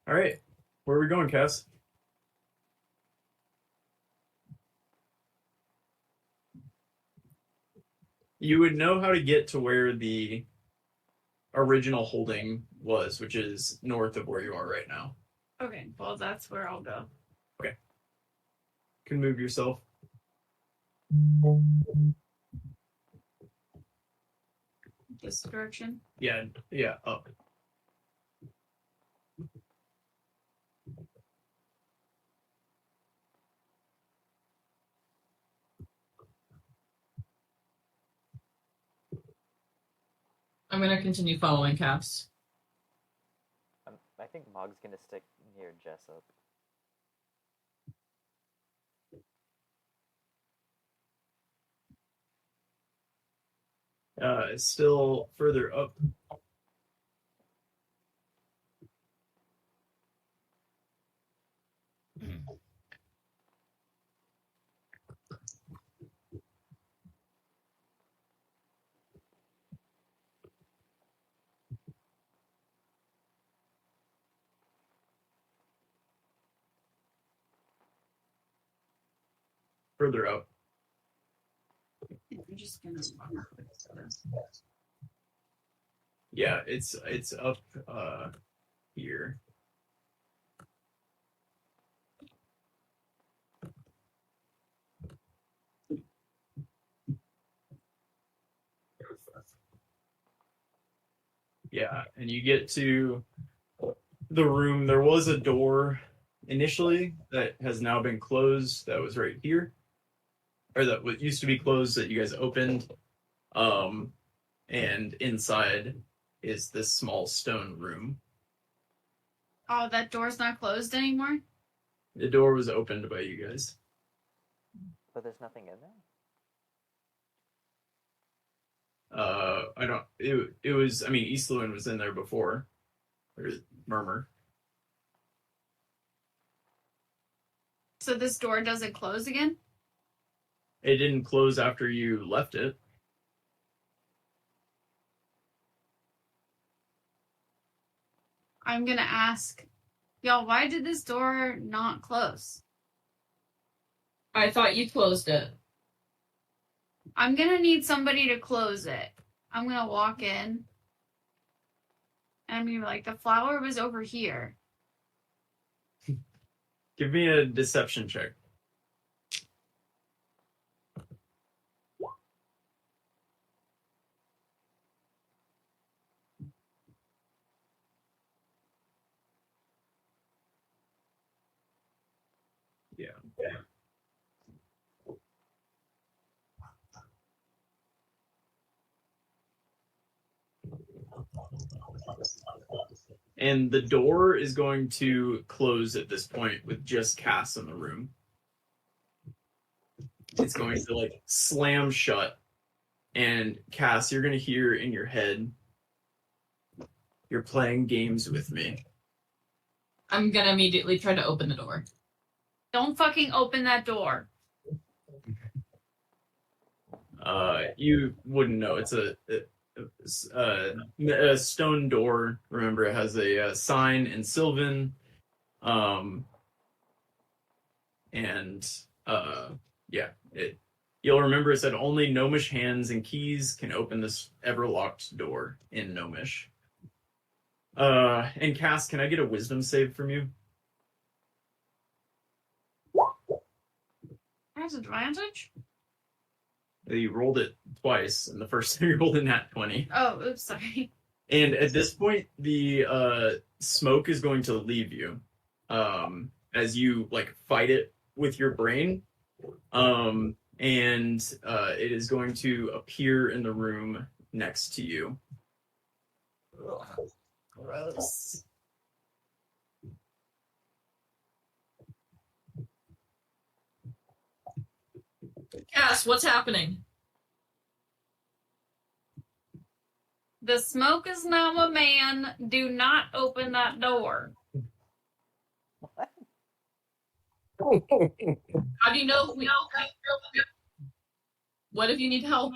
All right, where are we going, Cass? You would know how to get to where the original holding was, which is north of where you are right now. Okay, well, that's where I'll go. Okay. Can move yourself. This direction? Yeah, up. I'm gonna continue following Cass. I think Mog's gonna stick near Jessup. It's still further up. Further up. I'm just gonna. Yeah, it's up here. Yeah, and you get to the room. There was a door initially that has now been closed. That was right here, or that what used to be closed that you guys opened. And inside is this small stone room. Oh, that door's not closed anymore? The door was opened by you guys. But there's nothing in there? I don't. It was. I mean, East Lewin was in there before. There's Murmur. So this door doesn't close again? It didn't close after you left it. I'm gonna ask, y'all, why did this door not close? I thought you closed it. I'm gonna need somebody to close it. I'm gonna walk in. And I'm gonna be like, the flower was over here. Give me a deception check. Yeah. And the door is going to close at this point with just Cass in the room. It's going to like slam shut. And Cass, you're going to hear in your head, "You're playing games with me." I'm gonna immediately try to open the door. Don't fucking open that door. You wouldn't know. It's a stone door. Remember, it has a sign in Sylvan. Yeah, you'll remember it said only gnomish hands and keys can open this ever-locked door in gnomish. And Cass, can I get a wisdom save from you? Has advantage? You rolled it twice, and the first time you rolled a nat 20. Oh, oops, sorry. And at this point, the smoke is going to leave you as you like fight it with your brain. And it is going to appear in the room next to you. Ugh, gross. Cass, what's happening? The smoke is now a man. Do not open that door. How do you know if we What if you need help?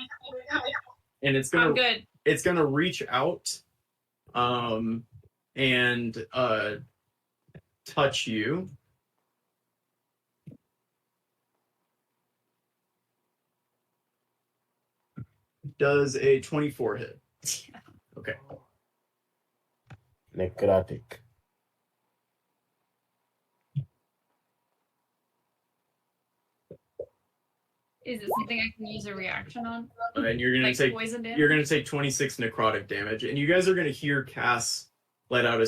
And it's I'm gonna good. it's gonna reach out and touch you. Does a 24 hit? Okay. Necrotic. Is it something I can use a reaction on? And you're gonna Like take poison damage? you're gonna take 26 necrotic damage, and you guys are gonna hear Cass let out a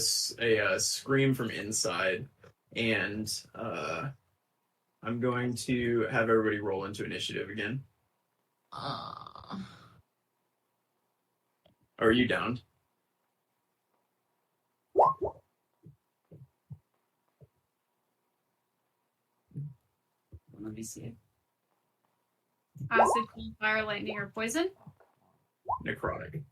scream from inside, and I'm going to have everybody roll into initiative again. Are you downed? Let me see. Acid, cold, fire, lightning, or poison? Necrotic.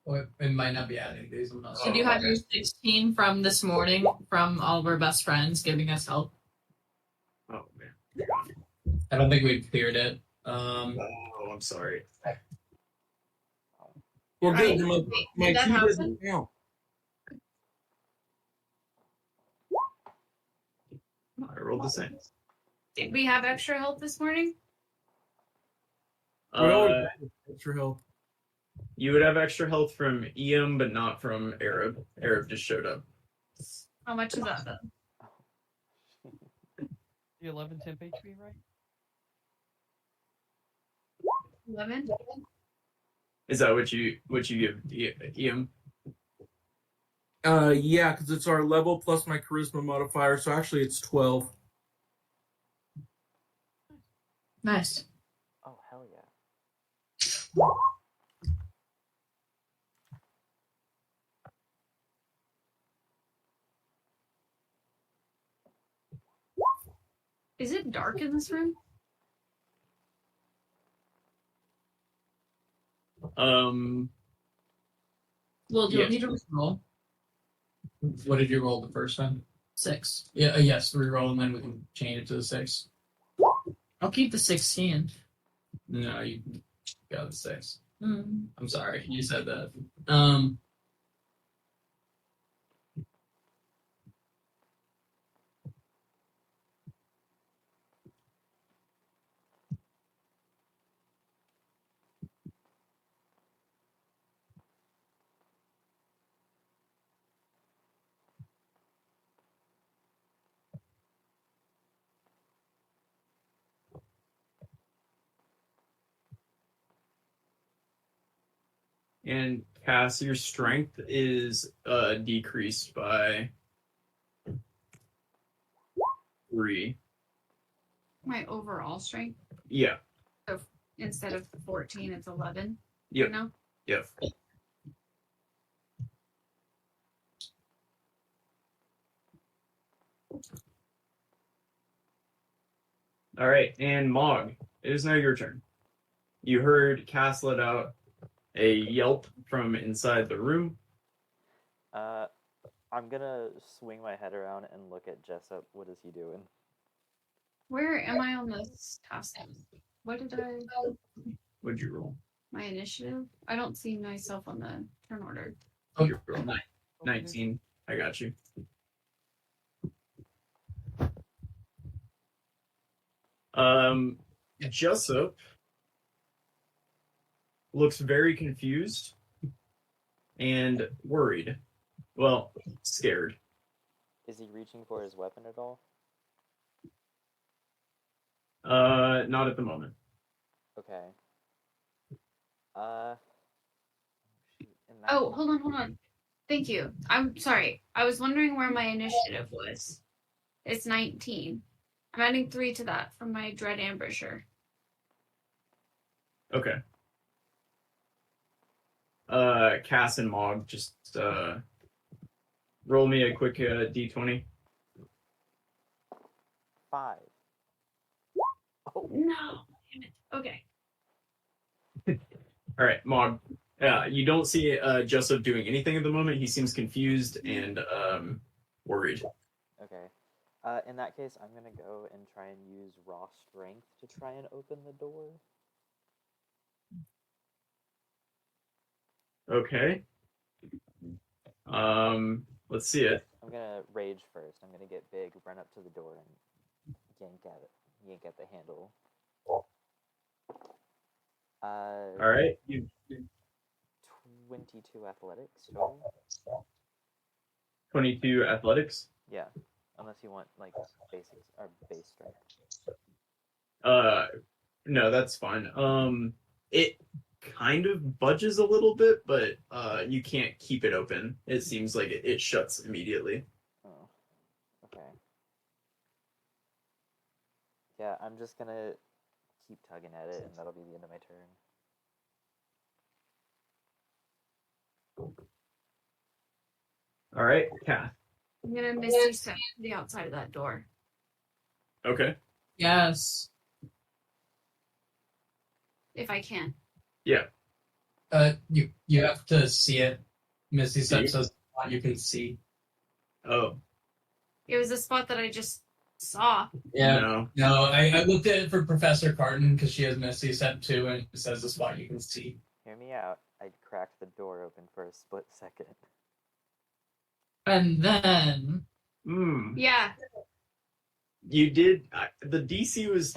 Or it might not be adding these. I'm not sure. Did you have your 16 from this morning from all of our best friends giving us help? Oh man. I don't think we've cleared it. Oh, I'm sorry. Well, good. My Did that key happen? doesn't count. I rolled the same. Did we have extra help this morning? Extra help. You would have extra health from Iam, but not from Arab. Arab just showed up. How much is that then? The 11 temp HP, right? 11? Is that what you give Iam? Yeah, because it's our level plus my charisma modifier, so actually it's 12. Nice. Oh, hell yeah. Is it dark in this room? Well, do you want me Yes. to roll? What did you roll the first time? 6. Yeah, yes, reroll and then we can change it to the 6. I'll keep the 16. No, you got the 6. Mm. I'm sorry, you said that. And Cass, your strength is decreased by 3. My overall strength? Yeah. So instead of 14, it's 11. Yep. You know? Yep. All right, and Mog, it is now your turn. You heard Cass let out a yelp from inside the room. I'm gonna swing my head around and look at Jessup. What is he doing? Where am I on this task? What did I? What'd you roll? My initiative? I don't see myself on the turn order. Oh, you rolled 19. I got you. Jessup looks very confused and worried. Well, scared. Is he reaching for his weapon at all? Not at the moment. Okay. Oh, hold on. Thank you. I'm sorry. I was wondering where my initiative was. It's 19. I'm adding 3 to that from my Dread Ambusher. Okay. Cass and Mog, just roll me a quick d20. 5. Oh no! Damn it. Okay. All right, Mog. You don't see Jessup doing anything at the moment. He seems confused and worried. Okay. In that case, I'm gonna go and try and use raw strength to try and open the door. Okay. Let's see it. I'm gonna rage first. I'm gonna get big, run up to the door, and yank at the handle. All right. 22 athletics total. 22 athletics. Yeah, unless you want like basics or base strength. No, that's fine. It kind of budges a little bit, but you can't keep it open. It seems like it shuts immediately. Oh, okay. Yeah, I'm just gonna keep tugging at it, and that'll be the end of my turn. All right, Kath. I'm gonna Misty Step to the outside of that door. Okay. Yes. If I can. Yeah. You have to see it. Misty Step says you can see. Oh. It was a spot that I just saw. Yeah. No, I looked at it for Professor Carton because she has Misty Step too, and it says the spot you can see. Hear me out. I cracked the door open for a split second. And then. Yeah. You did. The DC was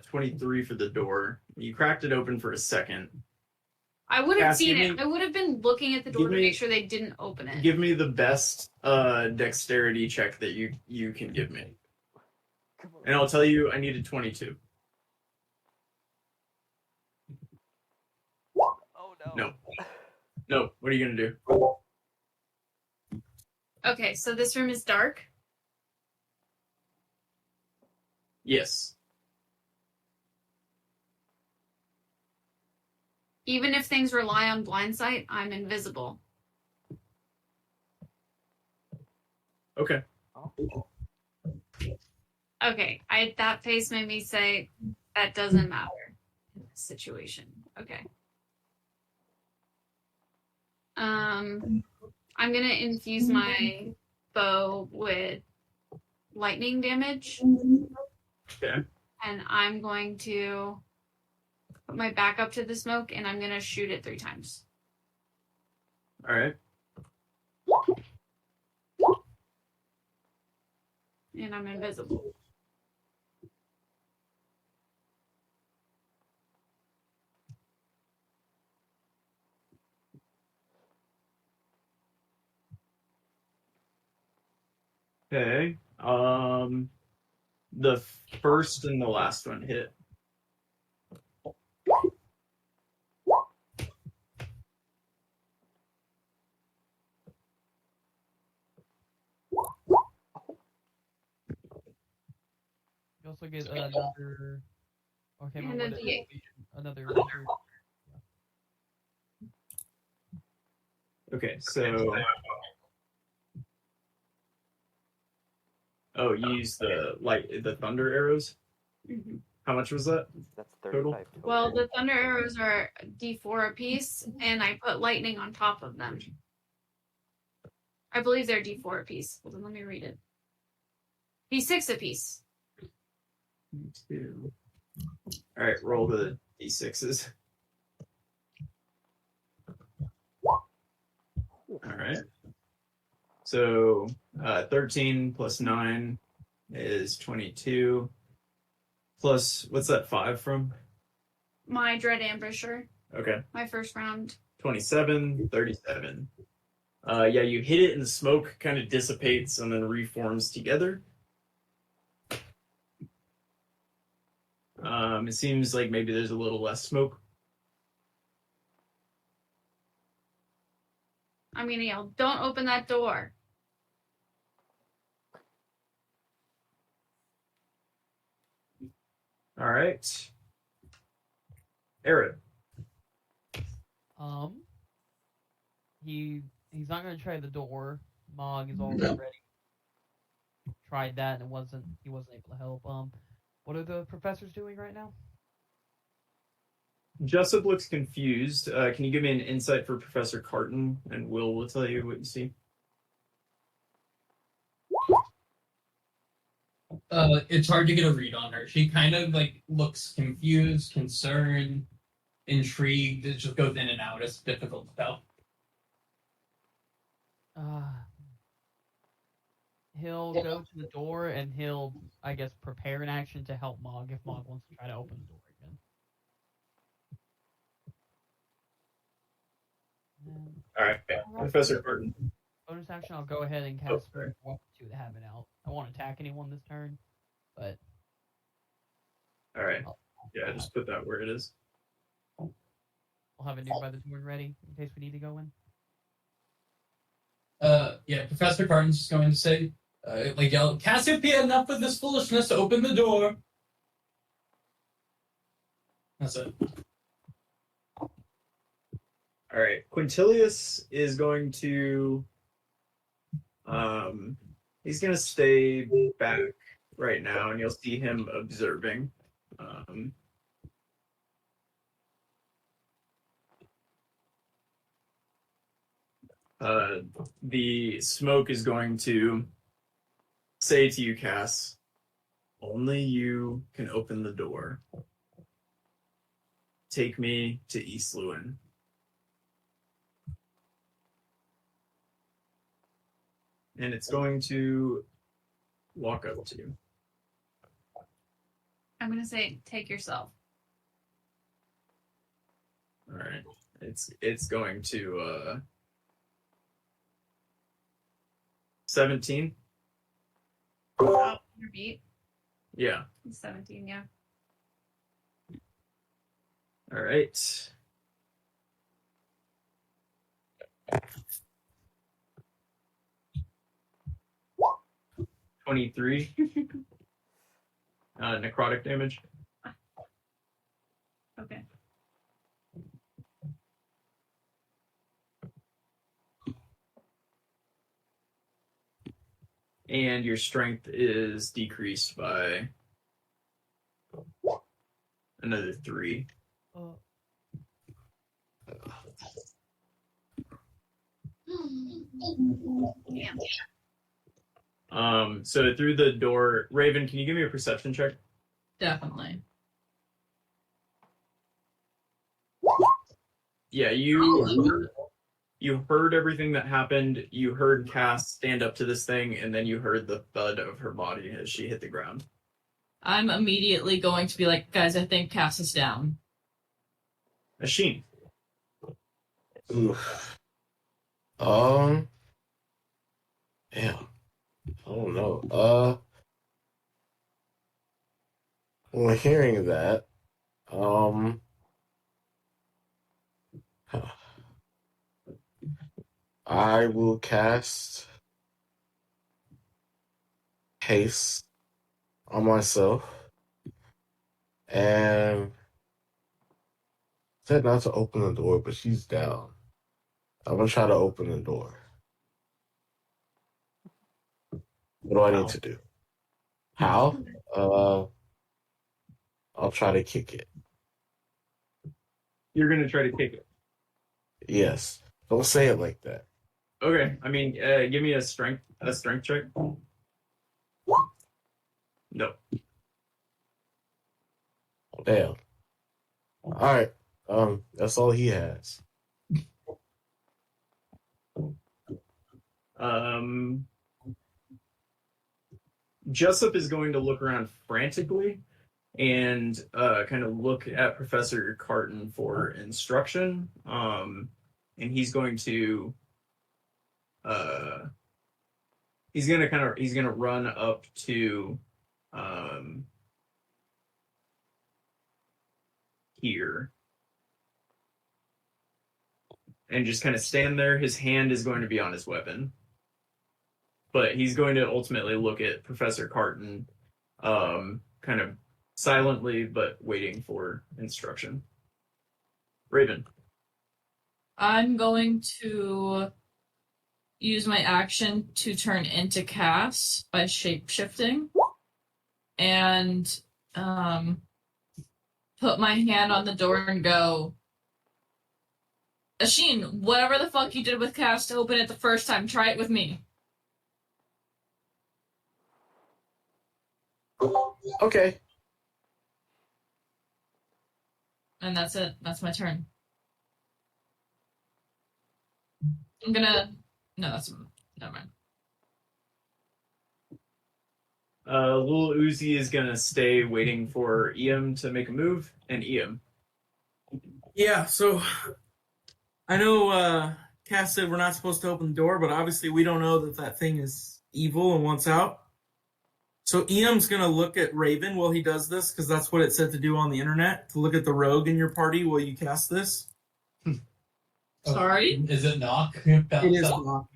23 for the door. You cracked it open for a second. I would have seen it. I would have been looking at the door to make sure they didn't open it. Give me the best dexterity check that you can give me. And I'll tell you, I needed 22. Oh no. No. No. What are you gonna do? Okay, so this room is dark. Yes. Even if things rely on blind sight, I'm invisible. Okay. Okay, that face made me say that doesn't matter in this situation. Okay. I'm gonna infuse my bow with lightning damage. Okay. And I'm going to put my back up to the smoke and I'm gonna shoot it 3 times. All right. And I'm invisible. Okay. The first and the last one hit. You also get another. Okay, Another. another. Okay, so you use the thunder arrows. Mm-hmm. How much was that? That's Total? 35 total. Well, the thunder arrows are D4 apiece, and I put lightning on top of them. I believe they're D4 apiece. Hold on, let me read it. D6 apiece. 2. All right, roll the d6s. All right. So 13 plus 9 is 22. Plus, what's that 5 from? My Dread Ambusher. Okay. My first round. 27, 37. Yeah, you hit it and the smoke kind of dissipates and then reforms together. It seems like maybe there's a little less smoke. I'm gonna yell, "Don't open that door." All right. Eric. He's not gonna try the door. Mog is already tried that and he wasn't able to help. What are the professors doing right now? Jessup looks confused. Can you give me an insight for Professor Carton, and will tell you what you see? It's hard to get a read on her. She kind of like looks confused, concerned, intrigued. It just goes in and out. It's difficult to tell. He'll go to the door and he'll, I guess, prepare an action to help Mog if Mog wants to try to open the door again. All right, Professor Carton. Bonus action, I'll go ahead and cast Spirit Weapon 2 to have it out. I won't attack anyone this turn, but... All right. Yeah, just put that where it is. I'll have it nearby the door and ready in case we need to go in. Yeah, Professor Carton's just going to say, yell, Cassiopeia, enough with this foolishness, open the door. That's it. All right, Quintilius is going to, he's going to stay back right now, and you'll see him observing. The smoke is going to say to you, Cass, only you can open the door. Take me to East Lewin. And it's going to walk up to you. I'm gonna say, "Take yourself." All right. It's going to 17. Oh, your beat. Yeah. 17, yeah. All right. $23 necrotic damage. Okay. And your strength is decreased by another 3. Damn. So through the door, Raven, can you give me a perception check? Definitely. Yeah, you heard everything that happened. You heard Cass stand up to this thing, and then you heard the thud of her body as she hit the ground. I'm immediately going to be like, guys, I think Cass is down. Machine. Oof. Yeah. I don't know. Well, hearing that, I will cast haste on myself and said not to open the door, but she's down. I'm gonna try to open the door. What do I need to do? How? I'll try to kick it. You're gonna try to kick it. Yes. Don't say it like that. Okay. I mean, give me a strength check. No. Oh, damn. All right. That's all he has. Jessup is going to look around frantically and kind of look at Professor Carton for instruction. And he's going to he's gonna run up to here and just kind of stand there. His hand is going to be on his weapon, but he's going to ultimately look at Professor Carton, kind of silently, but waiting for instruction. Raven. I'm going to use my action to turn into Cass by shape-shifting and put my hand on the door and go, Asheen, whatever the fuck you did with Cass to open it the first time, try it with me. Okay. And that's it. That's my turn. I'm gonna... No, that's... Never mind. Lil Uzi is gonna stay waiting for Iam to make a move, and Iam. Yeah, so I know Cass said we're not supposed to open the door, but obviously we don't know that thing is evil and wants out. So Iam's going to look at Raven while he does this, because that's what it said to do on the internet, to look at the rogue in your party while you cast this. Sorry? Is it knock? It is knock.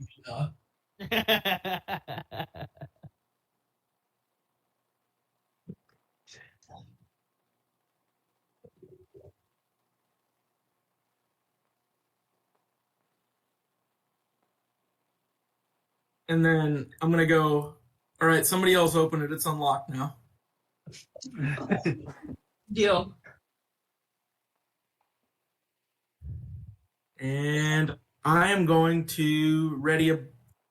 And then I'm going to go, all right, somebody else open it. It's unlocked now. Deal. And I am going to ready a...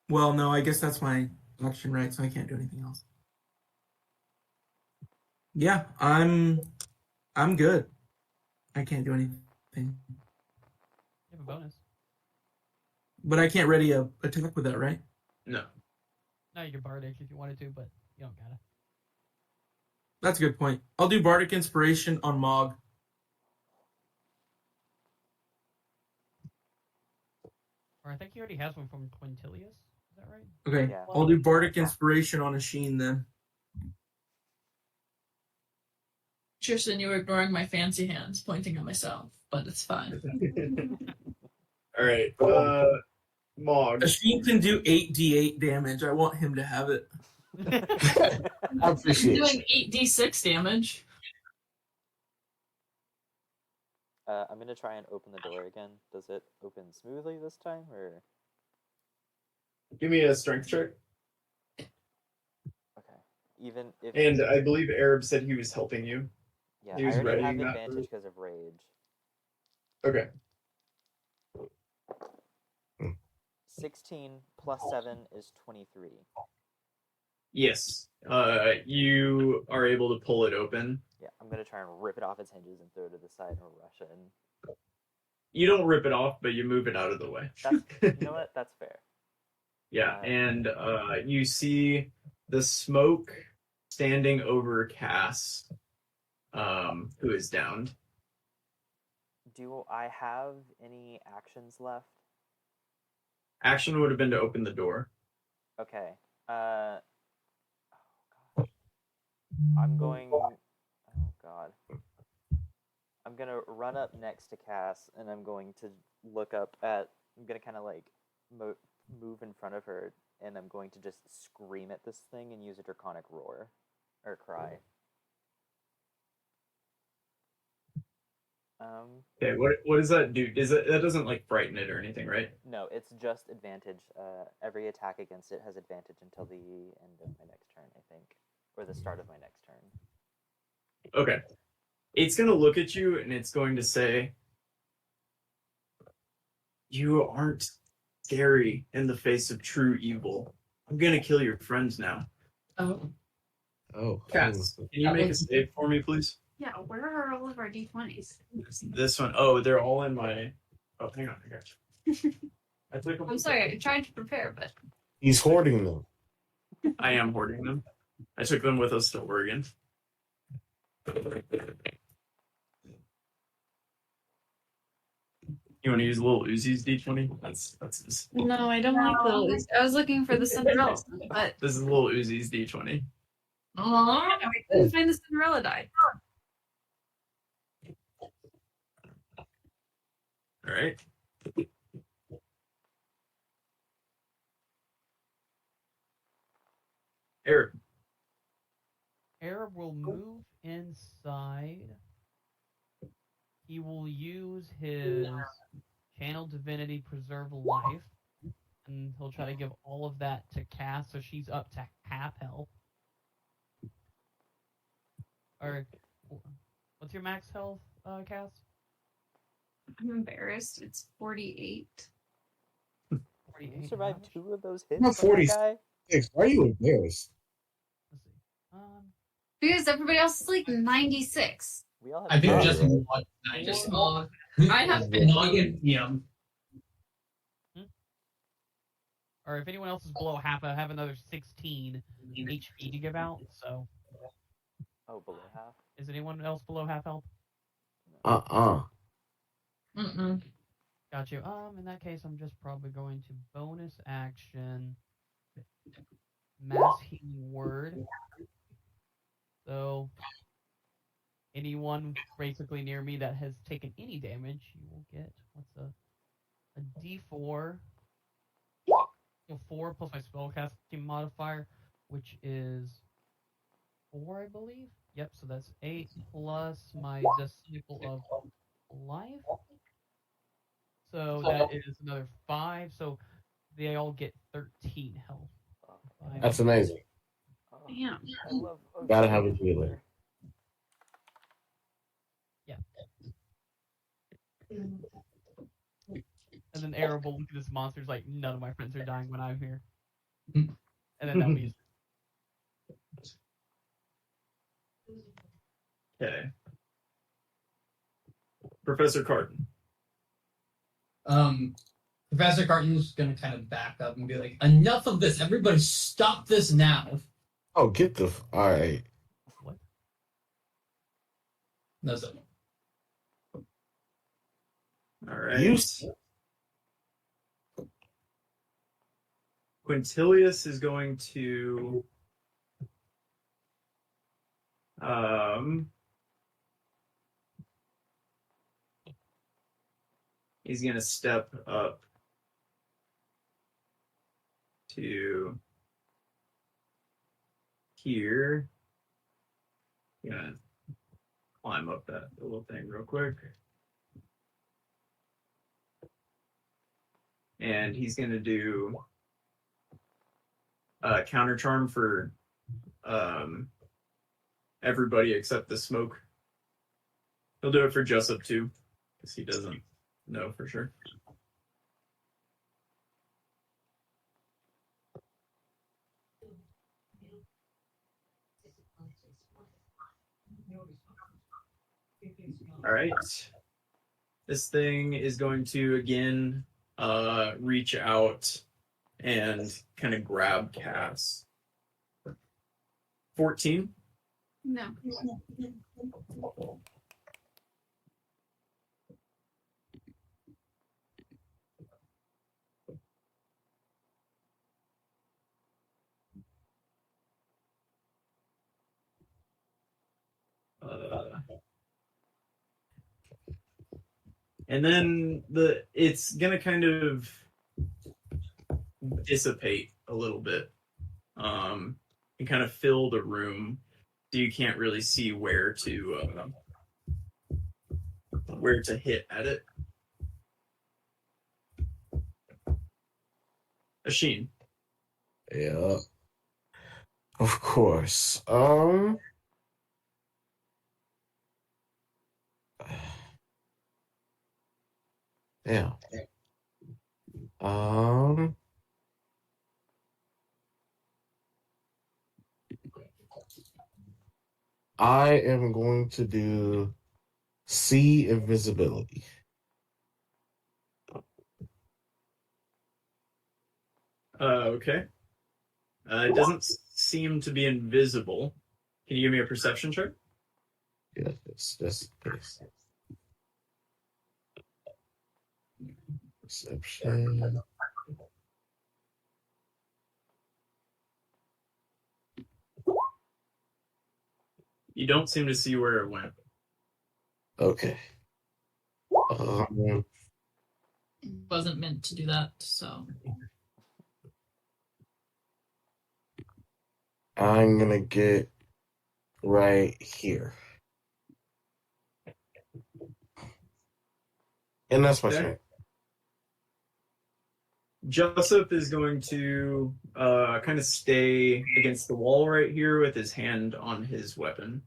Well, no, I guess that's my action, right? So I can't do anything else. Yeah, I'm good. I can't do anything. You have a bonus. But I can't ready a attack with that, right? No. No, you can bardic if you wanted to, but you don't gotta. That's a good point. I'll do Bardic Inspiration on Mog. Or I think he already has one from Quintilius. Is that right? Okay, Yeah. I'll do Bardic Inspiration on Asheen then. Tristan, you were ignoring my fancy hands pointing at myself, but it's fine. All right. Mog. Asheen can do 8d8 damage. I want him to have it. I appreciate Doing it. 8d6 damage. I'm gonna try and open the door again. Does it open smoothly this time, or? Give me a strength check. Okay. Even if. And I believe Arab said he was helping you. Yeah, he I was already have readying that advantage because of rage. Okay. 16 plus 7 is 23. Yes. You are able to pull it open. Yeah, I'm gonna try and rip it off its hinges and throw it to the side and rush in. You don't rip it off, but you move it out of the way. You know what? That's fair. Yeah, and you see the smoke standing over Cass, who is downed. Do I have any actions left? Action would have been to open the door. Okay. Oh god. I'm going. Oh god. I'm gonna run up next to Cass, and I'm going to look up at. I'm gonna kind of like move in front of her, and I'm going to just scream at this thing and use a draconic roar or cry. Okay, what does that do? That doesn't like frighten it or anything, right? No, it's just advantage. Every attack against it has advantage until the end of my next turn, I think, or the start of my next turn. Okay. It's gonna look at you and it's going to say, "You aren't scary in the face of true evil. I'm gonna kill your friends now." Oh. Cass, can you make a save for me, please? Yeah, where are all of our d20s? This one, oh, they're all in my. Oh, hang on, I got you. I took them. I'm sorry, I tried to prepare, but He's hoarding them. I am hoarding them. I took them with us to Oregon. You want to use little Uzi's D20? That's this. no, I don't like those. I was looking for the Cinderella, but This is little Uzi's D20. I couldn't find the Cinderella die. All right. Eric. Arab will move inside. He will use his Channel Divinity Preserve Life, and he'll try to give all of that to Cass, so she's up to half health. Or, what's your max health, Cass? I'm embarrassed. It's 48. 48. You survived 2 of those hits. I'm at from that guy? 46. Why are you embarrassed? Let's see. Because everybody else is like 96. We all have. I think Oh, just right. one. I just I have Or if anyone else is below half, I have another 16 HP to give out. So, Oh, below half. is anyone else below half health? Mm-mm. Got you. In that case, I'm just probably going to bonus action mass healing word. So, anyone basically near me that has taken any damage, you will get a D4. So 4 plus my spellcasting modifier, which is 4, I believe. Yep. So that's 8 plus my Disciple of Life. So that is another 5. So they all get 13 health. That's amazing. Oh, Damn. I love. Gotta have a healer. Yeah. And then Arab will look at this monster's like, none of my friends are dying when I'm here. And then that'll be his. Okay. Professor Carton. Professor Carton's gonna kind of back up and be like, "Enough of this! Everybody, stop this now!" Oh, get the. All right. What? That's it. All right. You. Quintilius is going to he's going to step up to here. I'm going to climb up that little thing real quick. And he's going to do counter charm for everybody except the smoke. He'll do it for Jessup too, because he doesn't know for sure. All right. This thing is going to again reach out and kind of grab Cass. 14. No. And then it's gonna kind of dissipate a little bit, and kind of fill the room, so you can't really see where to where to hit at it. Asheen. Yeah. Of course. Yeah. I am going to do see invisibility. Okay. It doesn't seem to be invisible. Can you give me a perception check? Yes, that's case. Perception. You don't seem to see where it went. Okay. Wasn't meant to do that, so. I'm gonna get right here. And that's my turn. Joseph is going to kind of stay against the wall right here with his hand on his weapon.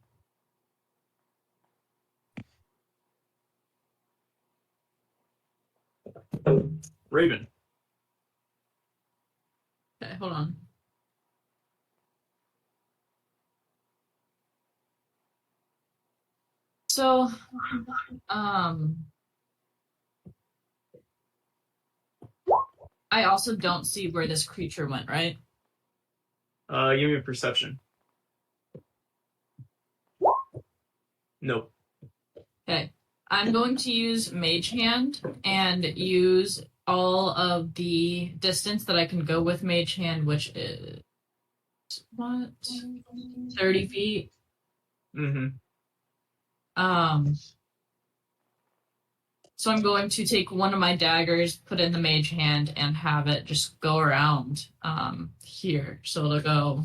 Raven. Okay, hold on. So, I also don't see where this creature went, right? Give me a perception. Nope. Okay. I'm going to use Mage Hand and use all of the distance that I can go with Mage Hand, which is what? 30 feet. Mm-hmm. So I'm going to take one of my daggers, put in the Mage Hand, and have it just go around here. So it'll go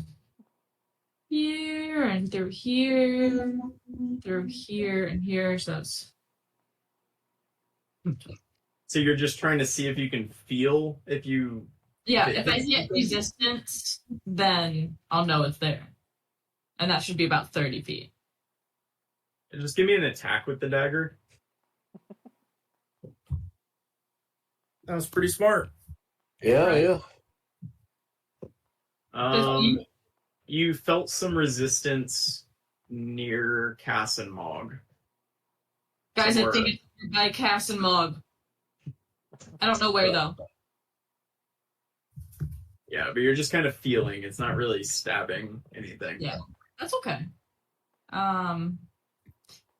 here and through here, and here. So that's... So you're just trying to see if you can feel if you... Yeah, if I hit resistance, then I'll know it's there. And that should be about 30 feet. Just give me an attack with the dagger. That was pretty smart. Yeah, Right. yeah. You felt some resistance near Cass and Mog. Guys, Somewhere. I think it's by Cass and Mog. I don't know where, though. Yeah, but you're just kind of feeling. It's not really stabbing anything. Yeah, that's okay.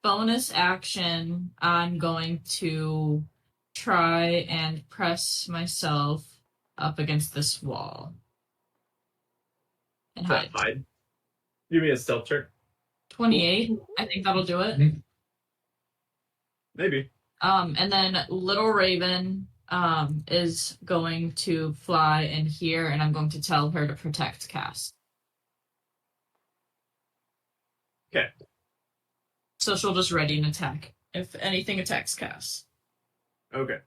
Bonus action, I'm going to try and press myself up against this wall. And hide. Give me a stealth check. 28. I think that'll do it. Maybe. And then Little Raven is going to fly in here, and I'm going to tell her to protect Cass. Okay. So she'll just ready an attack if anything attacks Cass. Okay.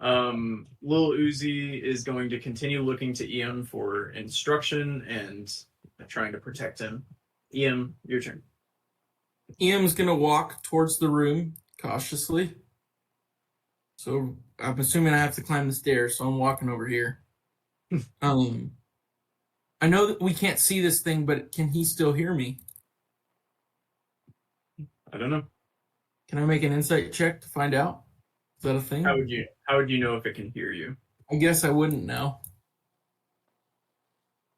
Lil Uzi is going to continue looking to Ian for instruction and trying to protect him. Ian, your turn. Ian's gonna walk towards the room cautiously. So I'm assuming I have to climb the stairs, so I'm walking over here. I know that we can't see this thing, but can he still hear me? I don't know. Can I make an insight check to find out? Is that a thing? How would you know if it can hear you? I guess I wouldn't know.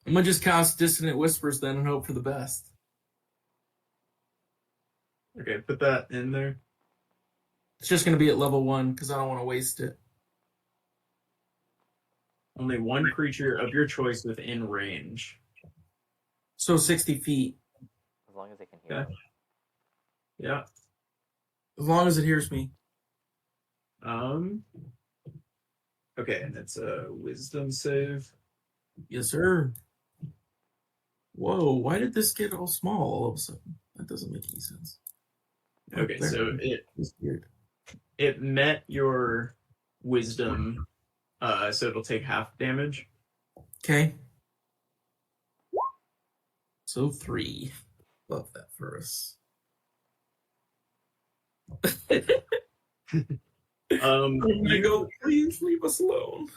I'm gonna just cast Dissonant Whispers then and hope for the best. Okay, put that in there. It's just gonna be at level 1 because I don't want to waste it. Only one creature of your choice within range. So 60 feet. As long as they can hear. Okay. Yeah. As long as it hears me. Okay, and it's a wisdom save. Yes, sir. Whoa, why did this get all small all of a sudden? That doesn't make any sense. Okay, so it met your wisdom, so it'll take half damage. Okay. So 3. Love that for us. Please leave us alone.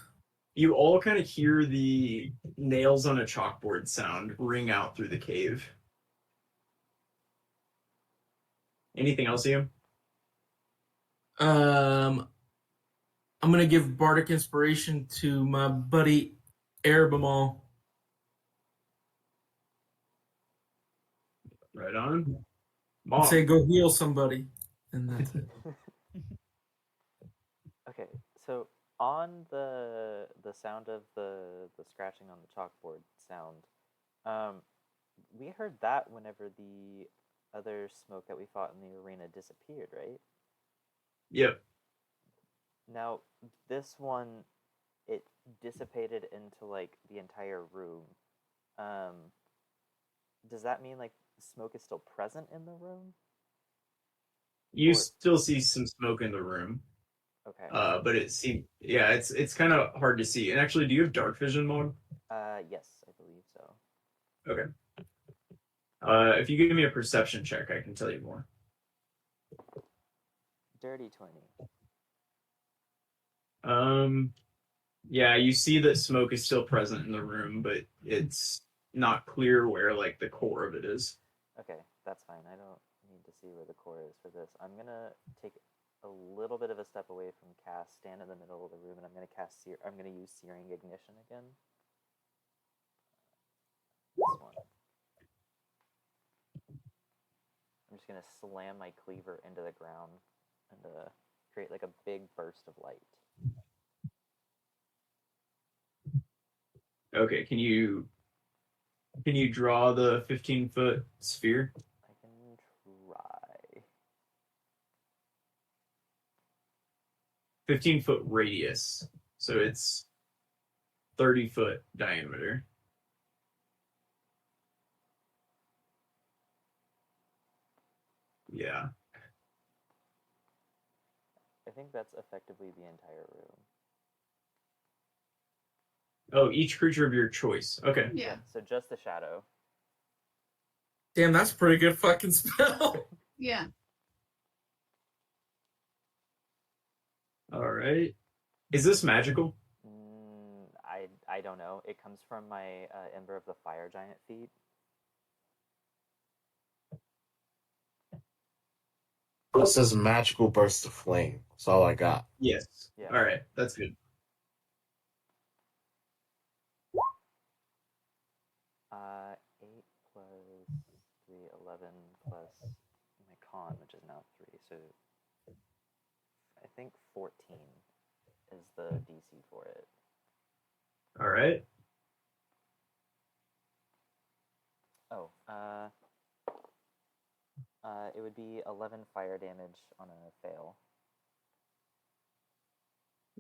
You all kind of hear the nails on a chalkboard sound ring out through the cave. Anything else, Ian? I'm gonna give bardic inspiration to my buddy Arabamal. Right on. Say go heal somebody, and that's it. Okay, so on the sound of the scratching on the chalkboard sound, we heard that whenever the other smoke that we fought in the arena disappeared, right? Yep. Now this one, it dissipated into like the entire room. Does that mean like the smoke is still present in the room? You still see some smoke in the room. Okay. But it seems, yeah, it's kind of hard to see. And actually, do you have dark vision mode? Yes, I believe so. Okay. If you give me a perception check, I can tell you more. Dirty 20. Yeah, you see that smoke is still present in the room, but it's not clear where like the core of it is. Okay, that's fine. I don't need to see where the core is for this. I'm gonna take a little bit of a step away from cast, stand in the middle of the room, and I'm gonna I'm gonna use Searing Ignition again. This one. I'm just gonna slam my cleaver into the ground and create like a big burst of light. Okay, can you draw the 15-foot sphere? I can try. 15-foot radius, so it's 30-foot diameter. Yeah. I think that's effectively the entire room. Oh, each creature of your choice. Okay. Yeah. So just the shadow. Damn, that's a pretty good fucking spell. Yeah. All right. Is this magical? I don't know. It comes from my Ember of the Fire Giant feat. It says magical burst of flame. That's all I got. Yes. Yeah. All right. That's good. 8 plus 3, 11 plus my con, which is now 3. So I think 14 is the DC for it. All right. Oh, it would be 11 fire damage on a fail.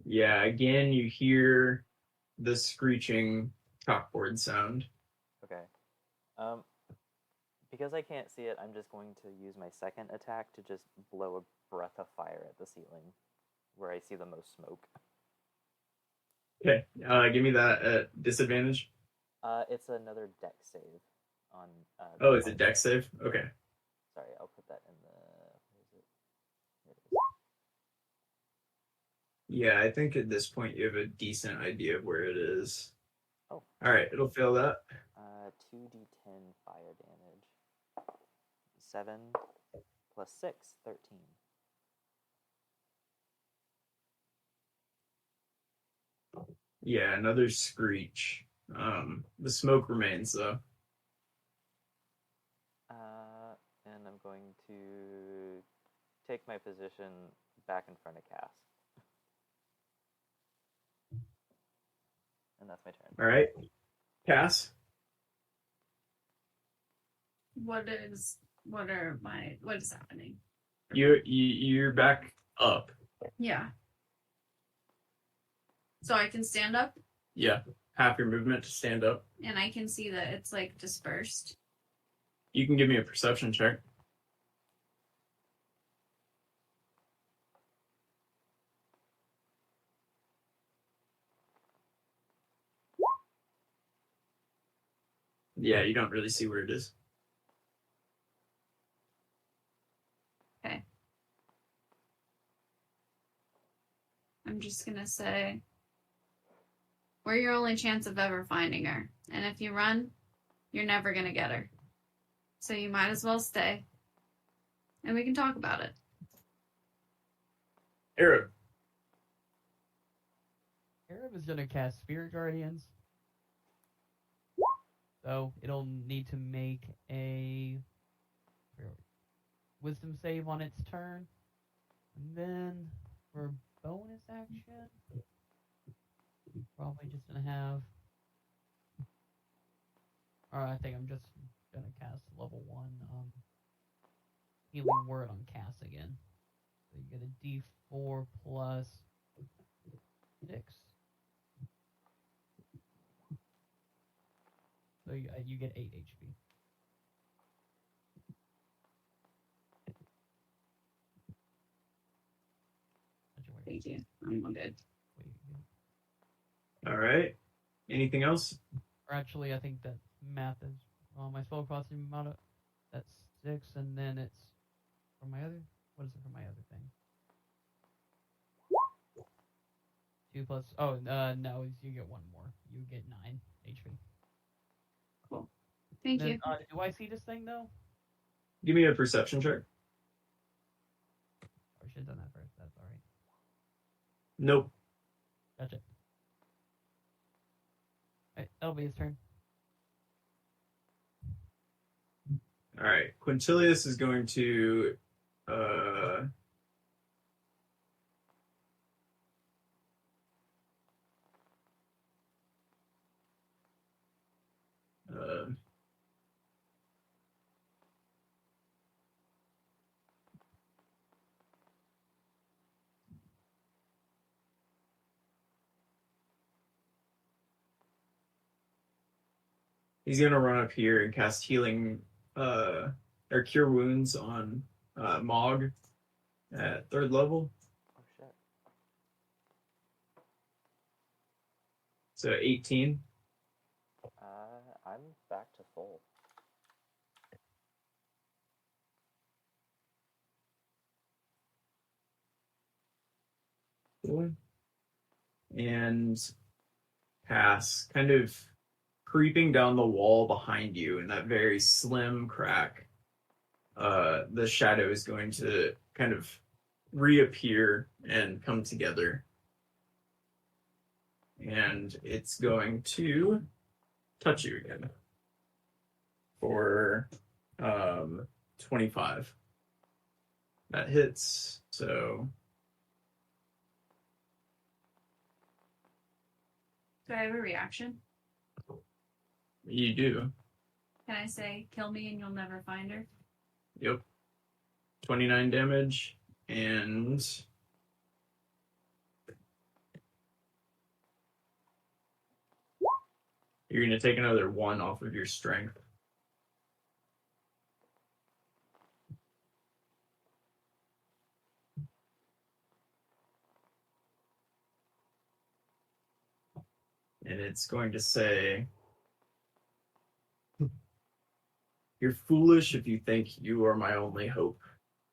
Yeah, again, you hear the screeching chalkboard sound. Okay. Because I can't see it, I'm just going to use my second attack to just blow a breath of fire at the ceiling, where I see the most smoke. Okay, give me that at disadvantage. It's another dex save on. Oh, it's a dex save? Okay. Sorry, I'll put that in the. Where is it? Here it is. Yeah, I think at this point you have a decent idea of where it is. Oh. All right, it'll fail that. 2d10 fire damage. 7 plus 6, 13. Yeah, another screech. The smoke remains though. And I'm going to take my position back in front of Cass. And that's my turn. All right, Cass. What is happening? You're back up. Yeah. So I can stand up? Yeah, half your movement to stand up. And I can see that it's like dispersed. You can give me a perception check. Yeah, you don't really see where it is. Okay. I'm just gonna say we're your only chance of ever finding her. And if you run, you're never gonna get her. So you might as well stay. And we can talk about it. Arab. Arab is gonna cast Spirit Guardians. So it'll need to make a Wisdom save on its turn. And then for bonus action, probably just gonna have. Alright, I think I'm just gonna cast level 1 Healing Word on Cass again. So you get a D4 plus 6. So you get 8 HP. Thank you. I'm all good. All right. Anything else? Or actually, I think that math is my spell costing amount. That's 6, and then it's for my other. What is it for my other thing? 2 plus. Oh, no, you get 1 more. You get 9 HP. Cool. Thank you. Do I see this thing though? Give me a perception check. I should have done that first. That's all right. Nope. Gotcha. Alright, that'll be his turn. All right. Quintilius is going to he's gonna run up here and cast healing or cure wounds on Mog at 3rd level. Oh shit. So 18. I'm back to full. And pass, kind of creeping down the wall behind you in that very slim crack. The shadow is going to kind of reappear and come together. And it's going to touch you again for 25. That hits, so Do I have a reaction? you do. Can I say, kill me and you'll never find her? Yep. 29 damage, and you're going to take another 1 off of your strength. And it's going to say, you're foolish if you think you are my only hope,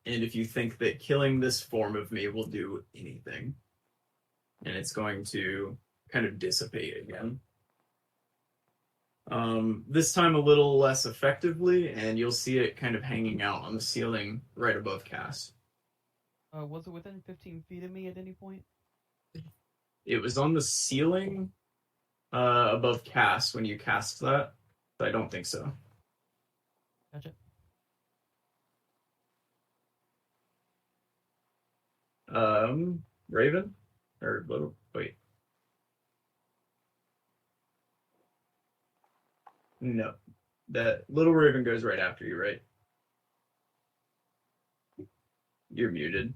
and if you think that killing this form of me will do anything. And it's going to kind of dissipate again. This time a little less effectively, and you'll see it kind of hanging out on the ceiling right above Cass. Was it within 15 feet of me at any point? It was on the ceiling above Cass when you cast that, but I don't think so. Gotcha. Raven? Or little, wait. No. That little Raven goes right after you, right? You're muted.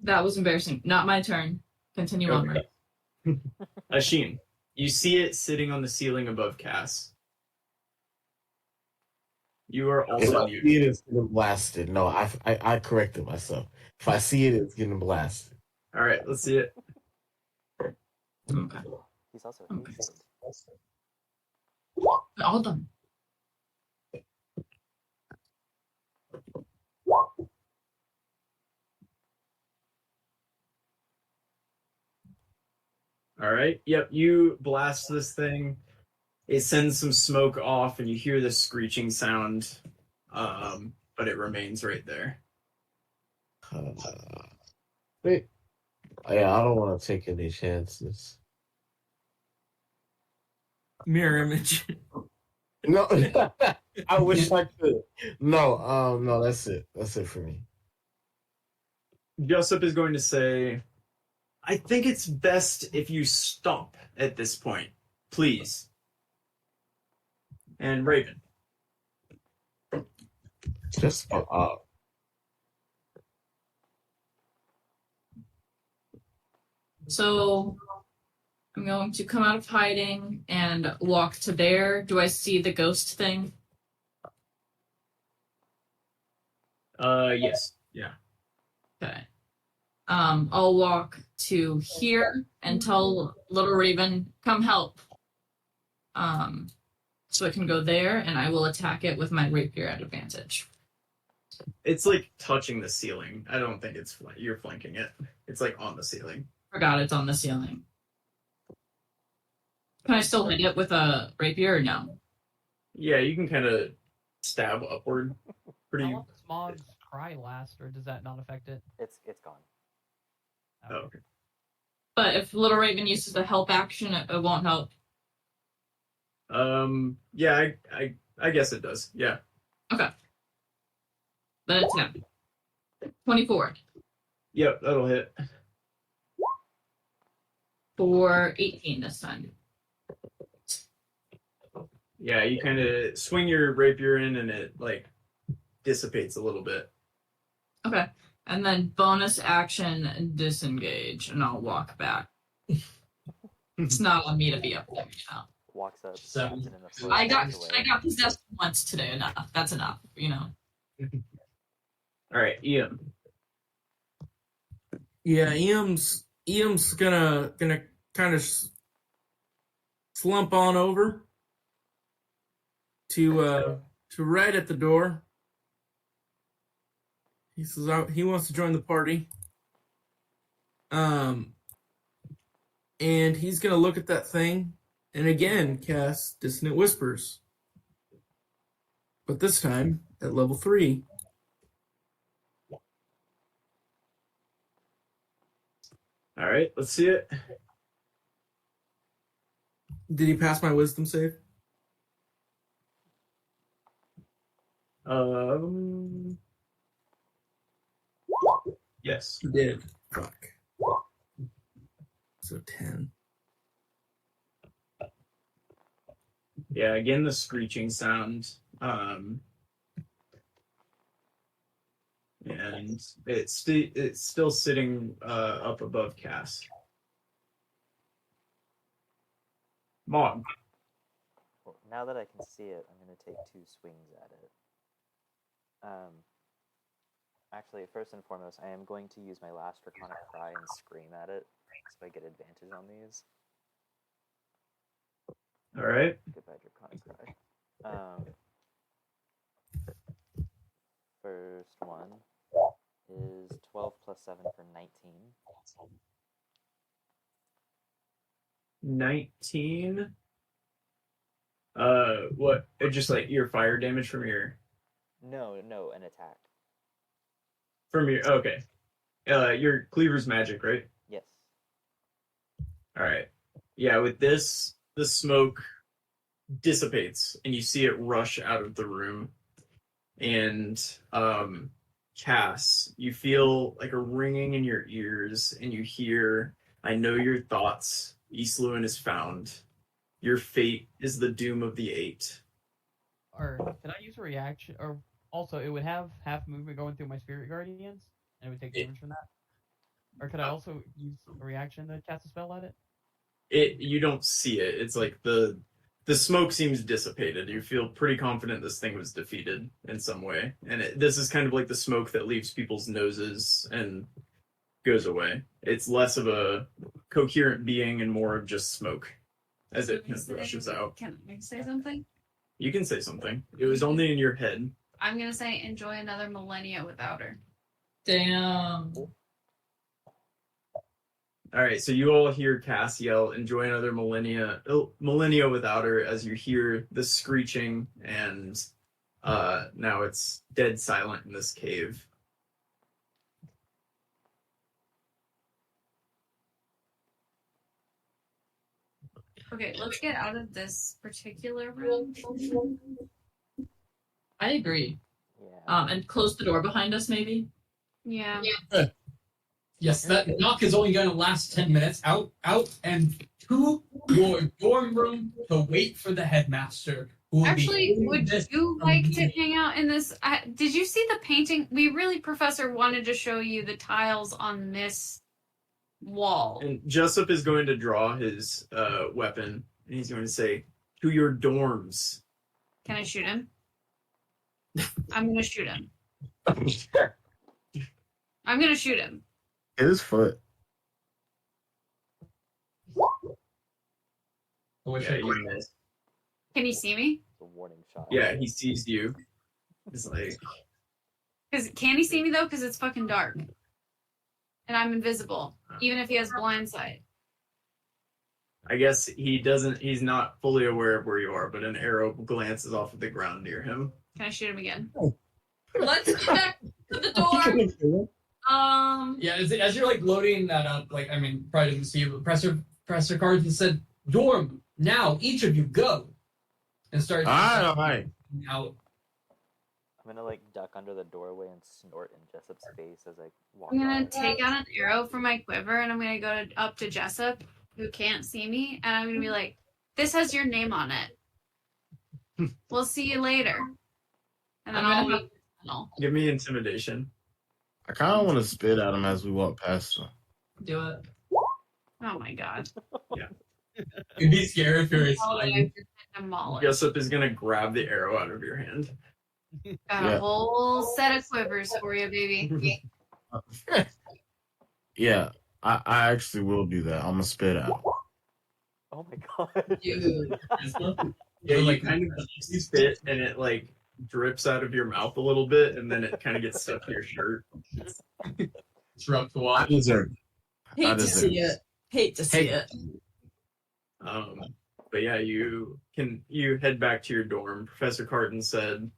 That was embarrassing. Not my turn. Continue Okay. on. Ashin, you see it sitting on the ceiling above Cass. You are If also I muted. see it, it's getting blasted. No, I corrected myself. If I see it, it's getting blasted. All right, let's see it. Okay. He's also Okay. hasted. All done. All right. Yep. You blast this thing. It sends some smoke off, and you hear this screeching sound, but it remains right there. Wait. Yeah, I don't want to take any chances. Mirror image. No, I wish I could. No, no, that's it. That's it for me. Jessup is going to say, I think it's best if you stop at this point, please. And Raven. Just So I'm going to come out of hiding and walk to there. Do I see the ghost thing? Yes. Yeah. Okay. I'll walk to here and tell Little Raven, come help. So I can go there and I will attack it with my rapier at advantage. It's like touching the ceiling. I don't think it's you're flanking it. It's like on the ceiling. Forgot it's on the ceiling. Can I still hit it with a rapier or no? Yeah, you can kind of stab upward. Pretty. How long does Mog's cry last, or does that not affect it? It's gone. Oh, okay. But if Little Raven uses the help action, it won't help. Yeah, I guess it does. Yeah. Okay. Then it's him. 24 Yep, that'll hit. for 18 this time. Yeah, you kind of swing your rapier in and it like dissipates a little bit. Okay. And then bonus action disengage, and I'll walk back. It's not on me to be up there, you know. Walks up. So, stabs it in the foot, I got walks away. possessed once today. Enough. That's enough, you know. All right, Ian. Yeah, Eam's gonna kind of slump on over to right at the door. He says he wants to join the party. And he's gonna look at that thing and again cast Dissonant Whispers. But this time at level 3. All right, let's see it. Did he pass my wisdom save? Yes. He did. Fuck. So 10. Yeah, again the screeching sound. And it's still sitting up above Cass. Mog. Well, now that I can see it, I'm going to take 2 swings at it. Actually, first and foremost, I am going to use my last Draconic Cry and scream at it, so I get advantage on these. All right. Goodbye, Draconic Cry. First one is 12 plus 7 for 19. 19. What? Just like your fire damage from your. No, an attack. From your okay. Your cleaver's magic, right? Yes. All right. Yeah, with this, the smoke dissipates and you see it rush out of the room. And Cass, you feel like a ringing in your ears and you hear, I know your thoughts. East Lewin is found. Your fate is the doom of the 8. Or can I use a reaction? Or also, it would have half movement going through my spirit guardians, and it would take damage from that. Or could I also use a reaction to cast a spell at it? You don't see it. It's like the smoke seems dissipated. You feel pretty confident this thing was defeated in some way. And this is kind of like the smoke that leaves people's noses and goes away. It's less of a coherent being and more of just smoke as it kind of rushes out. Can I say something? You can say something. It was only in your head. I'm gonna say enjoy another millennia without her. Damn. All right, so you all hear Cass yell, "Enjoy another millennia without her," as you hear the screeching, and now it's dead silent in this cave. Okay, let's get out of this particular room. I agree. Yeah. And close the door behind us, maybe. Yeah. Yes, that knock is only going to last 10 minutes. Out, and to your dorm room to wait for the headmaster. Who will Actually, be would you like to hang out in this? Did you see the painting? We really, Professor, wanted to show you the tiles on this wall. And Jessup is going to draw his weapon, and he's going to say, "To your dorms." Can I shoot him? I'm gonna shoot him. I'm gonna shoot him. His foot. Yeah, you miss. Can he see me? It's a warning shot. Yeah, he sees you. He's like, Can he see me though? Because it's fucking dark, and I'm invisible, even if he has blind sight. I guess he doesn't. He's not fully aware of where you are, but an arrow glances off of the ground near him. Can I shoot him again? Let's get back to the door. Yeah, as you're like loading that up, like I mean, probably didn't see you, but Professor Carson said, "Dorm now, each of you go," and start All right. out. I'm gonna like duck under the doorway and snort in Jessup's face as I walk I'm gonna out. take out an arrow from my quiver, and I'm gonna go up to Jessup, who can't see me, and I'm gonna be like, "This has your name on it. We'll see you later." And then I'll leave the tunnel. Give me intimidation. I kind of want to spit at him as we walk past him. Do it. Oh my god! It'd be scary if you're Oh, like, I've just been demolished. Jessup is gonna grab the arrow out of your hand. Got Yeah. a whole set of quivers for you, baby. Yeah, I actually will do that. I'm gonna spit at him. Oh my god. Dude. Yeah, like, you kind of spit, and it like drips out of your mouth a little bit, and then it kind of gets stuck to your shirt. it's rough to I watch. deserve it. Hate to deserve see it. Hate to see it. But yeah, you head back to your dorm. Professor Carton said,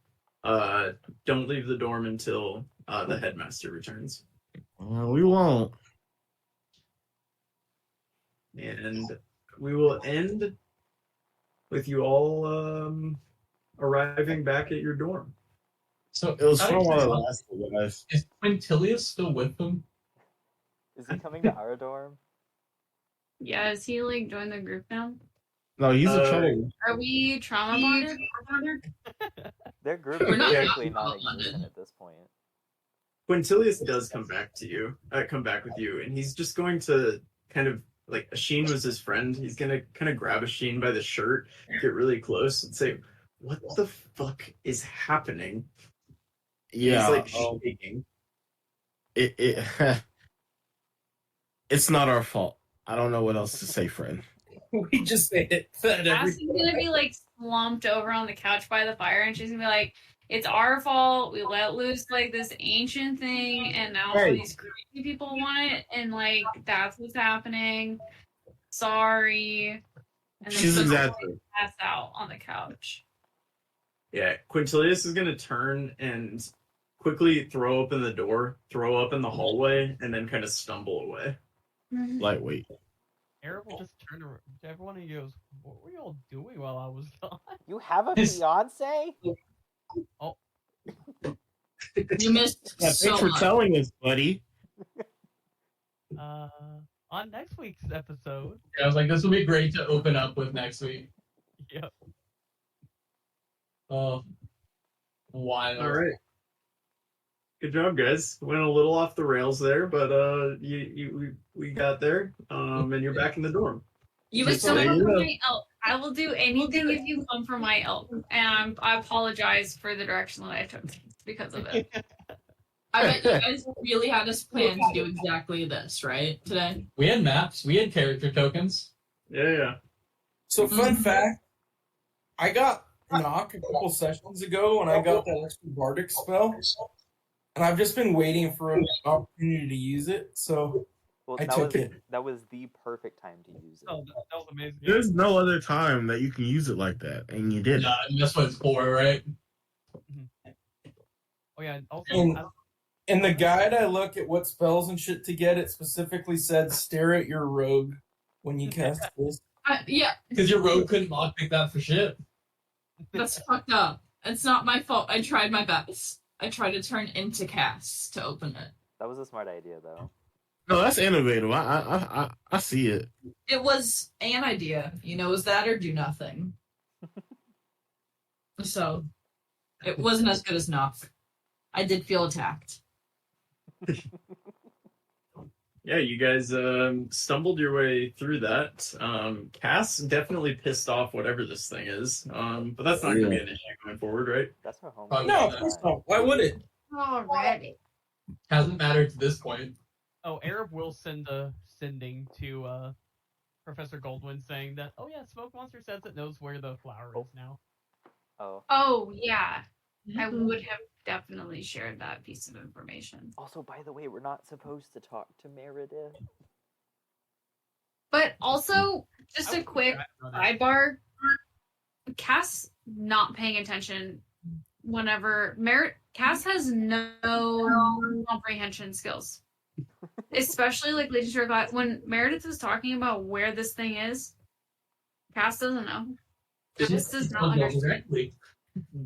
"Don't leave the dorm until the headmaster returns." We won't. And we will end with you all arriving back at your dorm. So It was out fun of while it curiosity, lasted, guys. is Quintilius still with them? Is he coming to our dorm? Yeah, is he like join the group now? No, he's a trouble. Are we trauma bonded? Their group We're is not basically talking about non-existent London. at this point. Quintilius does come back with you, and he's just going to kind of like Asheen was his friend. He's gonna kind of grab Asheen by the shirt, get really close, and say, "What the fuck is happening?" Yeah, He's like shaking. It's not our fault. I don't know what else to say, friend. We just said it. Cassie's gonna be like slumped over on the couch by the fire, and she's gonna be like, "It's our fault. We let loose like this ancient thing, and now Hey. these crazy people want it, and like that's what's happening. Sorry." And then She's she'll, exactly. like, pass out on the couch. Yeah, Quintilius is gonna turn and quickly throw open the door, throw up in the hallway, and then kind of stumble away. Lightweight. Eric will just turn to everyone and goes, "What were y'all doing while I was gone?" You have a His- fiance? You missed Yeah, so thanks for much. telling us, buddy. On next week's episode. Yeah, I was like, this will be great to open up with next week. Yep. Oh, wild. All right. Good job, guys. Went a little off the rails there, but we got there. And you're back in the dorm. You But was so come you for know. my elk. I will do anything if you come for my elk, and I apologize for the direction that I took because of it. I bet you guys really had us planned to do exactly this, right? Today. We had maps. We had character tokens. Yeah. So, fun fact, I got knock a couple sessions ago when I got that extra bardic spell, and I've just been waiting for an opportunity to use it. So Well, I took it. That was the perfect time to use it. Oh, that was amazing. There's no other time that you can use it like that, and you did. Yeah, and that's what it's for, right? Oh yeah. Also, In the guide, I look at what spells and shit to get. It specifically said stare at your rogue when you cast this. Yeah, Because your rogue couldn't lockpick that for shit. that's fucked up. It's not my fault. I tried my best. I tried to turn into casts to open it. That was a smart idea, though. No, that's innovative. I see it. It was an idea. It was that or do nothing. So, it wasn't as good as Knock. I did feel attacked. Yeah, you guys stumbled your way through that. Cass definitely pissed off whatever this thing is, but that's not going to be an issue going forward, right? That's her home. No, of course not. Why would it? Already. Hasn't mattered to this point. Oh, Arab will send a sending to Professor Goldwyn saying that, oh yeah, Smoke Monster says it knows where the flower is now. Oh. Oh, yeah. I would have definitely shared that piece of information. Also, by the way, we're not supposed to talk to Meredith. But also, just a quick sidebar, Cass not paying attention whenever Cass has no comprehension skills. Especially like Legion Story class. When Meredith is talking about where this thing is, Cass doesn't know. Cass does not understand.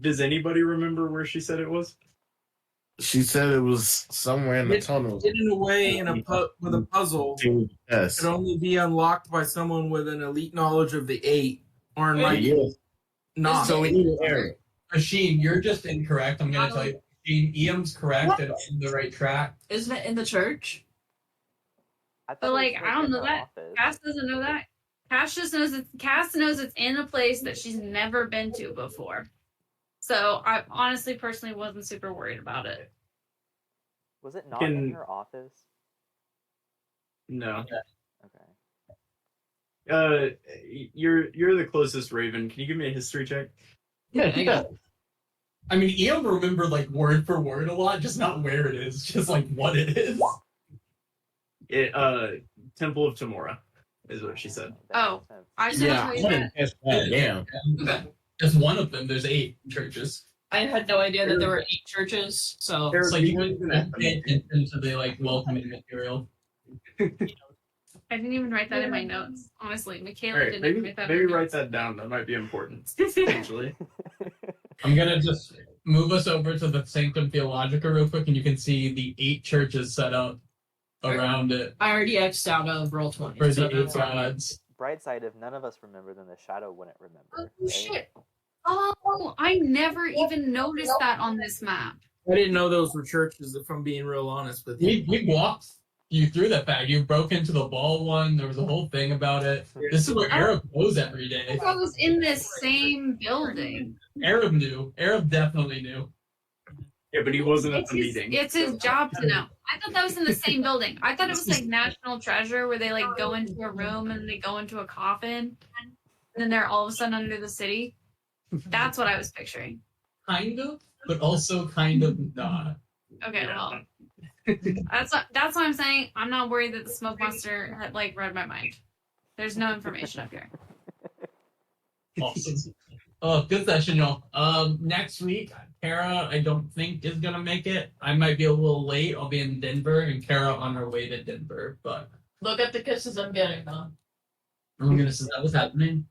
Does anybody remember where she said it was? She said it was somewhere in the tunnel. Hidden away in with a puzzle. Yes. Could only be unlocked by someone with an elite knowledge of the 8, or in my Yes. not. So we need an area. Machine, you're just incorrect. I'm going to tell you. Machine, Iam's correct and on the right track. Isn't it in the church? But like, I don't know that. Cass doesn't know that. Cass just knows Cass knows it's in a place that she's never been to before. So I honestly, personally, wasn't super worried about it. Was it not in her office? No. Okay. You're the closest Raven. Can you give me a history check? Yeah. I mean, Iam remembered like word for word a lot, just not where it is, just like what it is. Temple of Tamora is what she said. Oh, I should Yeah, have I told you didn't catch that. Damn. Okay. Just one of them. There's 8 churches. I had no idea that there were 8 churches, so It's like you wouldn't pay attention to the like welcoming material. I didn't even write that in my notes. Honestly, Michaela All right, didn't maybe write that. maybe write that down. That might be important. Potentially. I'm gonna just move us over to the Sanctum Theologica real quick, and you can see the 8 churches set up around it. I already X'd out of Roll20. For so the 8 gods. Bright side, if none of us remember, then the shadow wouldn't remember. Oh right? shit! Oh, I never even noticed that on this map. I didn't know those were churches, if I'm being real honest with you. We walked you through that fact. You broke into the ball one. There was a whole thing about it. This is where Arab goes every day. I was in this same building. Arab knew. Arab definitely knew. Yeah, but he wasn't at the It's meeting. his job to know. I thought that was in the same building. I thought it was like National Treasure, where they like go into a room and they go into a coffin, and then they're all of a sudden under the city. That's what I was picturing. Kind of, but also kind of not. Okay, well, that's what I'm saying. I'm not worried that the smoke monster had like read my mind. There's no information up here. Awesome. Oh, good session, y'all. Next week, Kara, I don't think is gonna make it. I might be a little late. I'll be in Denver, and Kara on her way to Denver. But Look at the kisses I'm getting, though. oh my goodness, is that what's happening?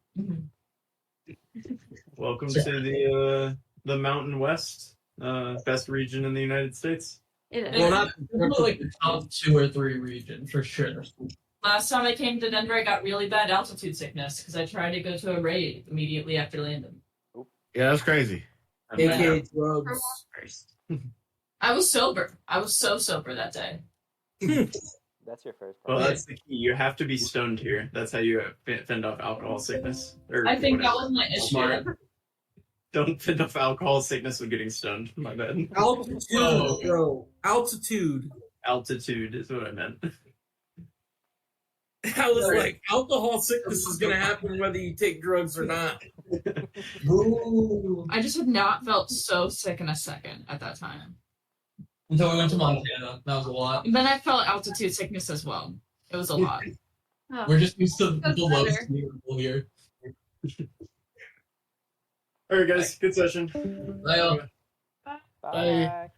Welcome to the Mountain West, best region in the United States. It Well, is. not like the top 2 or 3 region for sure. Last time I came to Denver, I got really bad altitude sickness because I tried to go to a raid immediately after landing. Yeah, that's crazy. AKA drugs. I was sober. I was so sober that day. That's your first Well, problem. that's the key. You have to be stoned here. That's how you fend off alcohol sickness. Or I think that whatever. was my issue. Smart. Don't fend off alcohol sickness with getting stoned. My bad. Altitude, bro. Altitude. Altitude is what I meant. I was like, alcohol sickness is going to happen whether you take drugs or not. Ooh. I just had not felt so sick in a second at that time. Until we went to Montana. That was a lot. Then I felt altitude sickness as well. It was a lot. Oh, We're just used to That's the low better. level here. All right, guys. Good session. Bye, all. Bye.